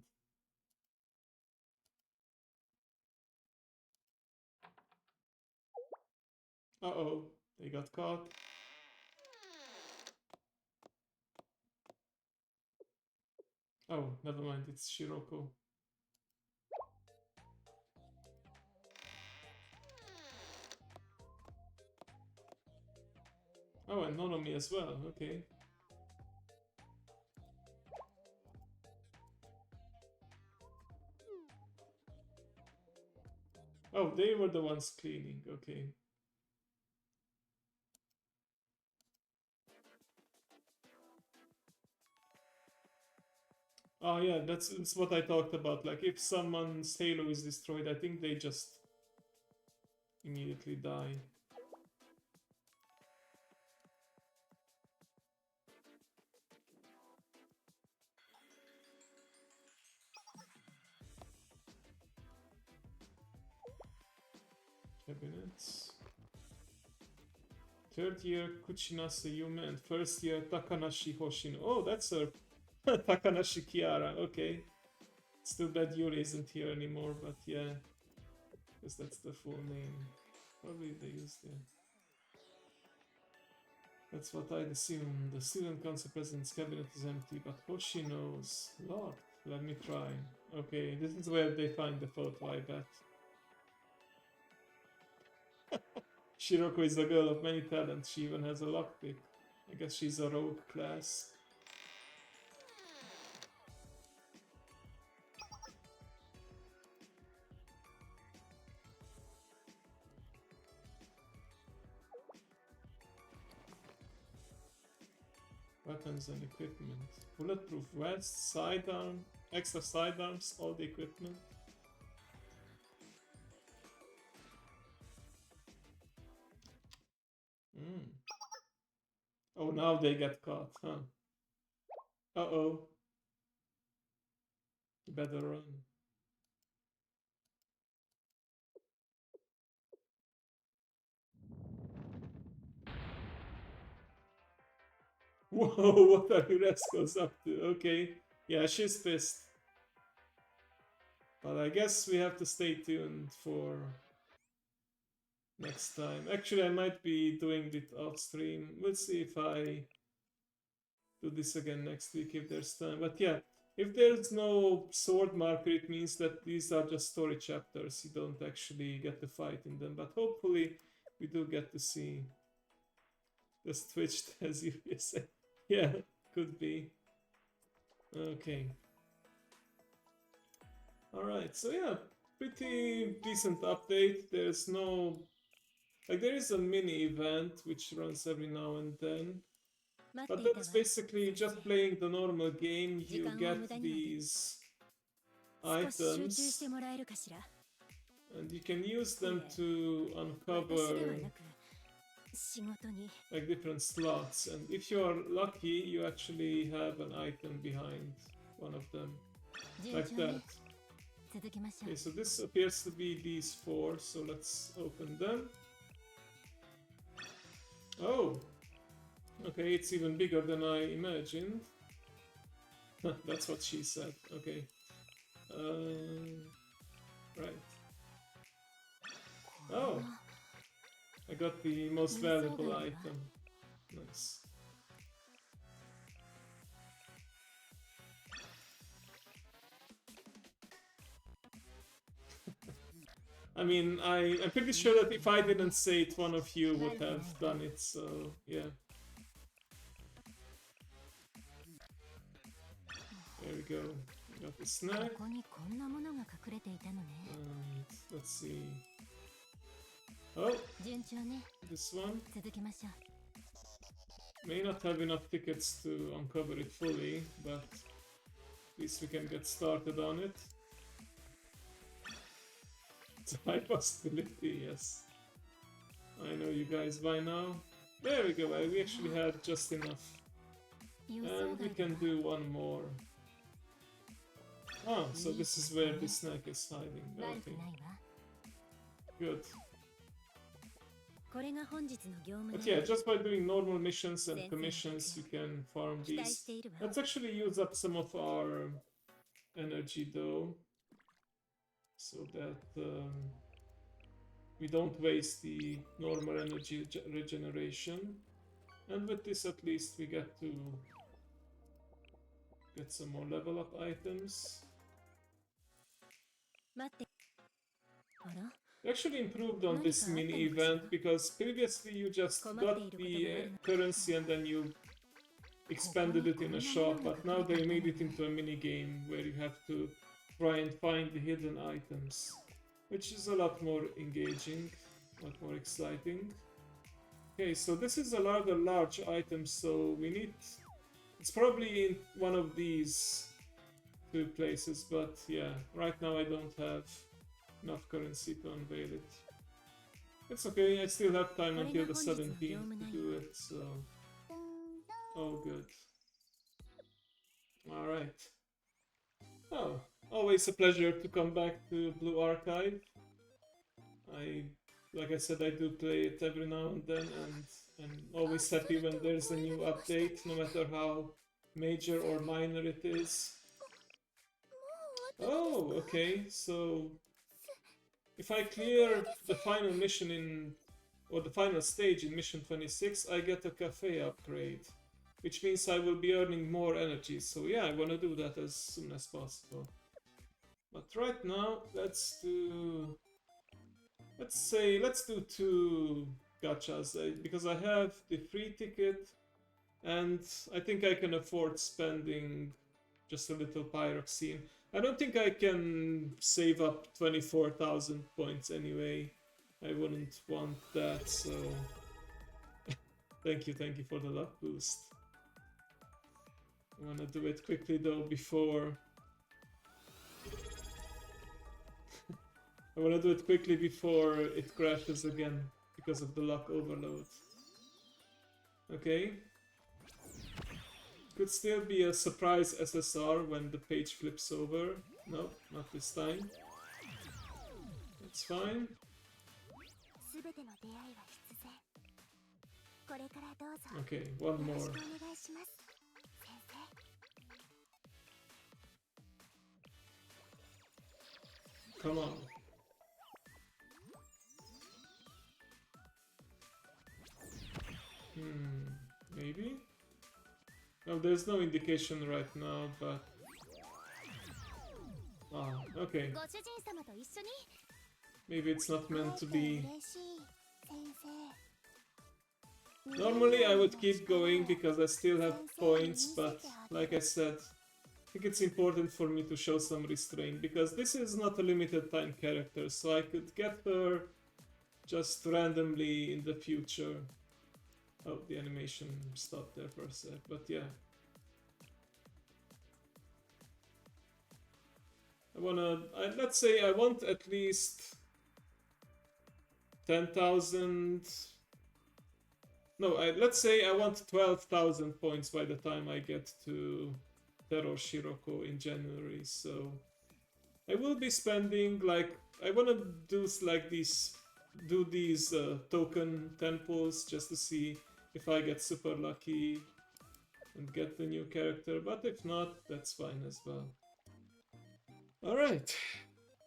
Uh-oh, they got caught. Oh, never mind, it's Shiroko. Oh, and Nonomi as well, okay. Oh, they were the ones cleaning, okay. Oh yeah, that's what I talked about. Like, if someone's halo is destroyed, I think they just immediately die. Cabinets. Third year Kuchinase Yume and first year Takanashi Hoshino. Oh, that's her. Takanashi Kiara, okay. It's too bad Yuri isn't here anymore, but yeah. Because that's the full name. Probably they used it. That's what I'd assume. The student council president's cabinet is empty, but Hoshino's locked. Let me try. Okay, this is where they find the photo, I bet. Shiroko is a girl of many talents. She even has a lockpick. I guess she's a rogue class. Weapons and equipment. Bulletproof vest, sidearm, extra sidearms, all the equipment. Oh, now they get caught, huh? Uh-oh. You better run. Whoa, what are Uresco's up to? Okay. Yeah, she's pissed. But I guess we have to stay tuned for next time. Actually, I might be doing it off stream. We'll see if I do this again next week if there's time. But yeah, if there's no sword marker, it means that these are just story chapters. You don't actually get to fight in them. But hopefully, we do get to see. Just twitched as you said. Yeah, could be. Okay. Alright, so yeah, pretty decent update. There's no... Like, there is a mini event which runs every now and then. But that's basically just playing the normal game. You get these items and you can use them to uncover like different slots, and if you are lucky you actually have an item behind one of them, like that. Okay, so this appears to be these four, so let's open them. Oh! Okay, it's even bigger than I imagined. That's what she said. Okay. Right. Oh! I got the most valuable item. Nice. I mean, I'm pretty sure that if I didn't say it, one of you would have done it, so yeah. There we go. We got the snack. And let's see. Oh, this one. May not have enough tickets to uncover it fully, but at least we can get started on it. It's a high possibility, yes. I know you guys by now. There we go, we actually have just enough. And we can do one more. Oh, so this is where the snack is hiding. Okay. Good. But yeah, just by doing normal missions and commissions, you can farm these. Let's actually use up some of our energy though, so that we don't waste the normal energy regeneration. And with this at least we get to get some more level up items. Actually improved on this mini event, because previously you just got the currency and then you expanded it in a shop, but now they made it into a mini game where you have to try and find the hidden items, which is a lot more engaging, a lot more exciting. Okay, so this is a rather large item, so we need... It's probably in one of these two places, but yeah, right now I don't have enough currency to unveil it. It's okay, I still have time until the 17th to do it, so... Oh, good. Alright. Oh, always a pleasure to come back to Blue Archive. Like I said, I do play it every now and then, and I'm always happy when there's a new update, no matter how major or minor it is. Oh, okay, so... If I clear the final mission in, or the final stage in mission 26, I get a cafe upgrade, which means I will be earning more energy. So yeah, I want to do that as soon as possible. But right now, let's do 2 gachas, because I have the free ticket, and I think I can afford spending just a little pyroxene. I don't think I can save up 24,000 points anyway. I wouldn't want that, so... thank you for the luck boost. I wanna do it quickly though before... I wanna do it quickly before it crashes again, because of the luck overload. Okay. Could still be a surprise SSR when the page flips over. No, not this time. That's fine.
これからどうぞ
Okay, one
よろし
more.
くお願いします先生
Come on. Maybe? No, there's no indication right now, but... Ah, okay.
ご主人様と一緒に
Maybe it's not
会
meant
え
to
て
be...
嬉しい先生
Normally I would keep going because I still have points, but like I said, I think it's important for me to show some restraint because this is not a limited time character, so I could get her just randomly in the future. Oh, the animation stopped there for a sec, but yeah. Let's say I want at least 10,000. No, let's say I want 12,000 points by the time I get to Terror Shiroko in January, so I will be spending like I wanna do like these token temples just to see if I get super lucky and get the new character, but if not, that's fine as well. Alright,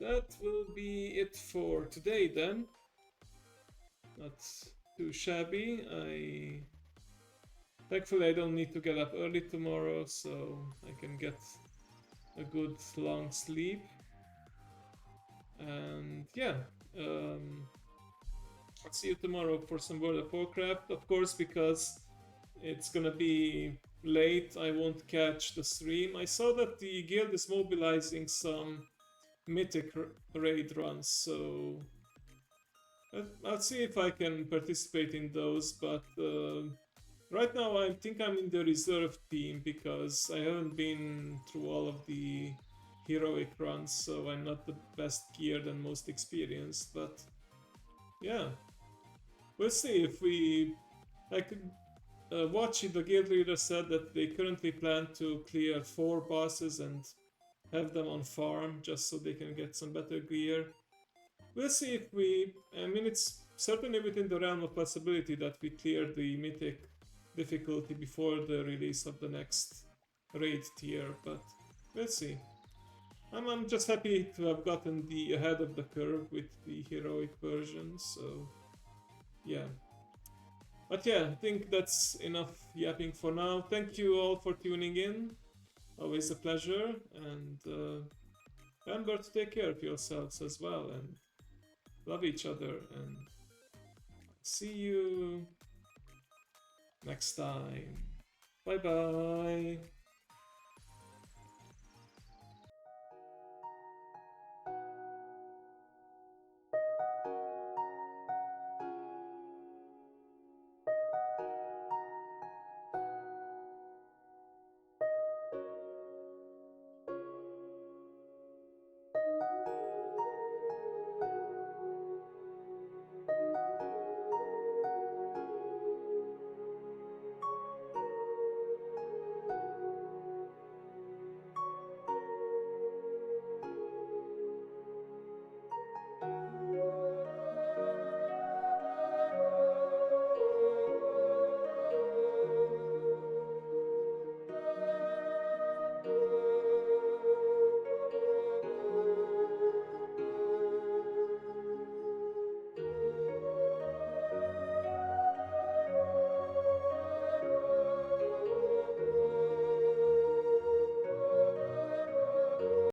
that will be it for today then. Not too shabby. Thankfully I don't need to get up early tomorrow, so I can get a good long sleep. And yeah, I'll see you tomorrow for some World of Warcraft. Of course, because it's gonna be late, I won't catch the stream. I saw that the guild is mobilizing some mythic raid runs, so I'll see if I can participate in those, but right now I think I'm in the reserve team because I haven't been through all of the heroic runs, so I'm not the best geared and most experienced, but yeah. We'll see if we... Watchy, the guild leader, said that they currently plan to clear 4 bosses and have them on farm just so they can get some better gear. We'll see if we... I mean, it's certainly within the realm of possibility that we clear the mythic difficulty before the release of the next raid tier, but we'll see. I'm just happy to have gotten the ahead of the curve with the heroic version, so yeah. But yeah, I think that's enough yapping for now. Thank you all for tuning in. Always a pleasure, and remember to take care of yourselves as well, and love each other, and see you next time. Bye bye.